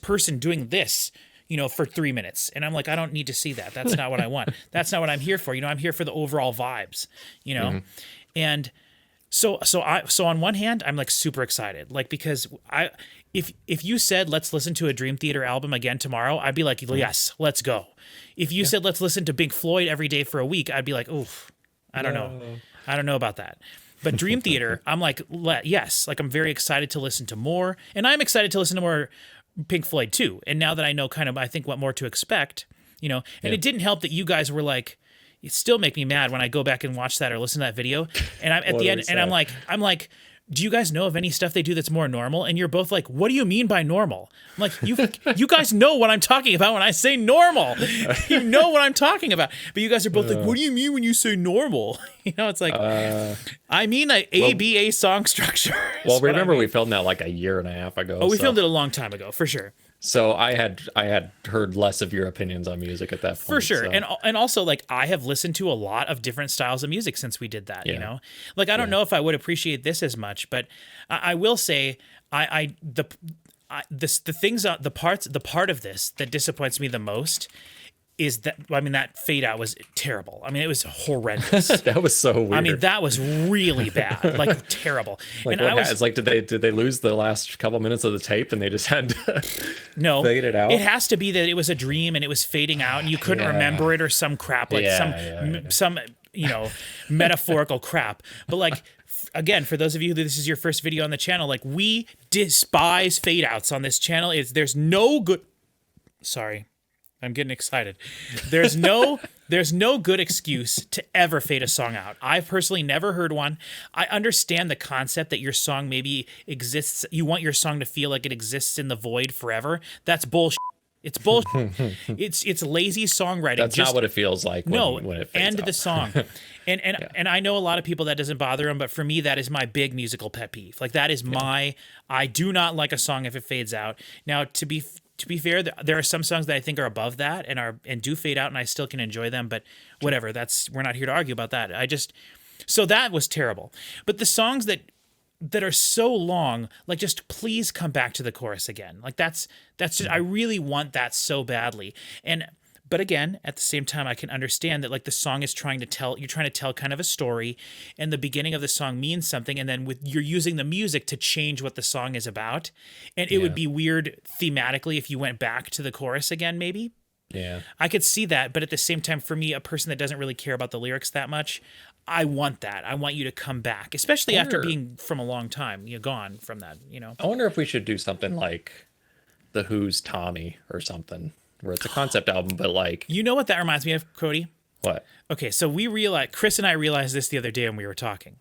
person doing this, you know, for 3 minutes. And I'm like, I don't need to see that. That's not what I want. That's not what I'm here for. You know, I'm here for the overall vibes, you know? And so on one hand, I'm like super excited, like, because if you said, let's listen to a Dream Theater album again tomorrow, I'd be like, yes, let's go. If you said, let's listen to Pink Floyd every day for a week, I'd be like, oof, I don't know. I don't know about that. But Dream Theater, I'm like, yes, like, I'm very excited to listen to more. And I'm excited to listen to more Pink Floyd too. And now that I know kind of, I think, what more to expect, you know, and it didn't help that you guys were like, it still make me mad when I go back and watch that or listen to that video. And I'm at the end, and I'm like, do you guys know of any stuff they do that's more normal? And you're both like, what do you mean by normal? I'm like, you guys know what I'm talking about when I say normal. You know what I'm talking about. But you guys are both like, what do you mean when you say normal? You know, it's like, I mean a ABA song structure. Well, remember we filmed that like a year and a half ago. Oh, we filmed it a long time ago, for sure. So I had heard less of your opinions on music at that point. For sure. So. And also, like, I have listened to a lot of different styles of music since we did that, you know? Like, I don't know if I would appreciate this as much, but I will say the part of this that disappoints me the most is that, I mean, that fade out was terrible. I mean, it was horrendous. That was so weird. I mean, that was really bad, like terrible. Like, and it's like, did they lose the last couple minutes of the tape and they just had to fade it out? It has to be that it was a dream and it was fading out and you couldn't remember it, or some crap, like some you know, metaphorical crap. But like, again, for those of you that this is your first video on the channel, like, we despise fade outs on this channel. There's no good. Sorry, I'm getting excited. There's no good excuse to ever fade a song out. I've personally never heard one. I understand the concept that your song maybe exists. You want your song to feel like it exists in the void forever. That's bullshit. It's bullshit. It's lazy songwriting. That's not what it feels like. When it fades end out. the song. And I know a lot of people that doesn't bother them, but for me, that is my big musical pet peeve. Like, that is I do not like a song if it fades out. Now, to be fair, there are some songs that I think are above that and do fade out, and I still can enjoy them. But whatever, we're not here to argue about that. So that was terrible. But the songs that are so long, like, just please come back to the chorus again. Like, that's just, I really want that so badly. But again, at the same time, I can understand that, like, the song is you're trying to tell kind of a story, and the beginning of the song means something, and then you're using the music to change what the song is about. And it would be weird thematically if you went back to the chorus again, maybe. Yeah. I could see that, but at the same time, for me, a person that doesn't really care about the lyrics that much, I want that. I want you to come back, especially after being from a long time, gone from that, I wonder if we should do something like The Who's Tommy or something, where it's a concept album, but like... You know what that reminds me of, Cody? What? Okay, so Chris and I realized this the other day when we were talking.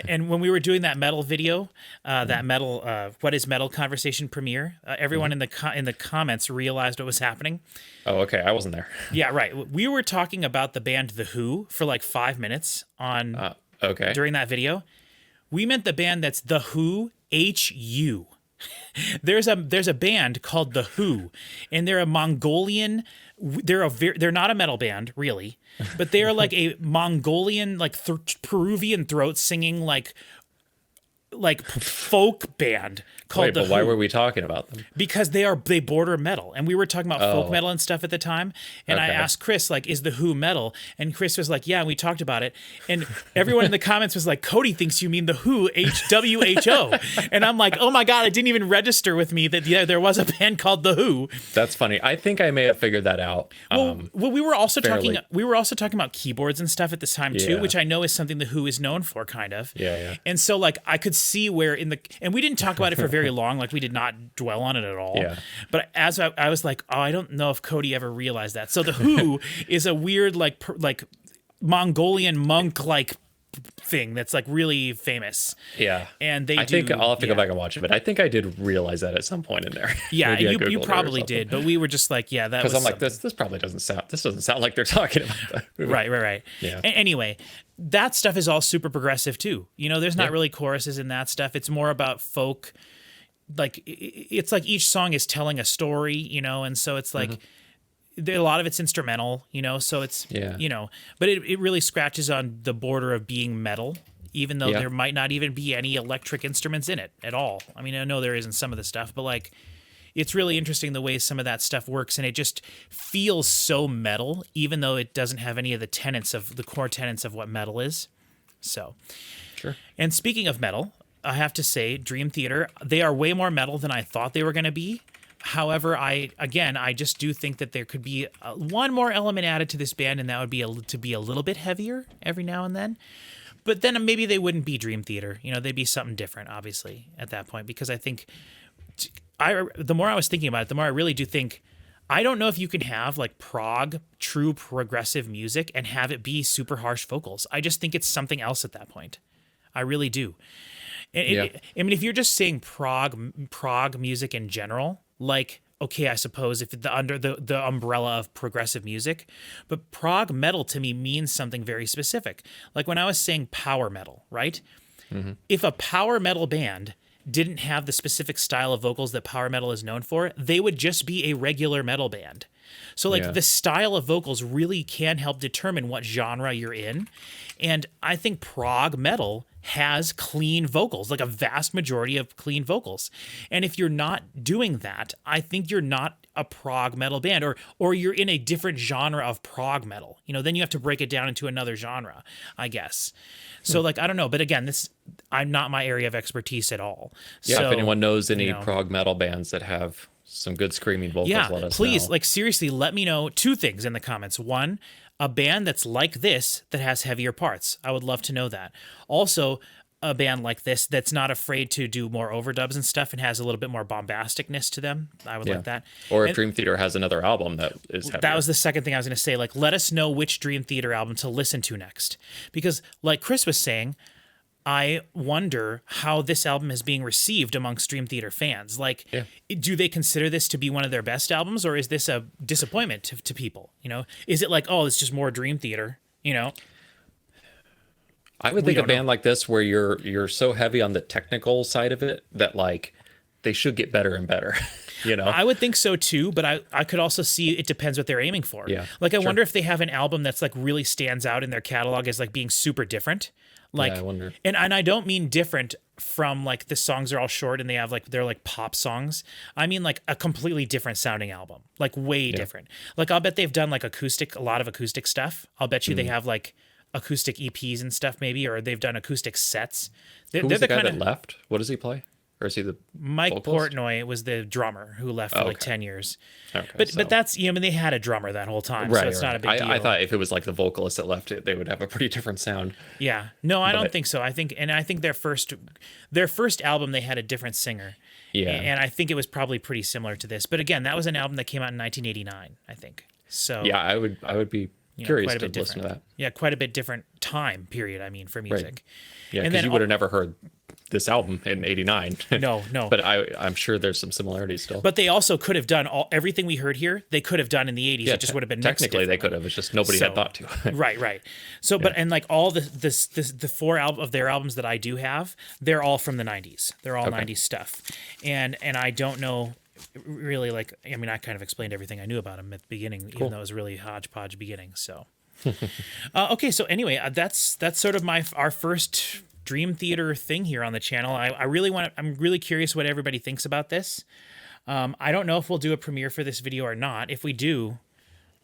And when we were doing that metal video, that metal, What is Metal conversation premiere, everyone in the comments realized what was happening. Oh, okay. I wasn't there. Yeah, right. We were talking about the band The Who for like 5 minutes during that video. We meant the band that's The Who, H-U. There's a band called The Who, and they're a Mongolian. They're not a metal band really, but they are like a Mongolian, like Peruvian throat singing like folk band called Wait, The but Who. why were we talking about them? Because they border metal, and we were talking about folk metal and stuff at the time. And I asked Chris, like, is The Who metal? And Chris was like, yeah, and we talked about it. And everyone in the comments was like, Cody thinks you mean The Who, HWHO. And I'm like, oh my god, it didn't even register with me that there was a band called The Who. That's funny. I think I may have figured that out. Well, we were also talking about keyboards and stuff at this time too, which I know is something The Who is known for, kind of. Yeah. And so, like, I could see where and we didn't talk about it for very long, like we did not dwell on it at all. Yeah. But as I was like, I don't know if Cody ever realized that. So The Who is a weird like Mongolian monk like thing that's like really famous. Yeah. And I think I'll have to go back and watch it, but I think I did realize that at some point in there. Yeah, you probably did, but we were just like, yeah, that was... Because I'm like, this probably doesn't sound like they're talking about that. Right. Yeah. Anyway, that stuff is all super progressive too. There's not really choruses in that stuff. It's more about folk. Like, it's like each song is telling a story, and so it's like... A lot of it's instrumental, so it's, but it really scratches on the border of being metal, even though there might not even be any electric instruments in it at all. I mean, I know there is in some of the stuff, but like, it's really interesting the way some of that stuff works, and it just feels so metal, even though it doesn't have any of the core tenets of what metal is. So, sure. And speaking of metal, I have to say, Dream Theater, they are way more metal than I thought they were going to be. However, I just do think that there could be one more element added to this band, and that would be to be a little bit heavier every now and then. But then maybe they wouldn't be Dream Theater. They'd be something different, obviously, at that point. Because I think, the more I was thinking about it, the more I really do think, I don't know if you can have like true progressive music and have it be super harsh vocals. I just think it's something else at that point. I really do. I mean, if you're just saying prog music in general, like, okay, I suppose if under the umbrella of progressive music, but prog metal to me means something very specific. Like when I was saying power metal, right? Mm-hmm. If a power metal band didn't have the specific style of vocals that power metal is known for, they would just be a regular metal band. So like the style of vocals really can help determine what genre you're in. And I think prog metal has clean vocals, like a vast majority of clean vocals. And if you're not doing that, I think you're not a prog metal band, or you're in a different genre of prog metal. Then you have to break it down into another genre, I guess. So like, I don't know. But again, I'm not my area of expertise at all. Yeah, so, if anyone knows any prog metal bands that have some good screaming vocals, let us please, know. like seriously, let me know 2 things in the comments. 1, a band that's like this that has heavier parts. I would love to know that. Also, a band like this that's not afraid to do more overdubs and stuff and has a little bit more bombasticness to them. I would like that. Or if And Dream Theater has another album that is heavier. that was the second thing I was going to say. Like, let us know which Dream Theater album to listen to next. Because like Chris was saying, I wonder how this album is being received amongst Dream Theater fans. Like, do they consider this to be one of their best albums, or is this a disappointment to people? You know, is it like, oh, it's just more Dream Theater, you know? I would think a band like this, where you're so heavy on the technical side of it, that like they should get better and better. You know, I would think so too, but I could also see it depends what they're aiming for. Yeah, like I wonder if they have an album that's like really stands out in their catalog as like being super different. Like, I wonder. And I don't mean different from like the songs are all short and they have like they're like pop songs. I mean like a completely different sounding album, like way different. Like I'll bet they've done like a lot of acoustic stuff. I'll bet you they have like acoustic EPs and stuff maybe, or they've done acoustic sets. Who was the guy that left? What does he play? Or is he the Mike vocalist? Portnoy was the drummer who left for like 10 years. Okay, but that's, you know, I mean, they had a drummer that whole time, right, so it's not a big deal. I thought if it was like the vocalist that left it, they would have a pretty different sound. Yeah. No, I don't think so. I think their first album, they had a different singer. Yeah. And I think it was probably pretty similar to this. But again, that was an album that came out in 1989, I think. So yeah, I would be curious to listen to that. Yeah, quite a bit different time period, I mean, for music. Right. Yeah, And because then you would have never heard this album in '89. No. But I'm sure there's some similarities still. But they also could have done everything we heard here. They could have done in the 80s. Yeah, It just would have been mixed technically they differently. could have. It's just nobody had thought to. Right. So, but and like all the four of their albums that I do have, they're all from the 90s. They're all 90s stuff, and I don't know really like. I mean, I kind of explained everything I knew about them at the beginning, even though it was really hodgepodge beginning. So, okay. So anyway, that's sort of our first Dream Theater thing here on the channel. I'm really curious what everybody thinks about this. I don't know if we'll do a premiere for this video or not. If we do,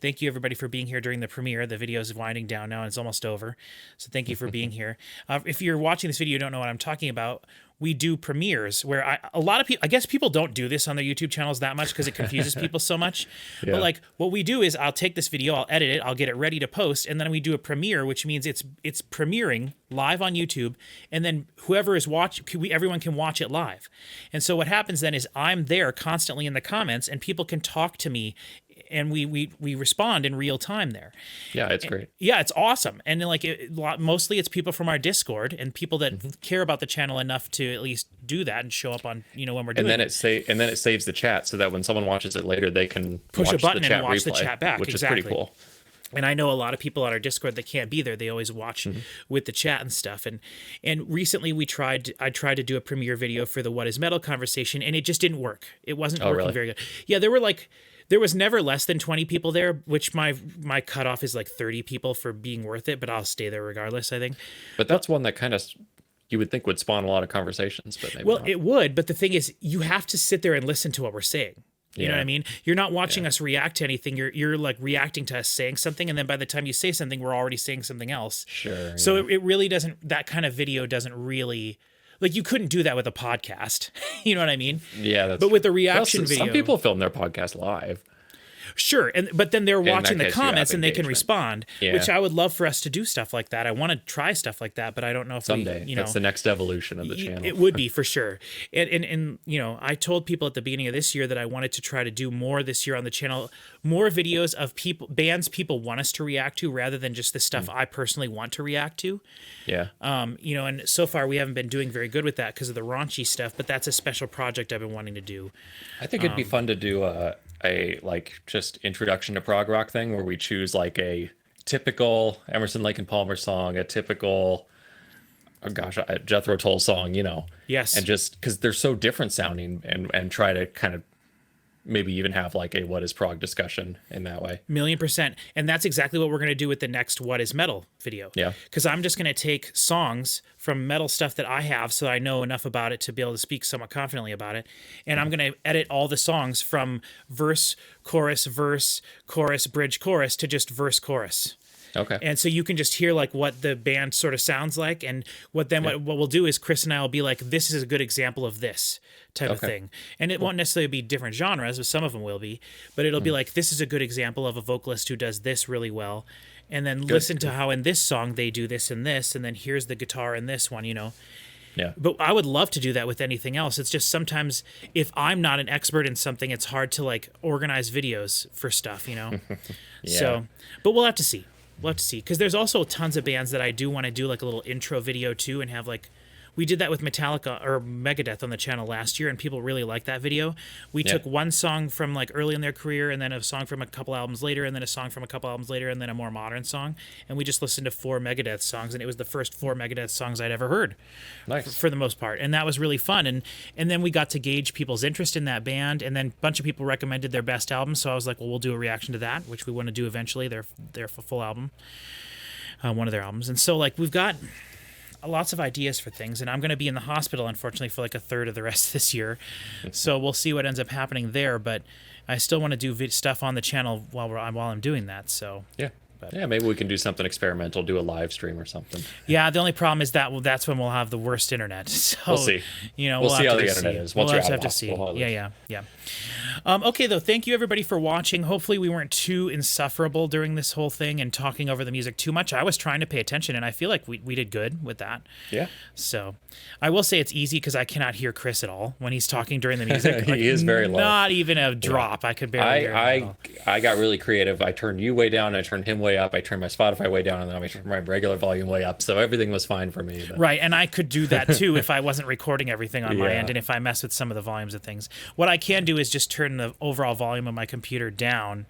thank you everybody for being here during the premiere. The video is winding down now and it's almost over. So thank you for being here. If you're watching this video, you don't know what I'm talking about. We do premieres where a lot of people, I guess people don't do this on their YouTube channels that much because it confuses people so much. Yeah. But like what we do is I'll take this video, I'll edit it, I'll get it ready to post, and then we do a premiere, which means it's premiering live on YouTube, and then whoever is everyone can watch it live. And so what happens then is I'm there constantly in the comments, and people can talk to me, and we respond in real time there. Yeah, it's great. Yeah, it's awesome. And like mostly it's people from our Discord and people that care about the channel enough to at least do that and show up on, you know, when we're doing and then it saves the chat so that when someone watches it later, they can push a button the chat and watch replay, the chat back. which Exactly. is pretty cool. And I know a lot of people on our Discord that can't be there. They always watch with the chat and stuff. And recently I tried to do a premiere video for the What is Metal conversation, and it just didn't work. It wasn't working very good. Yeah, there was never less than 20 people there, which my cutoff is like 30 people for being worth it, but I'll stay there regardless, I think. But that's one that kind of you would think would spawn a lot of conversations, but maybe not. It would, but the thing is you have to sit there and listen to what we're saying. You know what I mean? You're not watching us react to anything. You're like reacting to us saying something, and then by the time you say something, we're already saying something else. Sure. So it really doesn't, that kind of video doesn't really, like you couldn't do that with a podcast. You know what I mean? Yeah. But with the reaction video. Some people film their podcast live. Sure, but then they're watching the case, you have comments and they can engagement. respond, Yeah. which I would love for us to do stuff like that. I want to try stuff like that, but I don't know if Someday. we, you know, That's the next evolution of the channel. It would be for sure. And you know, I told people at the beginning of this year that I wanted to try to do more this year on the channel, more videos of bands people want us to react to rather than just the stuff I personally want to react to. Yeah. You know, and so far we haven't been doing very good with that because of the raunchy stuff, but that's a special project I've been wanting to do. I think it'd be fun to do a like just introduction to prog rock thing where we choose like a typical Emerson, Lake and Palmer song, a typical a Jethro Tull song, you know. Yes. And just because they're so different sounding and try to kind of maybe even have like a what is prog discussion in that way. 1,000,000%. And that's exactly what we're going to do with the next What is Metal video. Yeah. Because I'm just going to take songs from metal stuff that I have so I know enough about it to be able to speak somewhat confidently about it. And I'm going to edit all the songs from verse, chorus, bridge, chorus to just verse, chorus. Okay. And so you can just hear like what the band sort of sounds like, and what we'll do is Chris and I will be like, this is a good example of this type of thing. And it won't necessarily be different genres, but some of them will be, but it'll be like, this is a good example of a vocalist who does this really well. And then listen to how in this song they do this and this, and then here's the guitar in this one, you know. Yeah. But I would love to do that with anything else. It's just sometimes if I'm not an expert in something, it's hard to like organize videos for stuff, you know? Yeah. So, but we'll have to see. We'll have to see. Because there's also tons of bands that I do want to do like a little intro video too and have like, we did that with Metallica or Megadeth on the channel last year, and people really liked that video. We took one song from like early in their career, and then a song from a couple albums later, and then a song from a couple albums later, and then a more modern song. And we just listened to 4 Megadeth songs, and it was the first 4 Megadeth songs I'd ever heard. Nice. For the most part. And that was really fun. And then we got to gauge people's interest in that band, and then a bunch of people recommended their best album, so I was like, well, we'll do a reaction to that, which we want to do eventually, their full album, one of their albums. And so like we've got lots of ideas for things, and I'm going to be in the hospital unfortunately for like a third of the rest of this year, so we'll see what ends up happening there, but I still want to do stuff on the channel while I'm doing that. So yeah, maybe we can do something experimental, do a live stream or something. Yeah, the only problem is that that's when we'll have the worst internet. So We'll see. You know, we'll see how have the to internet see. is once We'll you're out have of to see. hospital. Yeah. Okay, though, thank you everybody for watching. Hopefully we weren't too insufferable during this whole thing and talking over the music too much. I was trying to pay attention, and I feel like we did good with that. Yeah. So I will say it's easy because I cannot hear Chris at all when he's talking during the music. He is very low. Not even a drop. I could barely hear him at all. I got really creative. I turned you way down, I turned him way up, I turned my Spotify way down, and then I turned my regular volume way up. So everything was fine for me. But. Right, and I could do that too if I wasn't recording everything on my Yeah. end, and if I mess with some of the volumes of things. What I can do is just turn the overall volume of my computer down,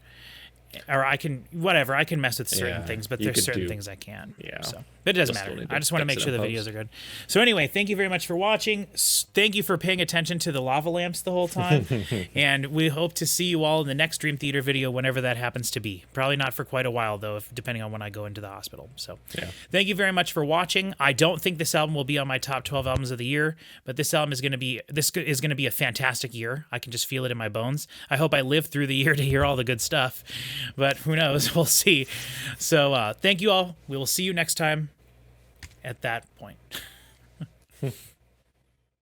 or I can mess with certain Yeah, things, but you there's could certain do- things I can. Yeah. So, but it doesn't Just matter. need to I just want to fix make it sure the in videos post. are good. So anyway, thank you very much for watching. Thank you for paying attention to the lava lamps the whole time, and we hope to see you all in the next Dream Theater video whenever that happens to be. Probably not for quite a while though, depending on when I go into the hospital. So thank you very much for watching. I don't think this album will be on my top 12 albums of the year, but this album is going to be a fantastic year. I can just feel it in my bones. I hope I live through the year to hear all the good stuff, but who knows? We'll see. So thank you all. We will see you next time at that point.